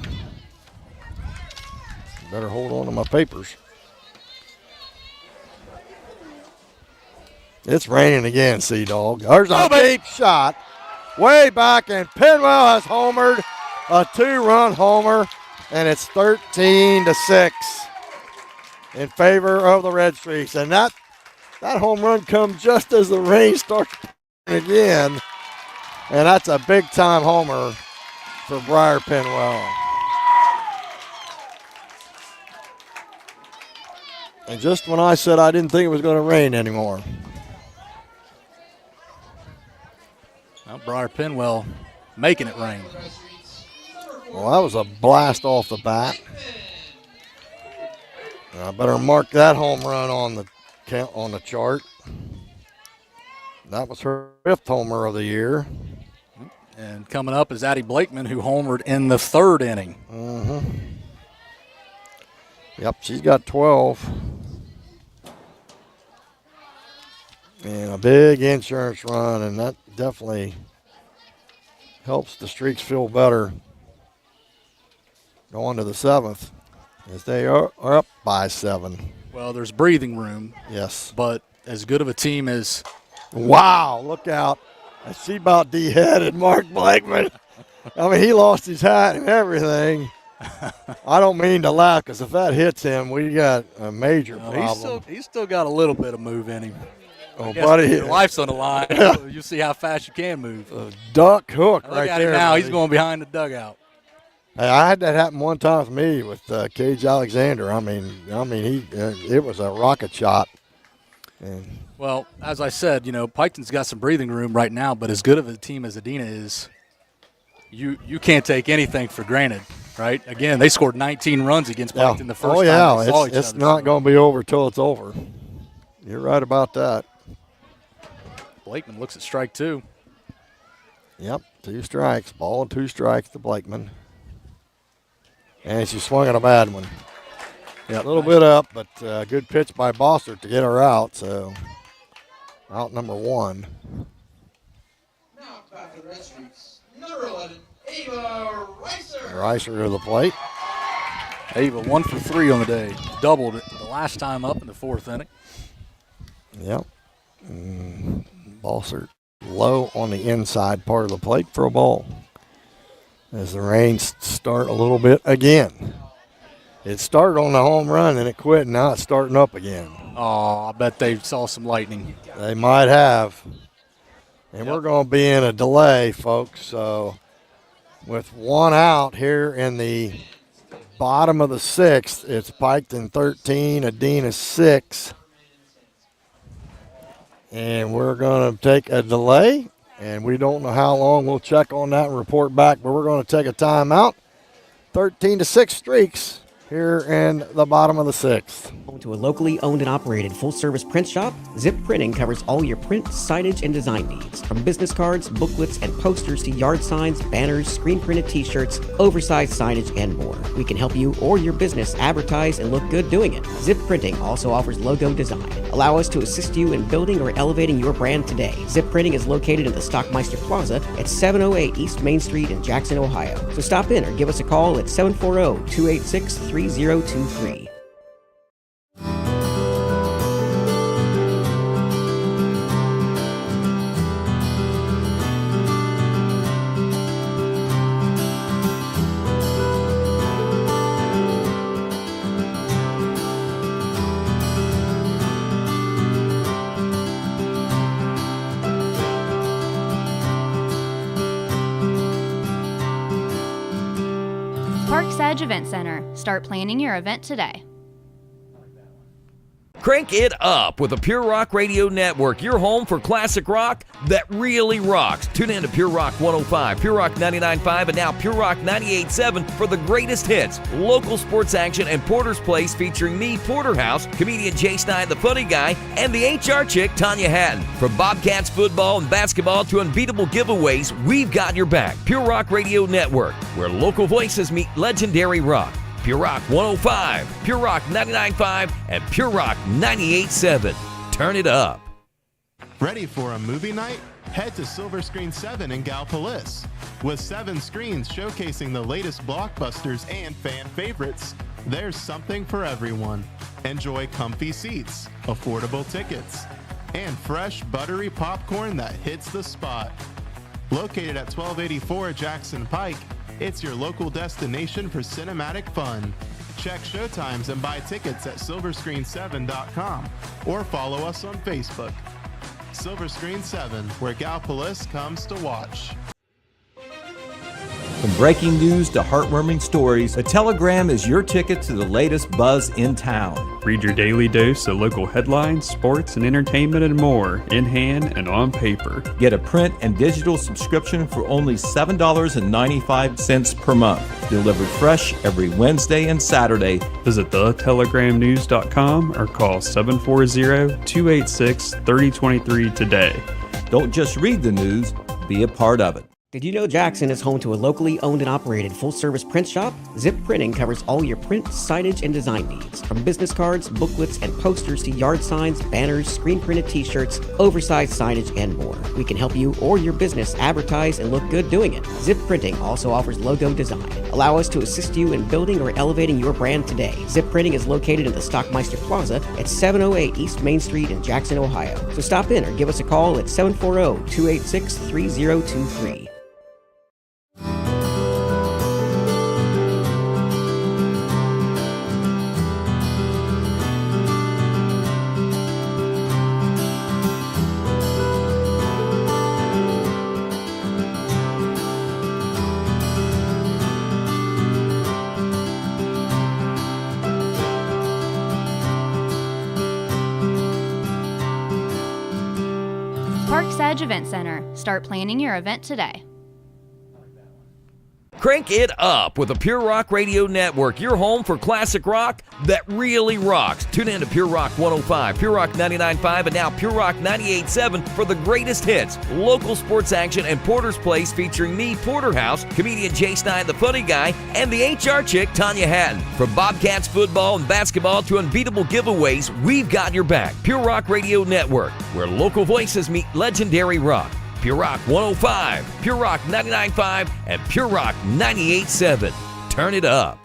Better hold on to my papers. It's raining again, Sea-Dog. There's a deep shot. Way back, and Penwell has homered. A 2-run homer, and it's 13-6 in favor of the Red Streaks. And that home run comes just as the rain starts again. And that's a big-time homer for Briar Penwell. And just when I said I didn't think it was going to rain anymore. Well, Briar Penwell making it rain. Well, that was a blast off the bat. I better mark that home run on the chart. That was her 5th homer of the year. And coming up is Addie Blakeman, who homered in the 3rd inning. Mm-hmm. Yep, she's got 12. And a big insurance run, and that definitely helps the Streaks feel better going to the 7th as they are up by 7. Well, there's breathing room. Yes. But as good of a team as... Wow, look out. She about de-headed Mark Blakeman. I mean, he lost his hat and everything. I don't mean to laugh because if that hits him, we got a major problem. He's still got a little bit of move in him. Oh, buddy. Your life's on the line. You see how fast you can move. Duck hook Look right at there. him now. Buddy. He's going behind the dugout. Hey, I had that happen one time with me with Cage Alexander. I mean, it was a rocket shot. And well, as I said, Piketon's got some breathing room right now, but as good of a team as Adena is, you can't take anything for granted, right? Again, they scored 19 runs against Piketon the first time they saw each it's other. not going to be over till it's over. You're right about that. Blakeman looks at strike two. Yep, 2 strikes. Ball and 2 strikes to Blakeman. And she swung at a bad one. Yep. A little bit up, but good pitch by Bossert to get her out. So out number 1. Now Piketon Redstreaks, number 11, Ava Reiser. Reiser to the plate. Ava 1 for 3 on the day. Doubled it the last time up in the 4th inning. Yep. Bossert low on the inside part of the plate for a ball. As the rains start a little bit again. It started on the home run and it quit, and now it's starting up again. Oh, I bet they saw some lightning. They might have. And we're going to be in a delay, folks. So with 1 out here in the bottom of the 6th, it's Piketon 13, Adena 6. And we're going to take a delay, and we don't know how long. We'll check on that and report back, but we're going to take a timeout. 13-6 Streaks here in the bottom of the 6th. Home to a locally owned and operated full-service print shop, Zip Printing covers all your print, signage, and design needs. From business cards, booklets, and posters to yard signs, banners, screen-printed t-shirts, oversized signage, and more. We can help you or your business advertise and look good doing it. Zip Printing also offers logo design. Allow us to assist you in building or elevating your brand today. Zip Printing is located in the Stockmeister Plaza at 708 East Main Street in Jackson, Ohio. So stop in or give us a call at 740-286-3023. Parks Edge Event Center. Start planning your event today. Crank it up with the Pure Rock Radio Network, your home for classic rock that really rocks. Tune in to Pure Rock 105, Pure Rock 99.5, and now Pure Rock 98.7 for the greatest hits, local sports action, and Porter's Place featuring me, Porterhouse, comedian Jay Stein, the funny guy, and the HR chick, Tanya Hatton. From Bobcats football and basketball to unbeatable giveaways, we've got your back. Pure Rock Radio Network, where local voices meet legendary rock. Pure Rock 105, Pure Rock 99.5, and Pure Rock 98.7. Turn it up. Ready for a movie night? Head to Silver Screen 7 in Gallipolis. With 7 screens showcasing the latest blockbusters and fan favorites, there's something for everyone. Enjoy comfy seats, affordable tickets, and fresh buttery popcorn that hits the spot. Located at 1284 Jackson Pike, it's your local destination for cinematic fun. Check showtimes and buy tickets at silverscreen7.com or follow us on Facebook. Silver Screen 7, where Gallipolis comes to watch. From breaking news to heartwarming stories, the Telegram is your ticket to the latest buzz in town. Read your daily dose of local headlines, sports, and entertainment and more in hand and on paper. Get a print and digital subscription for only $7.95 per month. Delivered fresh every Wednesday and Saturday. Visit thetelegramnews.com or call 740-286-3023 today. Don't just read the news, be a part of it. Did you know Jackson is home to a locally owned and operated full-service print shop? Zip Printing covers all your print, signage, and design needs. From business cards, booklets, and posters to yard signs, banners, screen-printed t-shirts, oversized signage, and more. We can help you or your business advertise and look good doing it. Zip Printing also offers logo design. Allow us to assist you in building or elevating your brand today. Zip Printing is located in the Stockmeister Plaza at 708 East Main Street in Jackson, Ohio. So stop in or give us a call at 740-286-3023. Parks Edge Event Center. Start planning your event today. Crank it up with the Pure Rock Radio Network, your home for classic rock that really rocks. Tune in to Pure Rock 105, Pure Rock 99.5, and now Pure Rock 98.7 for the greatest hits, local sports action, and Porter's Place featuring me, Porterhouse, comedian Jay Stein, the funny guy, and the HR chick, Tanya Hatton. From Bobcats football and basketball to unbeatable giveaways, we've got your back. Pure Rock Radio Network, where local voices meet legendary rock. Pure Rock 105, Pure Rock 99.5, and Pure Rock 98.7. Turn it up.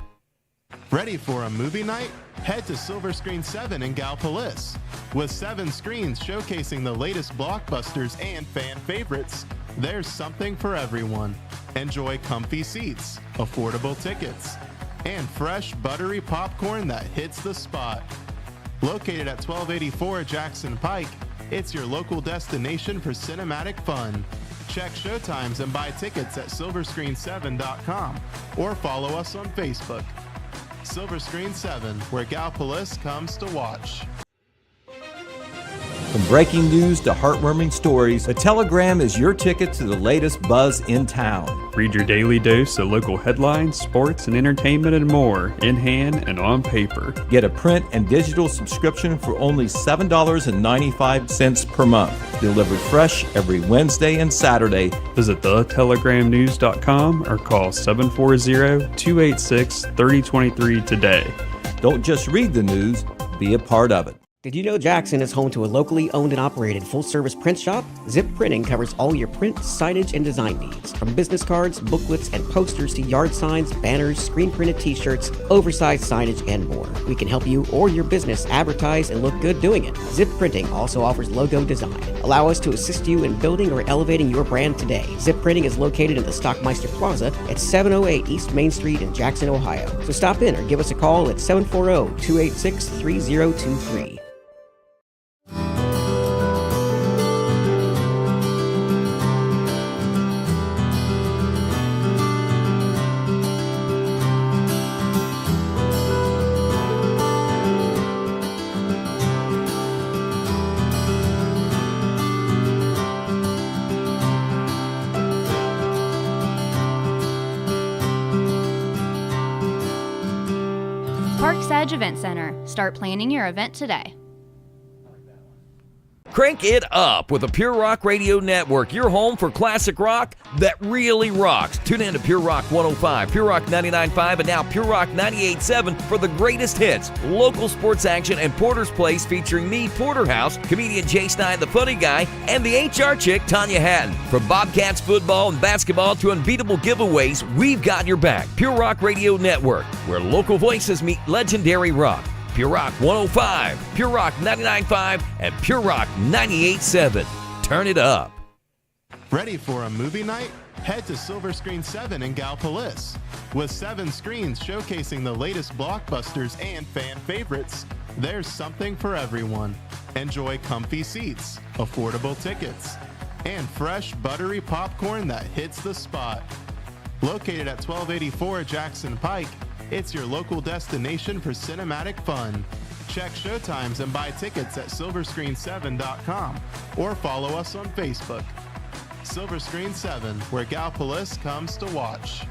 Ready for a movie night? Head to Silver Screen 7 in Gallipolis. With 7 screens showcasing the latest blockbusters and fan favorites, there's something for everyone. Enjoy comfy seats, affordable tickets, and fresh, buttery popcorn that hits the spot. Located at 1284 Jackson Pike, it's your local destination for cinematic fun. Check showtimes and buy tickets at silverscreen7.com or follow us on Facebook. Silver Screen 7, where Gallipolis comes to watch. From breaking news to heartwarming stories, a telegram is your ticket to the latest buzz in town. Read your daily dose of local headlines, sports, and entertainment and more in hand and on paper. Get a print and digital subscription for only $7.95 per month. Delivered fresh every Wednesday and Saturday. Visit thetelegramnews.com or call 740-286-3023 today. Don't just read the news, be a part of it. Did you know Jackson is home to a locally owned and operated full-service print shop? Zip Printing covers all your print, signage, and design needs. From business cards, booklets, and posters to yard signs, banners, screen-printed t-shirts, oversized signage, and more. We can help you or your business advertise and look good doing it. Zip Printing also offers logo design. Allow us to assist you in building or elevating your brand today. Zip Printing is located in the Stockmeister Plaza at 708 East Main Street in Jackson, Ohio. So stop in or give us a call at 740-286-3023. Parks Edge Event Center. Start planning your event today. Crank it up with the Pure Rock Radio Network, your home for classic rock that really rocks. Tune in to Pure Rock 105, Pure Rock 99.5, and now Pure Rock 98.7 for the greatest hits, local sports action, and Porter's Place featuring me, Porterhouse, comedian Jay Stein, the funny guy, and the HR chick, Tanya Hatton. From Bobcats football and basketball to unbeatable giveaways, we've got your back. Pure Rock Radio Network, where local voices meet legendary rock. Pure Rock 105, Pure Rock 99.5, and Pure Rock 98.7. Turn it up. Ready for a movie night? Head to Silver Screen 7 in Gallipolis. With 7 screens showcasing the latest blockbusters and fan favorites, there's something for everyone. Enjoy comfy seats, affordable tickets, and fresh, buttery popcorn that hits the spot. Located at 1284 Jackson Pike, it's your local destination for cinematic fun. Check showtimes and buy tickets at silverscreen7.com or follow us on Facebook. Silver Screen 7, where Gallipolis comes to watch.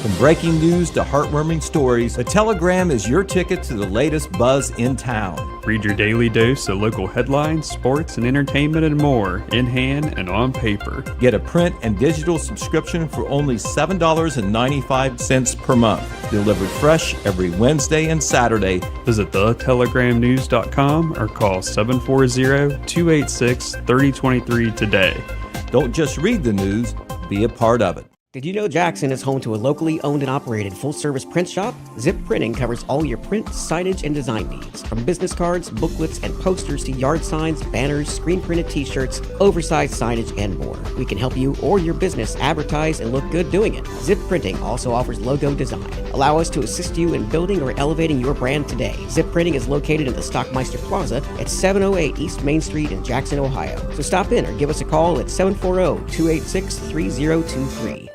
From breaking news to heartwarming stories, a telegram is your ticket to the latest buzz in town. Read your daily dose of local headlines, sports, and entertainment and more in hand and on paper. Get a print and digital subscription for only $7.95 per month. Delivered fresh every Wednesday and Saturday. Visit thetelegramnews.com or call 740-286-3023 today. Don't just read the news, be a part of it. Did you know Jackson is home to a locally owned and operated full-service print shop? Zip Printing covers all your print, signage, and design needs. From business cards, booklets, and posters to yard signs, banners, screen-printed t-shirts, oversized signage, and more. We can help you or your business advertise and look good doing it. Zip Printing also offers logo design. Allow us to assist you in building or elevating your brand today. Zip Printing is located in the Stockmeister Plaza at 708 East Main Street in Jackson, Ohio. So stop in or give us a call at 740-286-3023.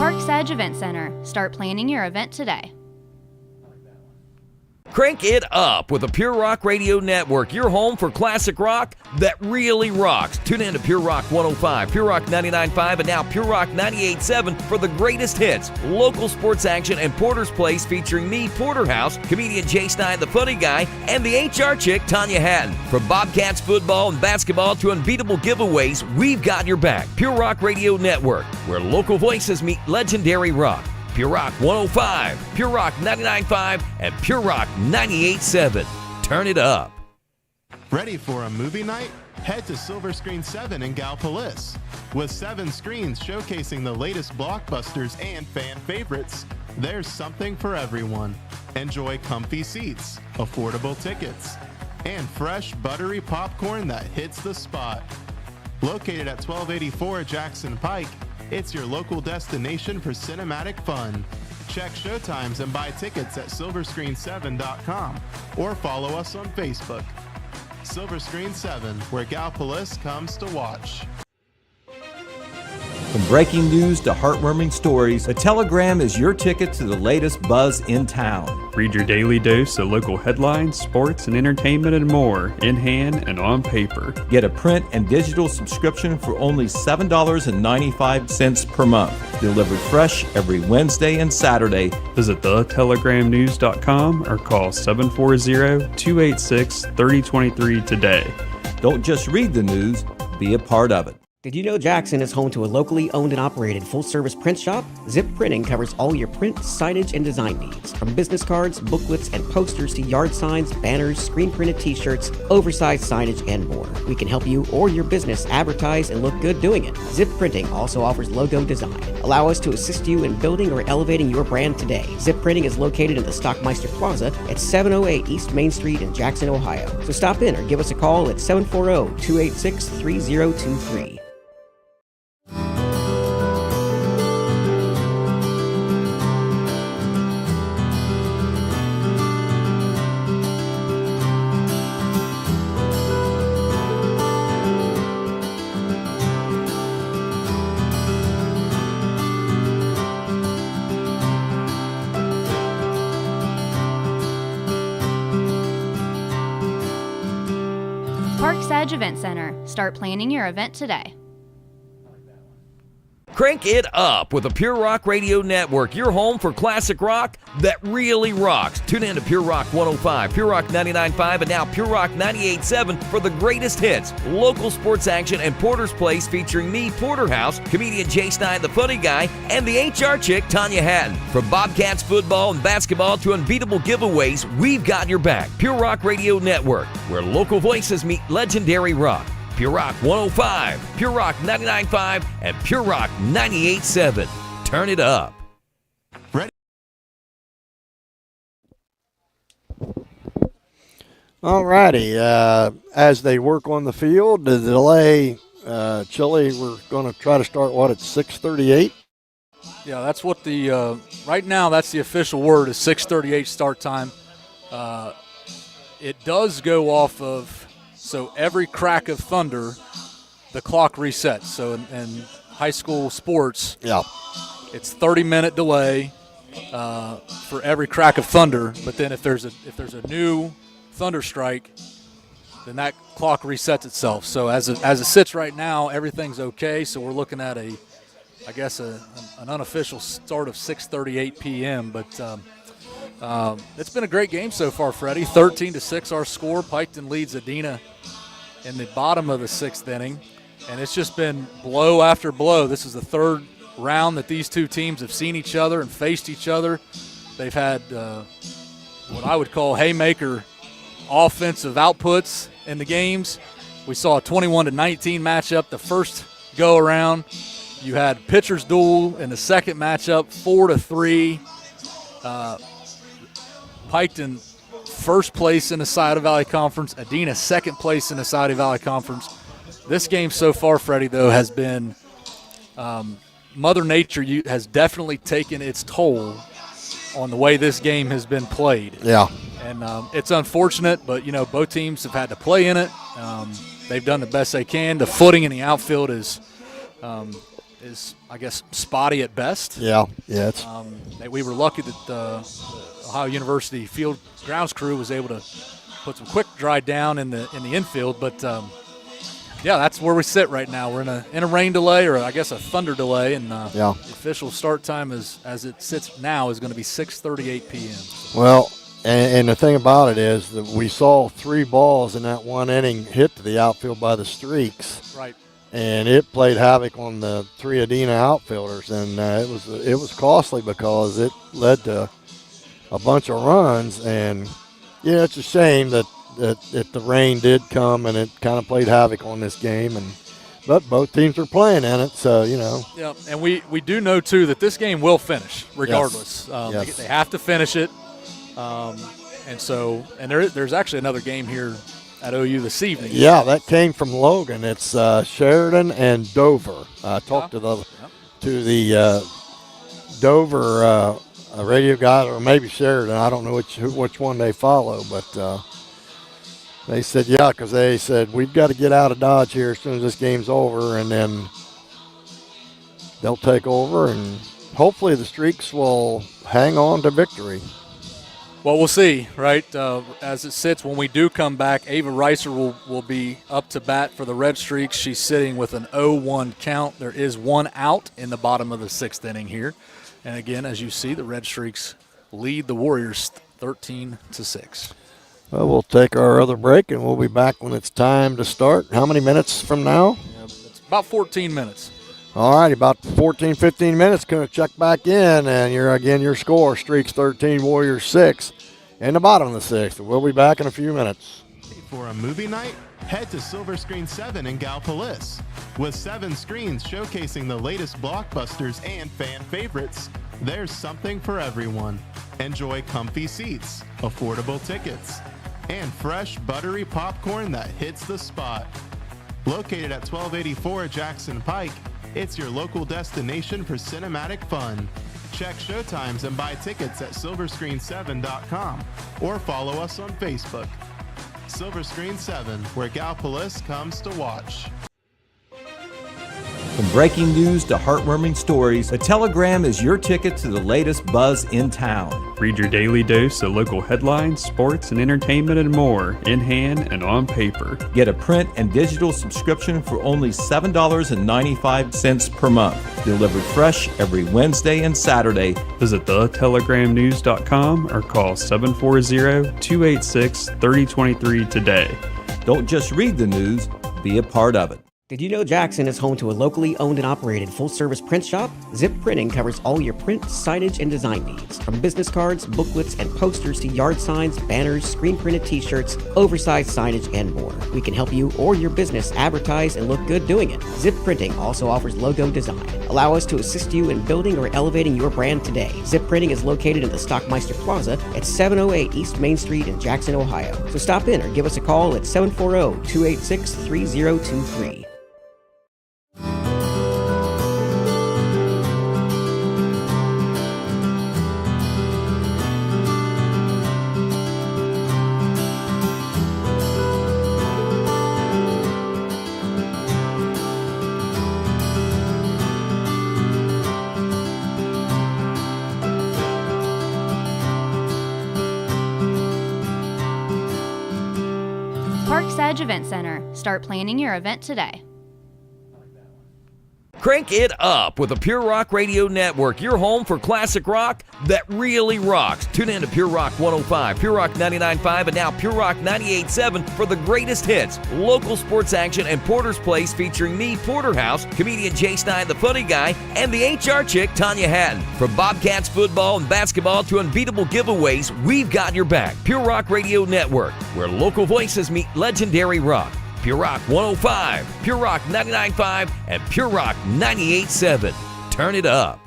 Parks Edge Event Center. Start planning your event today. Crank it up with the Pure Rock Radio Network, your home for classic rock that really rocks. Tune in to Pure Rock 105, Pure Rock 99.5, and now Pure Rock 98.7 for the greatest hits, local sports action, and Porter's Place featuring me, Porterhouse, comedian Jay Stein, the funny guy, and the HR chick, Tanya Hatton. From Bobcats football and basketball to unbeatable giveaways, we've got your back. Pure Rock Radio Network, where local voices meet legendary rock. Pure Rock 105, Pure Rock 99.5, and Pure Rock 98.7. Turn it up. Ready for a movie night? Head to Silver Screen 7 in Gallipolis. With 7 screens showcasing the latest blockbusters and fan favorites, there's something for everyone. Enjoy comfy seats, affordable tickets, and fresh, buttery popcorn that hits the spot. Located at 1284 Jackson Pike, it's your local destination for cinematic fun. Check showtimes and buy tickets at silverscreen7.com or follow us on Facebook. Silver Screen 7, where Gallipolis comes to watch. From breaking news to heartwarming stories, the Telegram is your ticket to the latest buzz in town. Read your daily dose of local headlines, sports, and entertainment and more in hand and on paper. Get a print and digital subscription for only $7.95 per month. Delivered fresh every Wednesday and Saturday. Visit thetelegramnews.com or call 740-286-3023 today. Don't just read the news, be a part of it. Did you know Jackson is home to a locally owned and operated full-service print shop? Zip Printing covers all your print, signage, and design needs. From business cards, booklets, and posters to yard signs, banners, screen-printed t-shirts, oversized signage, and more. We can help you or your business advertise and look good doing it. Zip Printing also offers logo design. Allow us to assist you in building or elevating your brand today. Zip Printing is located in the Stockmeister Plaza at 708 East Main Street in Jackson, Ohio. So stop in or give us a call at 740-286-3023. Parks Edge Event Center. Start planning your event today. Crank it up with the Pure Rock Radio Network, your home for classic rock that really rocks. Tune in to Pure Rock 105, Pure Rock 99.5, and now Pure Rock 98.7 for the greatest hits, local sports action, and Porter's Place featuring me, Porterhouse, comedian Jay Stein, the funny guy, and the HR chick, Tanya Hatton. From Bobcats football and basketball to unbeatable giveaways, we've got your back. Pure Rock Radio Network, where local voices meet legendary rock. Pure Rock 105, Pure Rock 99.5, and Pure Rock 98.7. Turn it up. Ready? All righty. As they work on the field, the delay, Chile, we're going to try to start, at 6:38? Yeah, that's what the right now that's the official word is 6:38 start time. It does go off of, so every crack of thunder, the clock resets. So in high school sports, Yeah. it's 30-minute delay for every crack of thunder. But then if there's a new thunder strike, then that clock resets itself. So as it sits right now, everything's okay. So we're looking at an unofficial start of 6:38 p.m. But it's been a great game so far, Freddie. 13-6 our score. Piketon leads Adena in the bottom of the 6th inning, and it's just been blow after blow. This is the third round that these two teams have seen each other and faced each other. They've had what I would call haymaker offensive outputs in the games. We saw a 21-19 matchup the first go-around. You had pitchers duel in the second matchup, 4-3. Piketon first place in the Scioto Valley Conference. Adena second place in the Scioto Valley Conference. This game so far, Freddie, though, has been Mother Nature has definitely taken its toll on the way this game has been played. Yeah. And it's unfortunate, but, both teams have had to play in it. They've done the best they can. The footing in the outfield is is, I guess, spotty at best. Yeah, it's We were lucky that the Ohio University field grounds crew was able to put some quick dry down in the infield, but that's where we sit right now. We're in a rain delay, or I guess a thunder delay, and the official start time as it sits now is going to be 6:38 p.m. Well, and the thing about it is that we saw 3 balls in that one inning hit to the outfield by the Streaks. Right. And it played havoc on the 3 Adena outfielders, and it was costly because it led to a bunch of runs. And yeah, it's a shame that the rain did come and it kind of played havoc on this game. But both teams are playing in it, so Yeah, and we do know too that this game will finish regardless. Yes. They have to finish it, and there's actually another game here at OU this evening. Yeah, that came from Logan. It's Sheridan and Dover. I talked to the Dover radio guy, or maybe Sheridan. I don't know which one they follow, but they said because they said we've got to get out of Dodge here as soon as this game's over, and then they'll take over, and hopefully the Streaks will hang on to victory. Well, we'll see, right? As it sits, when we do come back, Ava Reiser will be up to bat for the Redstreaks. She's sitting with an 0-1 count. There is 1 out in the bottom of the 6th inning here. And again, as you see, the Redstreaks lead the Warriors 13-6. Well, we'll take our other break, and we'll be back when it's time to start. How many minutes from now? It's about 14 minutes. All right, about 14, 15 minutes. Going to check back in, and your score, Streaks 13, Warriors 6, in the bottom of the 6th. We'll be back in a few minutes. For a movie night, head to Silver Screen 7 in Gallipolis. With 7 screens showcasing the latest blockbusters and fan favorites, there's something for everyone. Enjoy comfy seats, affordable tickets, and fresh, buttery popcorn that hits the spot. Located at 1284 Jackson Pike, it's your local destination for cinematic fun. Check showtimes and buy tickets at silverscreen7.com or follow us on Facebook. Silver Screen 7, where Gallipolis comes to watch. From breaking news to heartwarming stories, the Telegram is your ticket to the latest buzz in town. Read your daily dose of local headlines, sports, and entertainment and more in hand and on paper. Get a print and digital subscription for only $7.95 per month. Delivered fresh every Wednesday and Saturday. Visit thetelegramnews.com or call 740-286-3023 today. Don't just read the news, be a part of it. Did you know Jackson is home to a locally owned and operated full-service print shop? Zip Printing covers all your print, signage, and design needs. From business cards, booklets, and posters to yard signs, banners, screen-printed t-shirts, oversized signage, and more. We can help you or your business advertise and look good doing it. Zip Printing also offers logo design. Allow us to assist you in building or elevating your brand today. Zip Printing is located in the Stockmeister Plaza at 708 East Main Street in Jackson, Ohio. So stop in or give us a call at 740-286-3023. Parks Edge Event Center. Start planning your event today. Crank it up with the Pure Rock Radio Network, your home for classic rock that really rocks. Tune in to Pure Rock 105, Pure Rock 99.5, and now Pure Rock 98.7 for the greatest hits, local sports action, and Porter's Place featuring me, Porterhouse, comedian Jay Stein, the funny guy, and the HR chick, Tanya Hatton. From Bobcats football and basketball to unbeatable giveaways, we've got your back. Pure Rock Radio Network, where local voices meet legendary rock. Pure Rock 105, Pure Rock 99.5, and Pure Rock 98.7. Turn it up.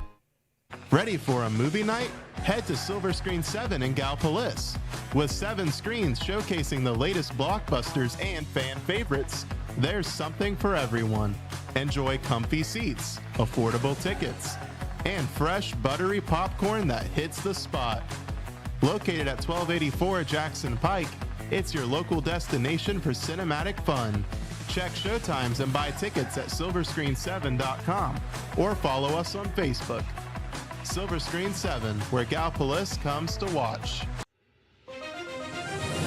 Ready for a movie night? Head to Silver Screen 7 in Gallipolis. With 7 screens showcasing the latest blockbusters and fan favorites, there's something for everyone. Enjoy comfy seats, affordable tickets, and fresh, buttery popcorn that hits the spot. Located at 1284 Jackson Pike, it's your local destination for cinematic fun. Check showtimes and buy tickets at silverscreen7.com or follow us on Facebook. Silver Screen 7, where Gallipolis comes to watch.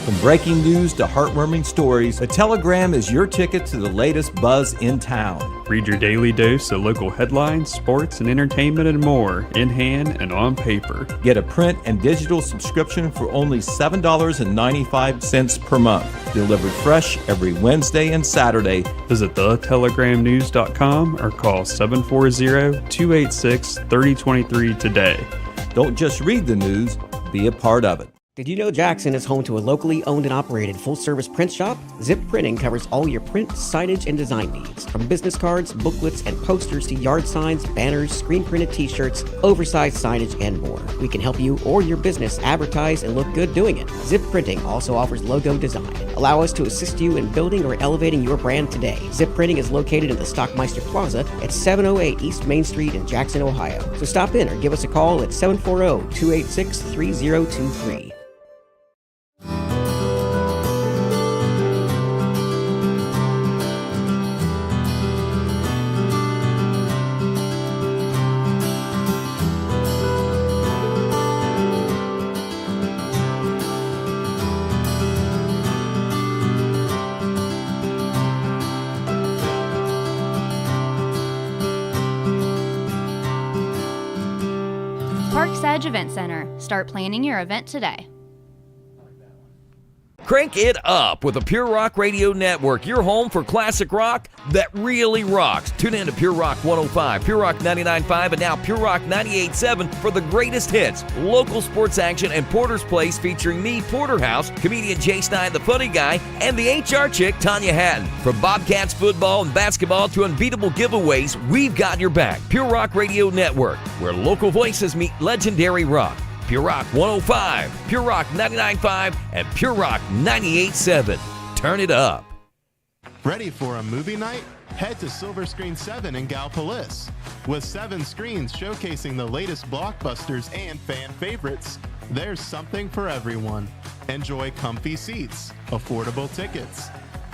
From breaking news to heartwarming stories, the Telegram is your ticket to the latest buzz in town. Read your daily dose of local headlines, sports, and entertainment and more in hand and on paper. Get a print and digital subscription for only $7.95 per month. Delivered fresh every Wednesday and Saturday. Visit thetelegramnews.com or call 740-286-3023 today. Don't just read the news, be a part of it. Did you know Jackson is home to a locally owned and operated full-service print shop? Zip Printing covers all your print, signage, and design needs. From business cards, booklets, and posters to yard signs, banners, screen-printed t-shirts, oversized signage, and more. We can help you or your business advertise and look good doing it. Zip Printing also offers logo design. Allow us to assist you in building or elevating your brand today. Zip Printing is located in the Stockmeister Plaza at 708 East Main Street in Jackson, Ohio. So stop in or give us a call at 740-286-3023. Parks Edge Event Center. Start planning your event today. Crank it up with the Pure Rock Radio Network, your home for classic rock that really rocks. Tune in to Pure Rock 105, Pure Rock 99.5, and now Pure Rock 98.7 for the greatest hits, local sports action, and Porter's Place featuring me, Porterhouse, comedian Jay Stein, the funny guy, and the HR chick, Tanya Hatton. From Bobcats football and basketball to unbeatable giveaways, we've got your back. Pure Rock Radio Network, where local voices meet legendary rock. Pure Rock 105, Pure Rock 99.5, and Pure Rock 98.7. Turn it up. Ready for a movie night? Head to Silver Screen 7 in Gallipolis. With 7 screens showcasing the latest blockbusters and fan favorites, there's something for everyone. Enjoy comfy seats, affordable tickets,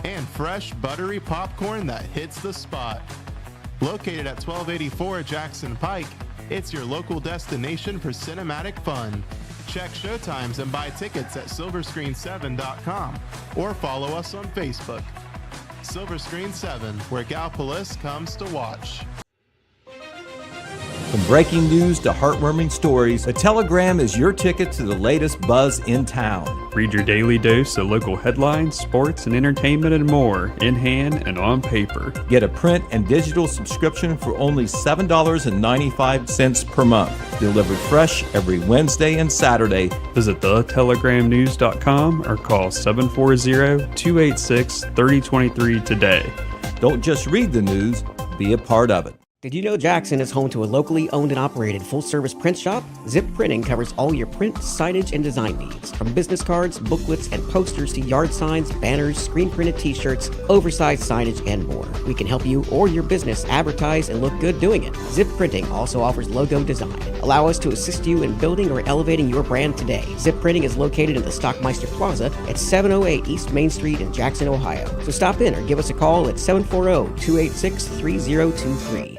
and fresh buttery popcorn that hits the spot. Located at 1284 Jackson Pike, it's your local destination for cinematic fun. Check showtimes and buy tickets at silverscreen7.com or follow us on Facebook. Silver Screen 7, where Gallipolis comes to watch. From breaking news to heartwarming stories, the Telegram is your ticket to the latest buzz in town. Read your daily dose of local headlines, sports, and entertainment and more in hand and on paper. Get a print and digital subscription for only $7.95 per month. Delivered fresh every Wednesday and Saturday. Visit thetelegramnews.com or call 740-286-3023 today. Don't just read the news, be a part of it. Did you know Jackson is home to a locally owned and operated full-service print shop? Zip Printing covers all your print, signage, and design needs. From business cards, booklets, and posters to yard signs, banners, screen-printed t-shirts, oversized signage, and more. We can help you or your business advertise and look good doing it. Zip Printing also offers logo design. Allow us to assist you in building or elevating your brand today. Zip Printing is located in the Stockmeister Plaza at 708 East Main Street in Jackson, Ohio. So stop in or give us a call at 740-286-3023.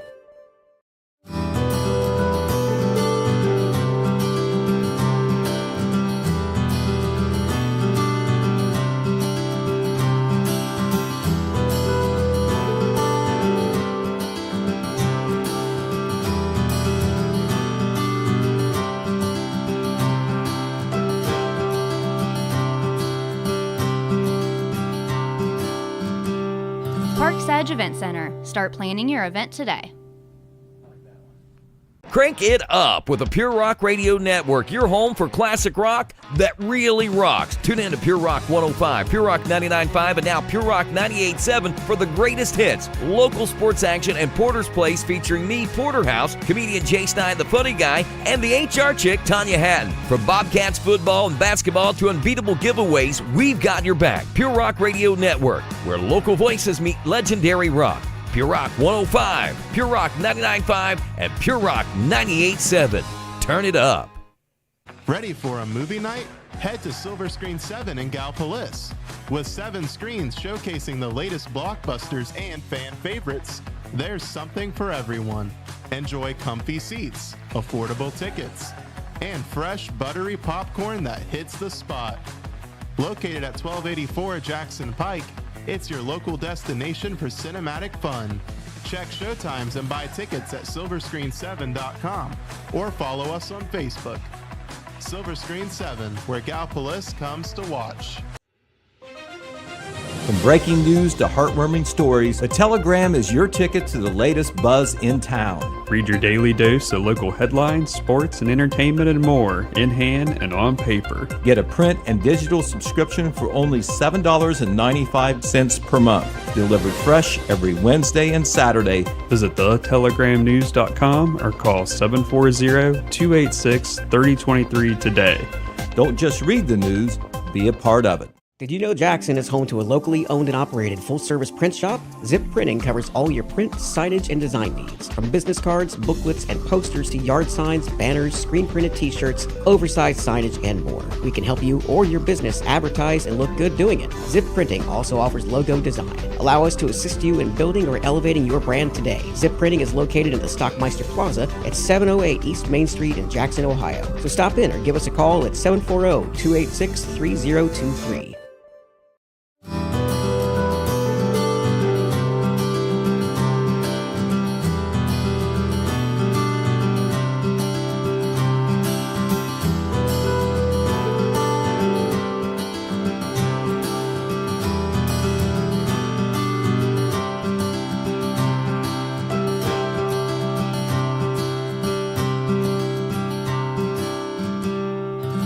Parks Edge Event Center. Start planning your event today. Crank it up with the Pure Rock Radio Network, your home for classic rock that really rocks. Tune in to Pure Rock 105, Pure Rock 99.5, and now Pure Rock 98.7 for the greatest hits, local sports action, and Porter's Place featuring me, Porterhouse, comedian Jay Stein, the funny guy, and the HR chick, Tanya Hatton. From Bobcats football and basketball to unbeatable giveaways, we've got your back. Pure Rock Radio Network, where local voices meet legendary rock. Pure Rock 105, Pure Rock 99.5, and Pure Rock 98.7. Turn it up. Ready for a movie night? Head to Silver Screen 7 in Gallipolis. With 7 screens showcasing the latest blockbusters and fan favorites, there's something for everyone. Enjoy comfy seats, affordable tickets, and fresh buttery popcorn that hits the spot. Located at 1284 Jackson Pike, it's your local destination for cinematic fun. Check showtimes and buy tickets at silverscreen7.com or follow us on Facebook. Silver Screen 7, where Gallipolis comes to watch. From breaking news to heartwarming stories, a telegram is your ticket to the latest buzz in town. Read your daily dose of local headlines, sports, and entertainment and more in hand and on paper. Get a print and digital subscription for only $7.95 per month. Delivered fresh every Wednesday and Saturday. Visit thetelegramnews.com or call 740-286-3023 today. Don't just read the news, be a part of it. Did you know Jackson is home to a locally owned and operated full-service print shop? Zip Printing covers all your print, signage, and design needs. From business cards, booklets, and posters to yard signs, banners, screen-printed t-shirts, oversized signage, and more. We can help you or your business advertise and look good doing it. Zip Printing also offers logo design. Allow us to assist you in building or elevating your brand today. Zip Printing is located in the Stockmeister Plaza at 708 East Main Street in Jackson, Ohio. So stop in or give us a call at 740-286-3023.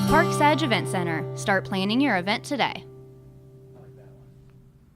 Parks Edge Event Center. Start planning your event today.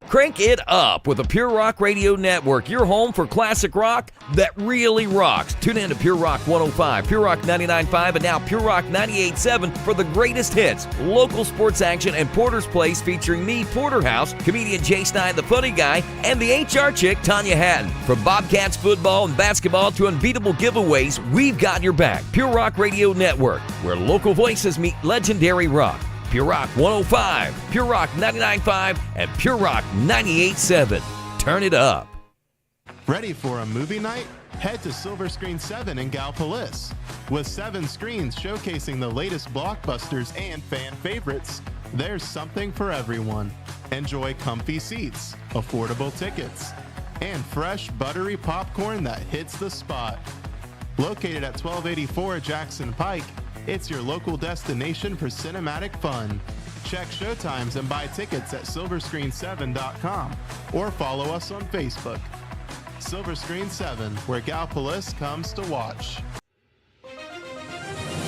Crank it up with the Pure Rock Radio Network, your home for classic rock that really rocks. Tune in to Pure Rock 105, Pure Rock 99.5, and now Pure Rock 98.7 for the greatest hits, local sports action, and Porter's Place featuring me, Porterhouse, comedian Jay Stein, the funny guy, and the HR chick, Tanya Hatton. From Bobcats football and basketball to unbeatable giveaways, we've got your back. Pure Rock Radio Network, where local voices meet legendary rock. Pure Rock 105, Pure Rock 99.5, and Pure Rock 98.7. Turn it up. Ready for a movie night? Head to Silver Screen 7 in Gallipolis. With 7 screens showcasing the latest blockbusters and fan favorites, there's something for everyone. Enjoy comfy seats, affordable tickets, and fresh buttery popcorn that hits the spot. Located at 1284 Jackson Pike, it's your local destination for cinematic fun. Check showtimes and buy tickets at silverscreen7.com or follow us on Facebook. Silver Screen 7, where Gallipolis comes to watch.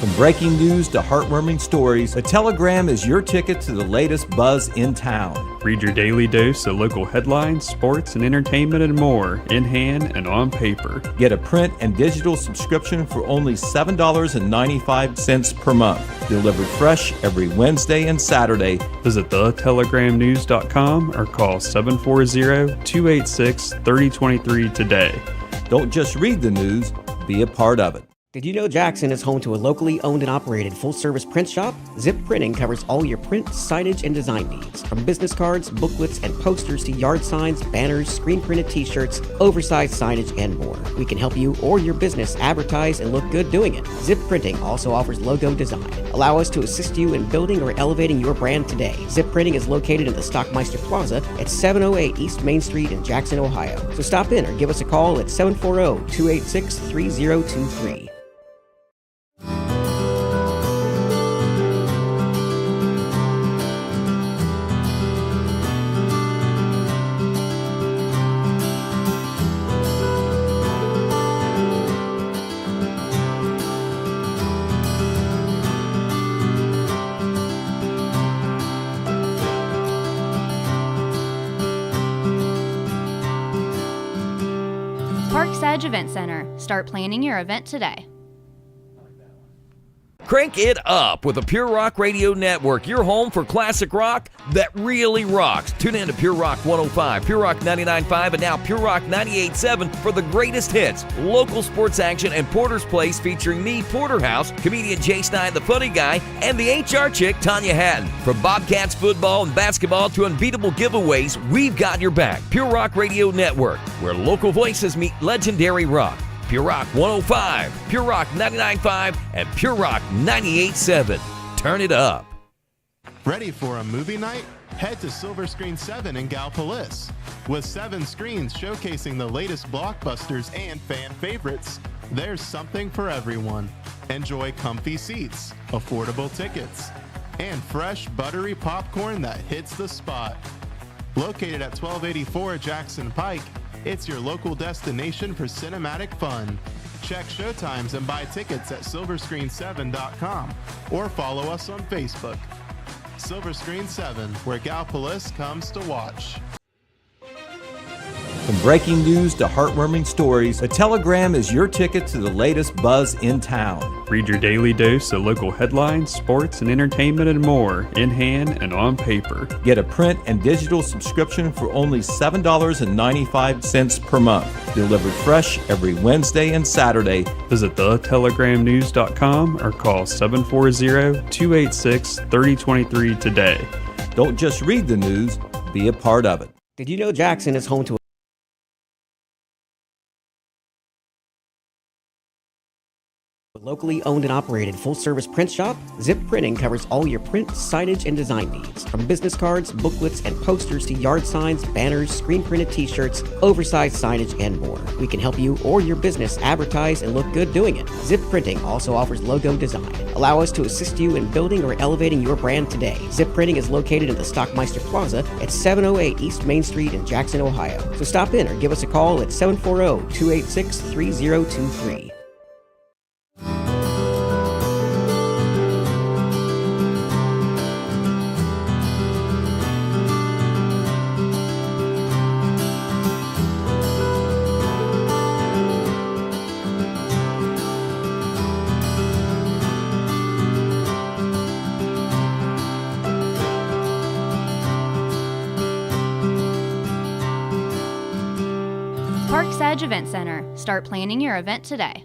From breaking news to heartwarming stories, a telegram is your ticket to the latest buzz in town. Read your daily dose of local headlines, sports, and entertainment and more in hand and on paper. Get a print and digital subscription for only $7.95 per month. Delivered fresh every Wednesday and Saturday. Visit thetelegramnews.com or call 740-286-3023 today. Don't just read the news, be a part of it. Did you know Jackson is home to a locally owned and operated full-service print shop? Zip Printing covers all your print, signage, and design needs. From business cards, booklets, and posters to yard signs, banners, screen-printed t-shirts, oversized signage, and more. We can help you or your business advertise and look good doing it. Zip Printing also offers logo design. Allow us to assist you in building or elevating your brand today. Zip Printing is located in the Stockmeister Plaza at 708 East Main Street in Jackson, Ohio. So stop in or give us a call at 740-286-3023. Parks Edge Event Center. Start planning your event today. Crank it up with the Pure Rock Radio Network, your home for classic rock that really rocks. Tune in to Pure Rock 105, Pure Rock 99.5, and now Pure Rock 98.7 for the greatest hits, local sports action, and Porter's Place featuring me, Porterhouse, comedian Jay Stein, the funny guy, and the HR chick, Tanya Hatton. From Bobcats football and basketball to unbeatable giveaways, we've got your back. Pure Rock Radio Network, where local voices meet legendary rock. Pure Rock 105, Pure Rock 99.5, and Pure Rock 98.7. Turn it up. Ready for a movie night? Head to Silver Screen 7 in Gallipolis. With 7 screens showcasing the latest blockbusters and fan favorites, there's something for everyone. Enjoy comfy seats, affordable tickets, and fresh, buttery popcorn that hits the spot. Located at 1284 Jackson Pike, it's your local destination for cinematic fun. Check showtimes and buy tickets at silverscreen7.com or follow us on Facebook. Silver Screen 7, where Gallipolis comes to watch. From breaking news to heartwarming stories, the Telegram is your ticket to the latest buzz in town. Read your daily dose of local headlines, sports, and entertainment and more in hand and on paper. Get a print and digital subscription for only $7.95 per month. Delivered fresh every Wednesday and Saturday. Visit thetelegramnews.com or call 740-286-3023 today. Don't just read the news, be a part of it. Did you know Jackson is home to a locally owned and operated full-service print shop? Zip Printing covers all your print, signage, and design needs. From business cards, booklets, and posters to yard signs, banners, screen-printed t-shirts, oversized signage, and more. We can help you or your business advertise and look good doing it. Zip Printing also offers logo design. Allow us to assist you in building or elevating your brand today. Zip Printing is located in the Stockmeister Plaza at 708 East Main Street in Jackson, Ohio. So stop in or give us a call at 740-286-3023. Parks Edge Event Center. Start planning your event today.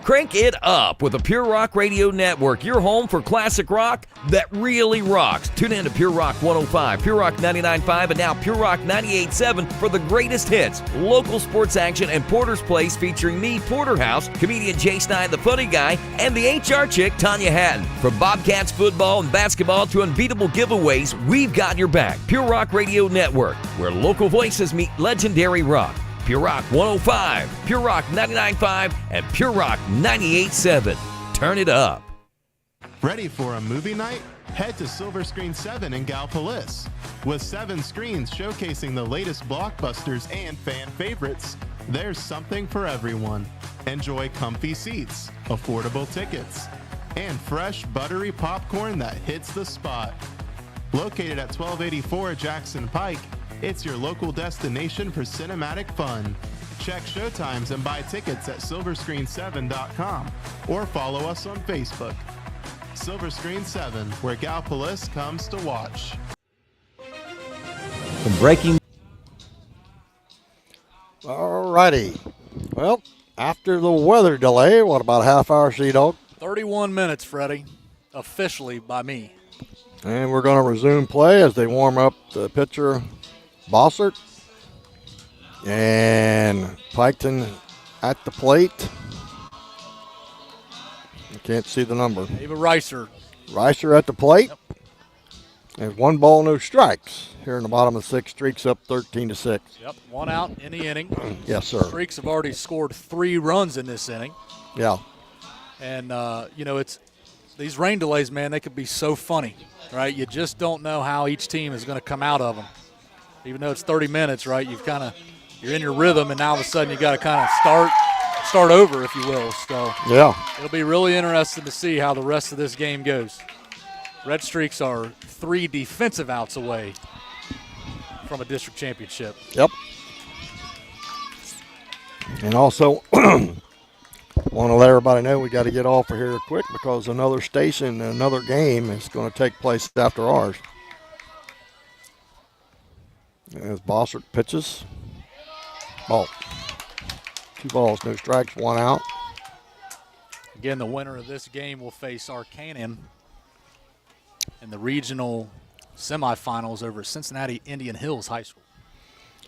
Crank it up with the Pure Rock Radio Network, your home for classic rock that really rocks. Tune in to Pure Rock 105, Pure Rock 99.5, and now Pure Rock 98.7 for the greatest hits, local sports action, and Porter's Place featuring me, Porterhouse, comedian Jay Stein, the funny guy, and the HR chick, Tanya Hatton. From Bobcats football and basketball to unbeatable giveaways, we've got your back. Pure Rock Radio Network, where local voices meet legendary rock. Pure Rock 105, Pure Rock 99.5, and Pure Rock 98.7. Turn it up. Ready for a movie night? Head to Silver Screen 7 in Gallipolis. With 7 screens showcasing the latest blockbusters and fan favorites, there's something for everyone. Enjoy comfy seats, affordable tickets, and fresh, buttery popcorn that hits the spot. Located at 1284 Jackson Pike, it's your local destination for cinematic fun. Check showtimes and buy tickets at silverscreen7.com or follow us on Facebook. Silver Screen 7, where Gallipolis comes to watch. From breaking. Alrighty. Well, after the weather delay, what about a half hour, Sea-Dog? 31 minutes, Freddie, officially by me. And we're going to resume play as they warm up the pitcher, Bossert. And Piketon at the plate. I can't see the number. Ava Reiser. Reiser at the plate. Yep. And 1 ball, no strikes. Here in the bottom of the 6th, Streaks up 13-6. Yep, 1 out in the inning. Yes, sir. Streaks have already scored 3 runs in this inning. Yeah. And, it's these rain delays, man, they could be so funny, right? You just don't know how each team is going to come out of them. Even though it's 30 minutes, right, you're in your rhythm, and now all of a sudden you got to kind of start over, if you will. So yeah, it'll be really interesting to see how the rest of this game goes. Red Streaks are 3 defensive outs away from a district championship. Yep. And also Want to let everybody know we got to get off of here quick because another station and another game is going to take place after ours. As Bossert pitches. Ball. 2 balls, no strikes, 1 out. Again, the winner of this game will face Arcanum in the regional semifinals over at Cincinnati Indian Hills High School.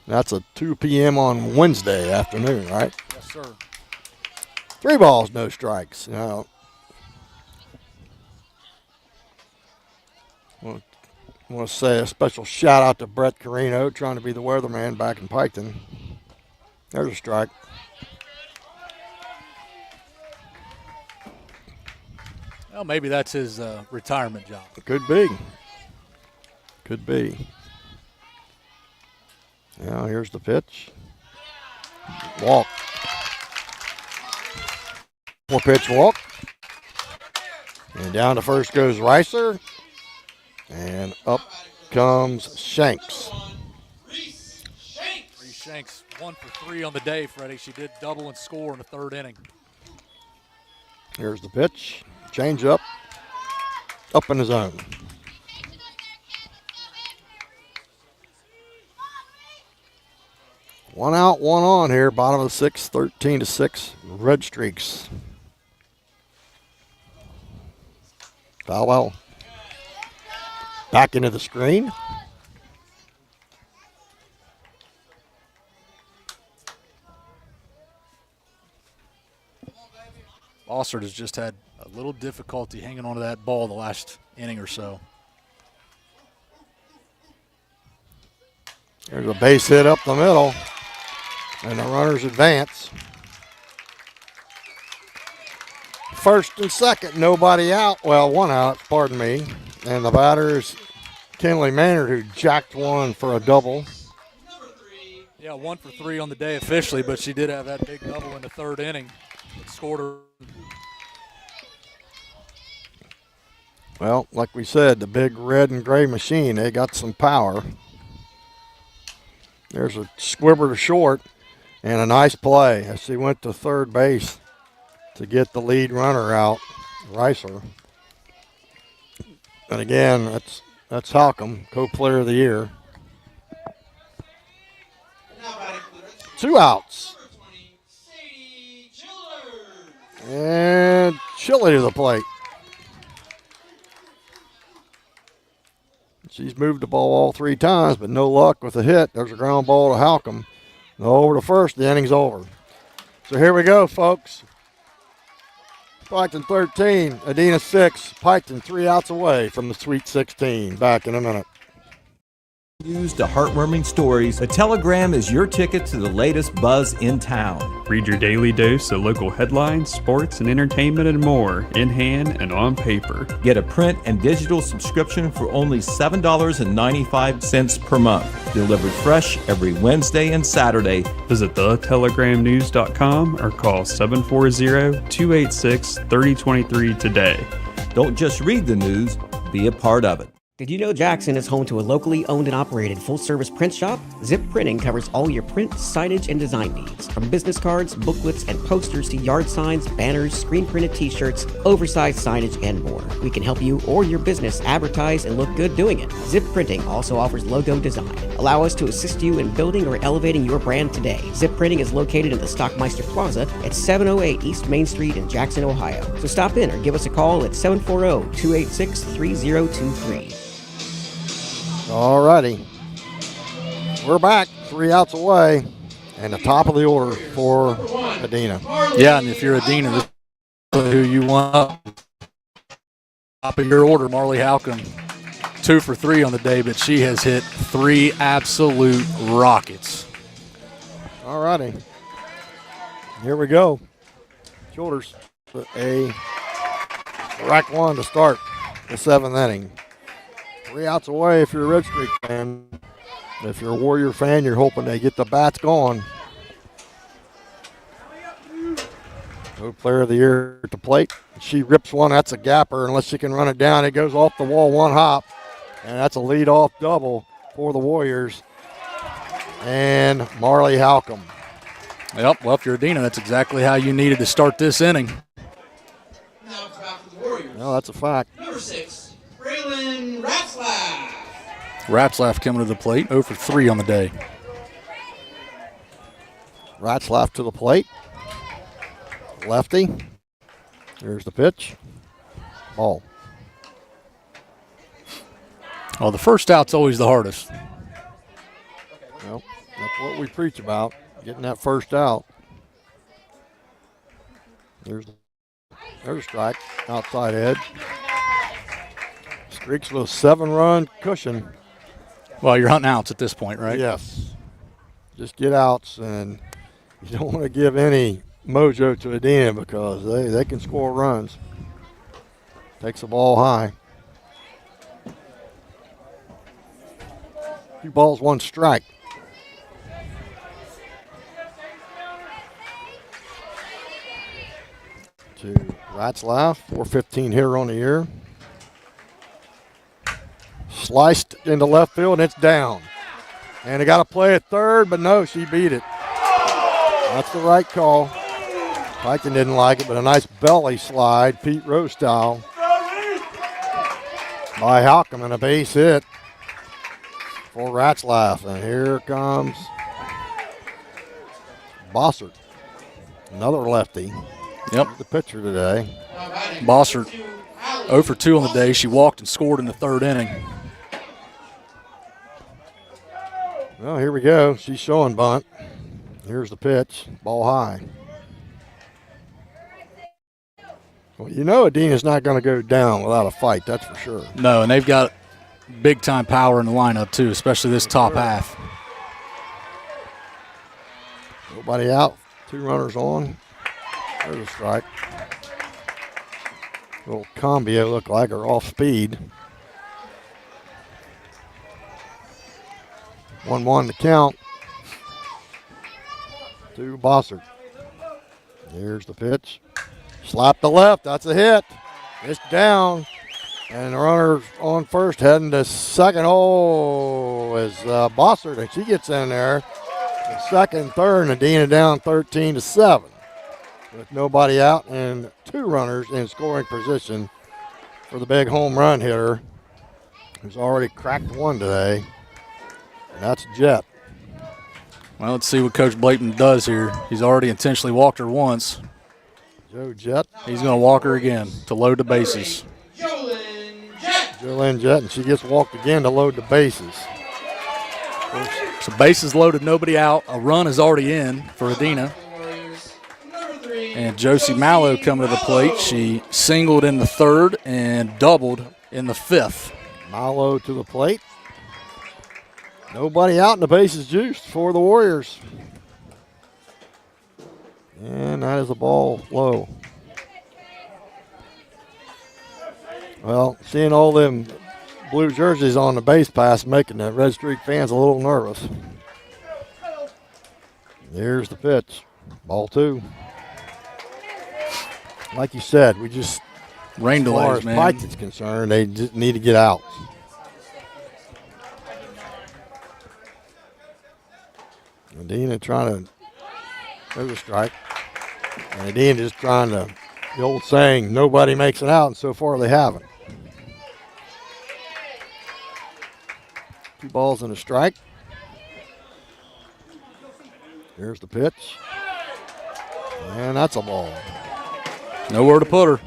That's a 2 p.m. on Wednesday afternoon, right? Yes, sir. 3 balls, no strikes. Now, I want to say a special shout out to Brett Carino trying to be the weatherman back in Piketon. There's a strike. Well, maybe that's his retirement job. It could be. Could be. Now here's the pitch. Walk. 4-pitch walk. And down to first goes Reiser. And up comes Shanks. Reese Shanks 1 for 3 on the day, Freddie. She did double and score in the 3rd inning. Here's the pitch. Change up. Up in the zone. One out, 1 on here. Bottom of the 6th, 13-6. Redstreaks. Foul well. Back into the screen. Bossert has just had a little difficulty hanging onto that ball the last inning or so. There's a base hit up the middle. And the runners advance. First and second, nobody out. Well, 1 out, pardon me. And the batter is Kenley Maynard, who jacked one for a double. Yeah, 1 for 3 on the day officially, but she did have that big double in the 3rd inning. It scored her. Well, like we said, the big red and gray machine, they got some power. There's a squibber to short and a nice play as she went to third base to get the lead runner out, Reiser. And again, that's Halcomb, co-player of the year. 2 outs. And Chili to the plate. She's moved the ball all 3 times, but no luck with the hit. There's a ground ball to Halcomb. Over to first, the inning's over. So here we go, folks. Piketon 13, Adena 6. Piketon 3 outs away from the Sweet 16. Back in a minute. News to heartwarming stories, the Telegram is your ticket to the latest buzz in town. Read your daily dose of local headlines, sports, and entertainment and more in hand and on paper. Get a print and digital subscription for only $7.95 per month. Delivered fresh every Wednesday and Saturday. Visit thetelegramnews.com or call 740-286-3023 today. Don't just read the news, be a part of it. Did you know Jackson is home to a locally owned and operated full-service print shop? Zip Printing covers all your print, signage, and design needs. From business cards, booklets, and posters to yard signs, banners, screen-printed t-shirts, oversized signage, and more. We can help you or your business advertise and look good doing it. Zip Printing also offers logo design. Allow us to assist you in building or elevating your brand today. Zip Printing is located in the Stockmeister Plaza at 708 East Main Street in Jackson, Ohio. So stop in or give us a call at 740-286-3023. All righty. We're back, 3 outs away, and the top of the order for Adena. Yeah, and if you're Adena, this is who you want up. Top of your order, Marley Halcomb. 2 for 3 on the day, but she has hit 3 absolute rockets. All righty. Here we go. Shoulders. A rack 1 to start the 7th inning. 3 outs away if you're a Red Streak fan. If you're a Warrior fan, you're hoping they get the bats going. No player of the year at the plate. She rips one. That's a gapper. Unless she can run it down, it goes off the wall 1 hop. And that's a leadoff double for the Warriors. And Marley Halcomb Yep, well, if you're Adena, that's exactly how you needed to start this inning. Now it's back to the Warriors. No, that's a fact. Number 6, Braylon Ratzlaff. Ratzlaff coming to the plate, 0 for 3 on the day. Ratzlaff to the plate. Lefty. Here's the pitch. Ball. Oh, the first out's always the hardest. Well, that's what we preach about, getting that first out. There's a strike, outside edge. Streaks with a 7-run cushion. Well, you're hunting outs at this point, right? Yes. Just get outs, and you don't want to give any mojo to Adena because they can score runs. Takes the ball high. 2 balls, 1 strike. To Ratzlaff, 415 hitter on the year. Sliced into left field, and it's down. And they got to play at third, but no, she beat it. That's the right call. Piketon didn't like it, but a nice belly slide, Pete Rose style, by Halcom, and a base hit for Ratzlaff. And here comes Bossert, another lefty. Yep. The pitcher today. Bossert, 0 for 2 on the day. She walked and scored in the 3rd inning. Well, here we go. She's showing bunt. Here's the pitch. Ball high. Well, you know Adena's not going to go down without a fight, that's for sure. No, and they've got big-time power in the lineup, too, especially this top half. Nobody out. 2 runners on. There's a strike. Little Combio look like her off speed. 1-1 to count. To Bossert. Here's the pitch. Slap to left. That's a hit. It's down. And the runner on first heading to second. Oh, is Bossert, and she gets in there. The second, third, and Adena down 13-7. With nobody out and 2 runners in scoring position for the big home run hitter, who's already cracked 1 today. And that's Jet. Well, let's see what Coach Blayton does here. He's already intentionally walked her once. Joe Jet. He's going to walk her again to load the bases. Jolene Jet, and she gets walked again to load the bases. So bases loaded, nobody out. A run is already in for Adena. And Josie Mallow coming to the plate. She singled in the 3rd and doubled in the 5th. Mallow to the plate. Nobody out, and the bases juiced for the Warriors. And that is a ball low. Well, seeing all them blue jerseys on the base pass making the Red Streak fans a little nervous. Here's the pitch. Ball 2. Like you said, we just, rain as far delays, as man. Piketon's concerned, they just need to get out. Adena trying to, there's a strike. And Adena just trying to, the old saying, nobody makes it out, and so far they haven't. 2 balls and a strike. Here's the pitch. And that's a ball. Nowhere to put her.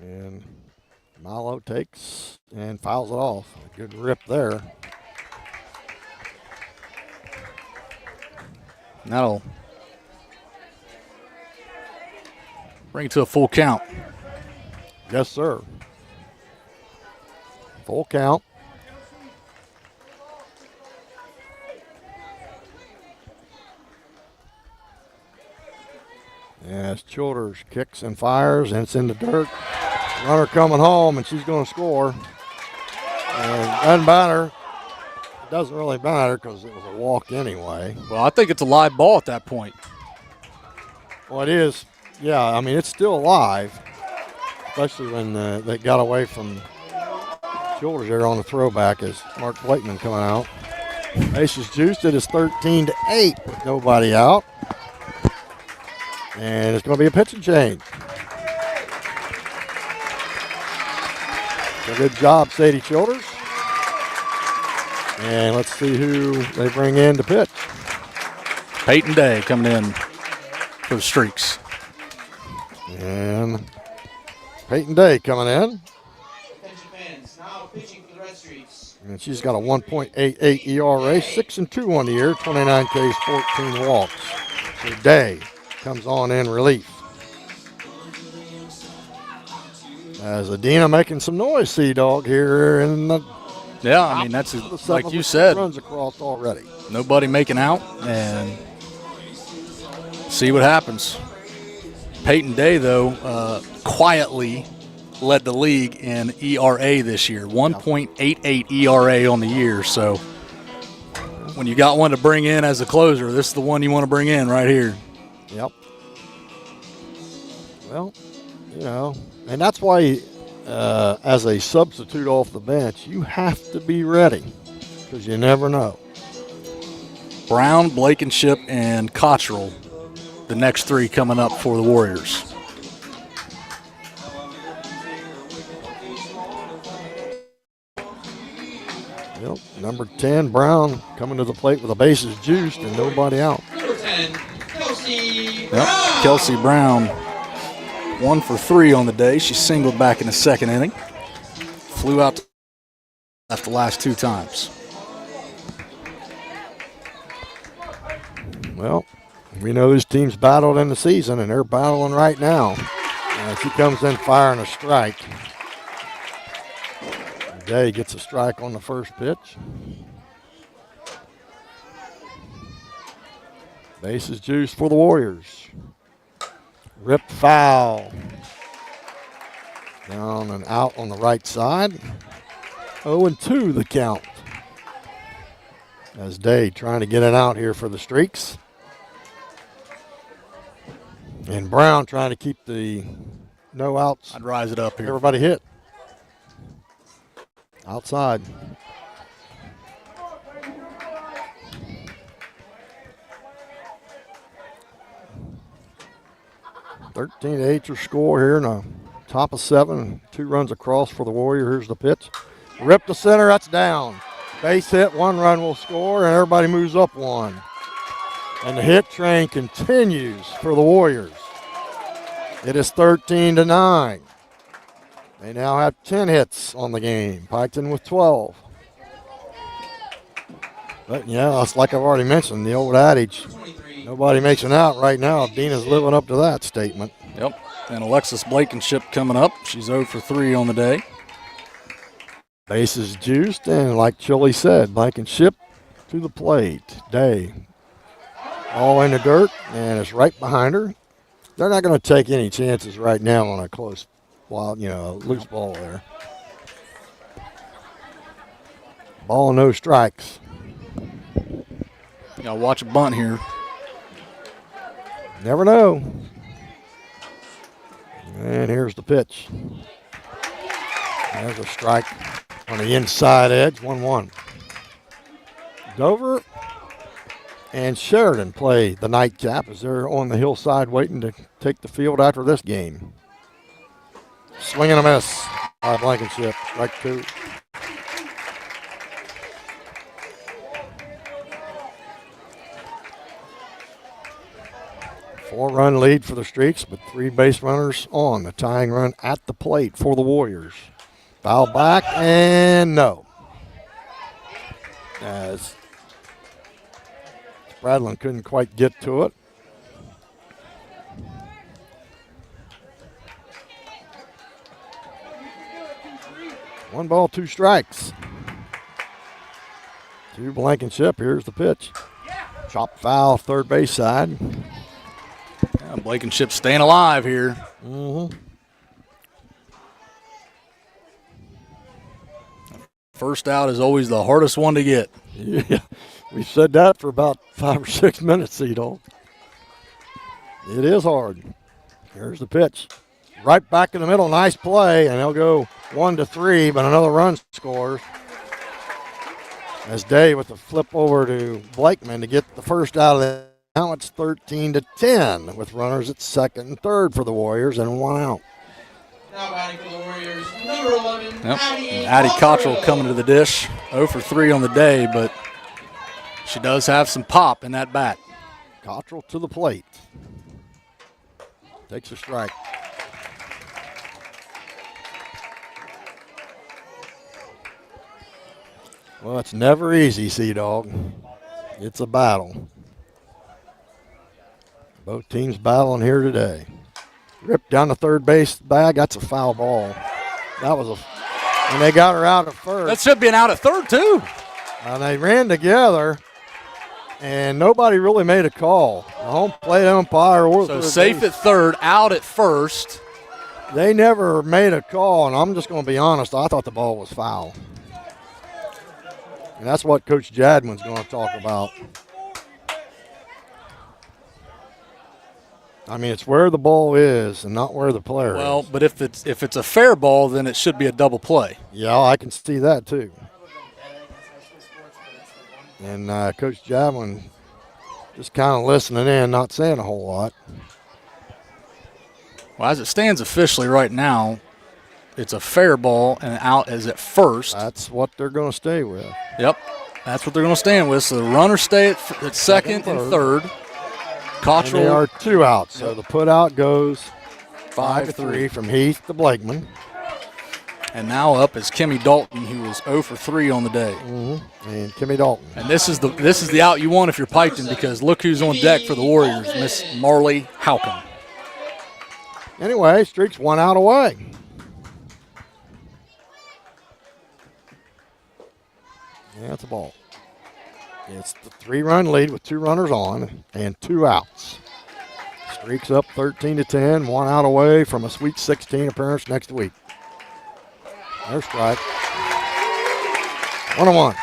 And Mallow takes and fouls it off. A good rip there. That'll bring it to a full count. Yes, sir. Full count. As Childers kicks and fires, and it's in the dirt. Runner coming home, and she's going to score. And it doesn't matter. It doesn't really matter because it was a walk anyway. Well, I think it's a live ball at that point. Well, it is. Yeah, I mean, it's still alive. especially when they got away from shoulders there on the throwback as Mark Blakeman coming out. Bases juiced. It is 13-8 with nobody out. And it's going to be a pitching change. So good job, Sadie Childers. And let's see who they bring in to pitch. Peyton Day coming in for the Streaks. And Peyton Day coming in. Attention fans, now pitching for the Redstreaks. And she's got a 1.88 ERA, 6-2 on the year, 29 Ks, 14 walks. So Day comes on in relief. As Adena making some noise, Sea-Dog, here in the Yeah, I mean, that's like you said. Runs across already. Nobody making out, and see what happens. Peyton Day, though, quietly led the league in ERA this year, 1.88 ERA on the year. So when you got one to bring in as a closer, this is the one you want to bring in right here. Yep. Well, you know, and that's why as a substitute off the bench, you have to be ready because you never know. Brown, Blankenship, and Cottrell, the next three coming up for the Warriors. Yep, number 10, Brown, coming to the plate with the bases juiced and nobody out. Number 10, Kelsey Brown. Yep, Kelsey Brown, 1 for 3 on the day. She singled back in the second inning. Flew out after the last 2 times. Well, we know this team's battled in the season, and they're battling right now. She comes in firing a strike. Day gets a strike on the first pitch. Bases juice for the Warriors. Ripped foul. Down and out on the right side. 0-2 the count. As Day trying to get it out here for the Streaks. And Brown trying to keep the no outs. I'd rise it up here. Everybody hit. Outside. (13-8) your score here in the top of 7. 2 runs across for the Warrior. Here's the pitch. Rip to center. That's down. Base hit. 1 run will score, and everybody moves up 1. And the hit train continues for the Warriors. It is 13-9. They now have 10 hits on the game. Piketon with 12. But yeah, it's like I've already mentioned, the old adage, nobody makes an out right now. Adena's living up to that statement. Yep. And Alexis Blankenship coming up. She's 0 for 3 on the day. Bases juiced, and like Chili said, Blankenship to the plate. Day all in the dirt, and it's right behind her. They're not going to take any chances right now on a close, loose ball there. Ball, no strikes. Got to watch a bunt here. Never know. And here's the pitch. There's a strike on the inside edge, 1-1. Dover and Sheridan play the nightcap as they're on the hillside waiting to take the field after this game. Swing and a miss by Blankenship, strike 2. Four-run lead for the Streaks, but 3 base runners on. The tying run at the plate for the Warriors. Foul back, and no. As Bradlin couldn't quite get to it. One ball, 2 strikes. To Blankenship. Here's the pitch. Chop foul, third base side. Yeah, Blankenship staying alive here. Mm-hmm. First out is always the hardest one to get. Yeah, we said that for about 5 or 6 minutes, Cedal. It is hard. Here's the pitch. right back in the middle. Nice play, and they'll go 1-3, but another run scores. As Day with the flip over to Blakeman to get the first out of the. Now it's 13-10 with runners at second and third for the Warriors and one out. Now batting for the Warriors, number 11, Addie Cottrell coming to the dish. 0 for 3 on the day, but she does have some pop in that bat. Cottrell to the plate. Takes a strike. Well, it's never easy, Sea Dog. It's a battle. Both teams battling here today. Ripped down the third base bag. That's a foul ball. That was and they got her out at first. That should be an out at third, too. And they ran together, and nobody really made a call. The home plate umpire or so safe at third, out at first. They never made a call, and I'm just going to be honest. I thought the ball was foul. And that's what Coach Jadman's going to talk about. I mean, it's where the ball is and not where the player is. Well, but if it's a fair ball, then it should be a double play. Yeah, I can see that too. And Coach Jadman just kind of listening in, not saying a whole lot. Well, as it stands officially right now, it's a fair ball and out is at first. That's what they're going to stay with. Yep, that's what they're going to stand with. So the runners stay at second and third. Cottrell. And they are 2 outs, so the put out goes 5-3 from Heath to Blakeman. And now up is Kimmy Dalton, who was 0 for 3 on the day. Mm-hmm. And Kimmy Dalton. And this is the out you want if you're Piketon, because look who's on deck for the Warriors, Miss Marley Halcomb. Anyway, Streaks 1 out away. Yeah, that's a ball. It's the 3-run lead with 2 runners on and 2 outs. Streaks up 13-10, 1 out away from a Sweet 16 appearance next week. There's strike. 1-1.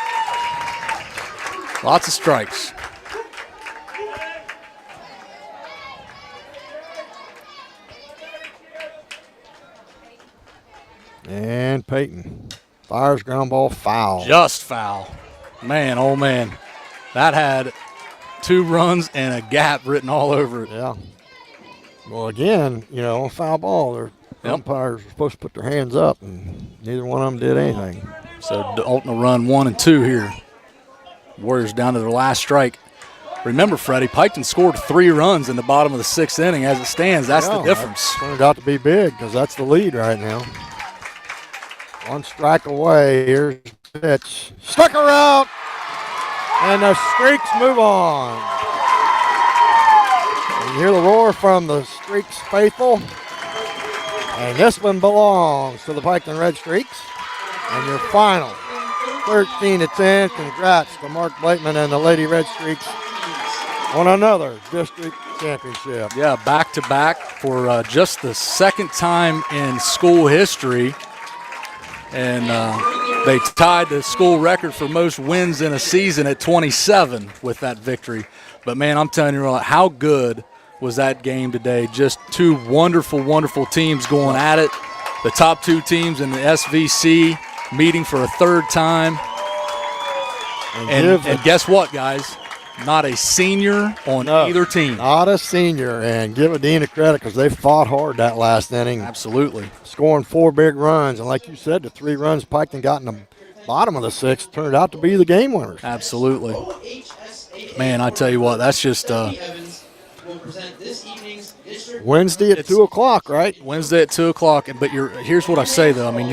Lots of strikes. And Peyton fires ground ball foul. Just foul. Man, oh man. That had 2 runs and a gap written all over it. Yeah. Well, again, foul ball, their umpires were supposed to put their hands up, and neither one of them did anything. So Dalton will run 1 and 2 here. Warriors down to their last strike. Remember, Freddie, Piketon scored 3 runs in the bottom of the 6th inning. As it stands, that's the difference. That turned out to be big because that's the lead right now. 1 strike away. Here's the pitch. Stuck her out, and the Streaks move on. You hear the roar from the Streaks faithful. And this one belongs to the Piketon Redstreaks. And your final, 13-10. Congrats to Mark Blakeman and the Lady Redstreaks on another district championship. Yeah, back-to-back for just the 2nd time in school history. And they tied the school record for most wins in a season at 27 with that victory. But, man, I'm telling you, how good was that game today? Just 2 wonderful, wonderful teams going at it. The top 2 teams in the SVC meeting for a 3rd time. And guess what, guys? Not a senior on either team. Not a senior. And give Adena credit because they fought hard that last inning. Absolutely. Scoring 4 big runs. And like you said, the 3 runs Piketon got in the bottom of the 6th turned out to be the game winners. Absolutely. Man, I tell you what, that's just Wednesday at 2 o'clock, right? Wednesday at 2 o'clock. But here's what I say, though. I mean,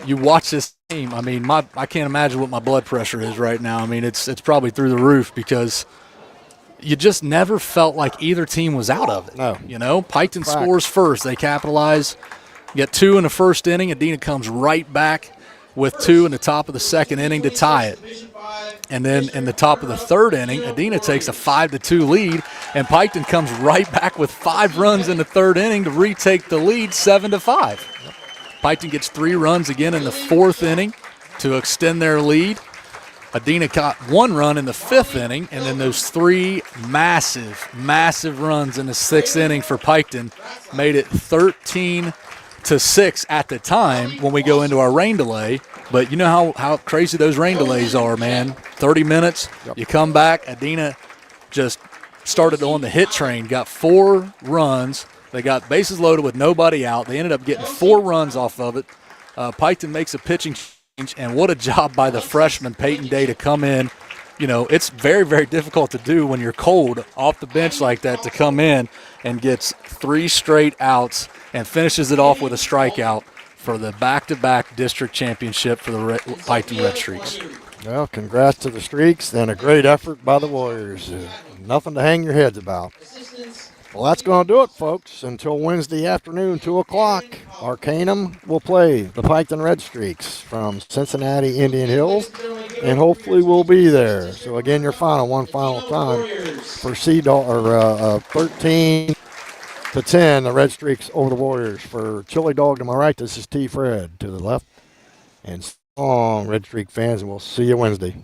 you watch this game. I mean, I can't imagine what my blood pressure is right now. I mean, it's probably through the roof because you just never felt like either team was out of it. No. Piketon scores first. They capitalize. Get 2 in the 1st inning. Adena comes right back with 2 in the top of the 2nd inning to tie it. And then in the top of the 3rd inning, Adena takes a 5-2 lead, and Piketon comes right back with 5 runs in the 3rd inning to retake the lead 7-5. Piketon gets 3 runs again in the 4th inning to extend their lead. Adena got 1 run in the 5th inning, and then those 3 massive runs in the 6th inning for Piketon made it 13-6 at the time when we go into our rain delay. But you know how crazy those rain delays are, man. 30 minutes, you come back. Adena just started on the hit train, got 4 runs. They got bases loaded with nobody out. They ended up getting 4 runs off of it. Piketon makes a pitching change, and what a job by the freshman Peyton Day to come in. You know, it's very, very difficult to do when you're cold off the bench like that, to come in and gets 3 straight outs and finishes it off with a strikeout for the back-to-back district championship for the Piketon Redstreaks. Well, congrats to the Streaks, and a great effort by the Warriors. Nothing to hang your heads about. Well, that's going to do it, folks. Until Wednesday afternoon, 2 o'clock, Arcanum will play the Piketon Redstreaks from Cincinnati Indian Hills, and hopefully we'll be there. So, again, your one final time for 13-10, the Redstreaks over the Warriors. For Chili Dog to my right, this is T. Fred to the left. And so long, Red Streak fans, and we'll see you Wednesday.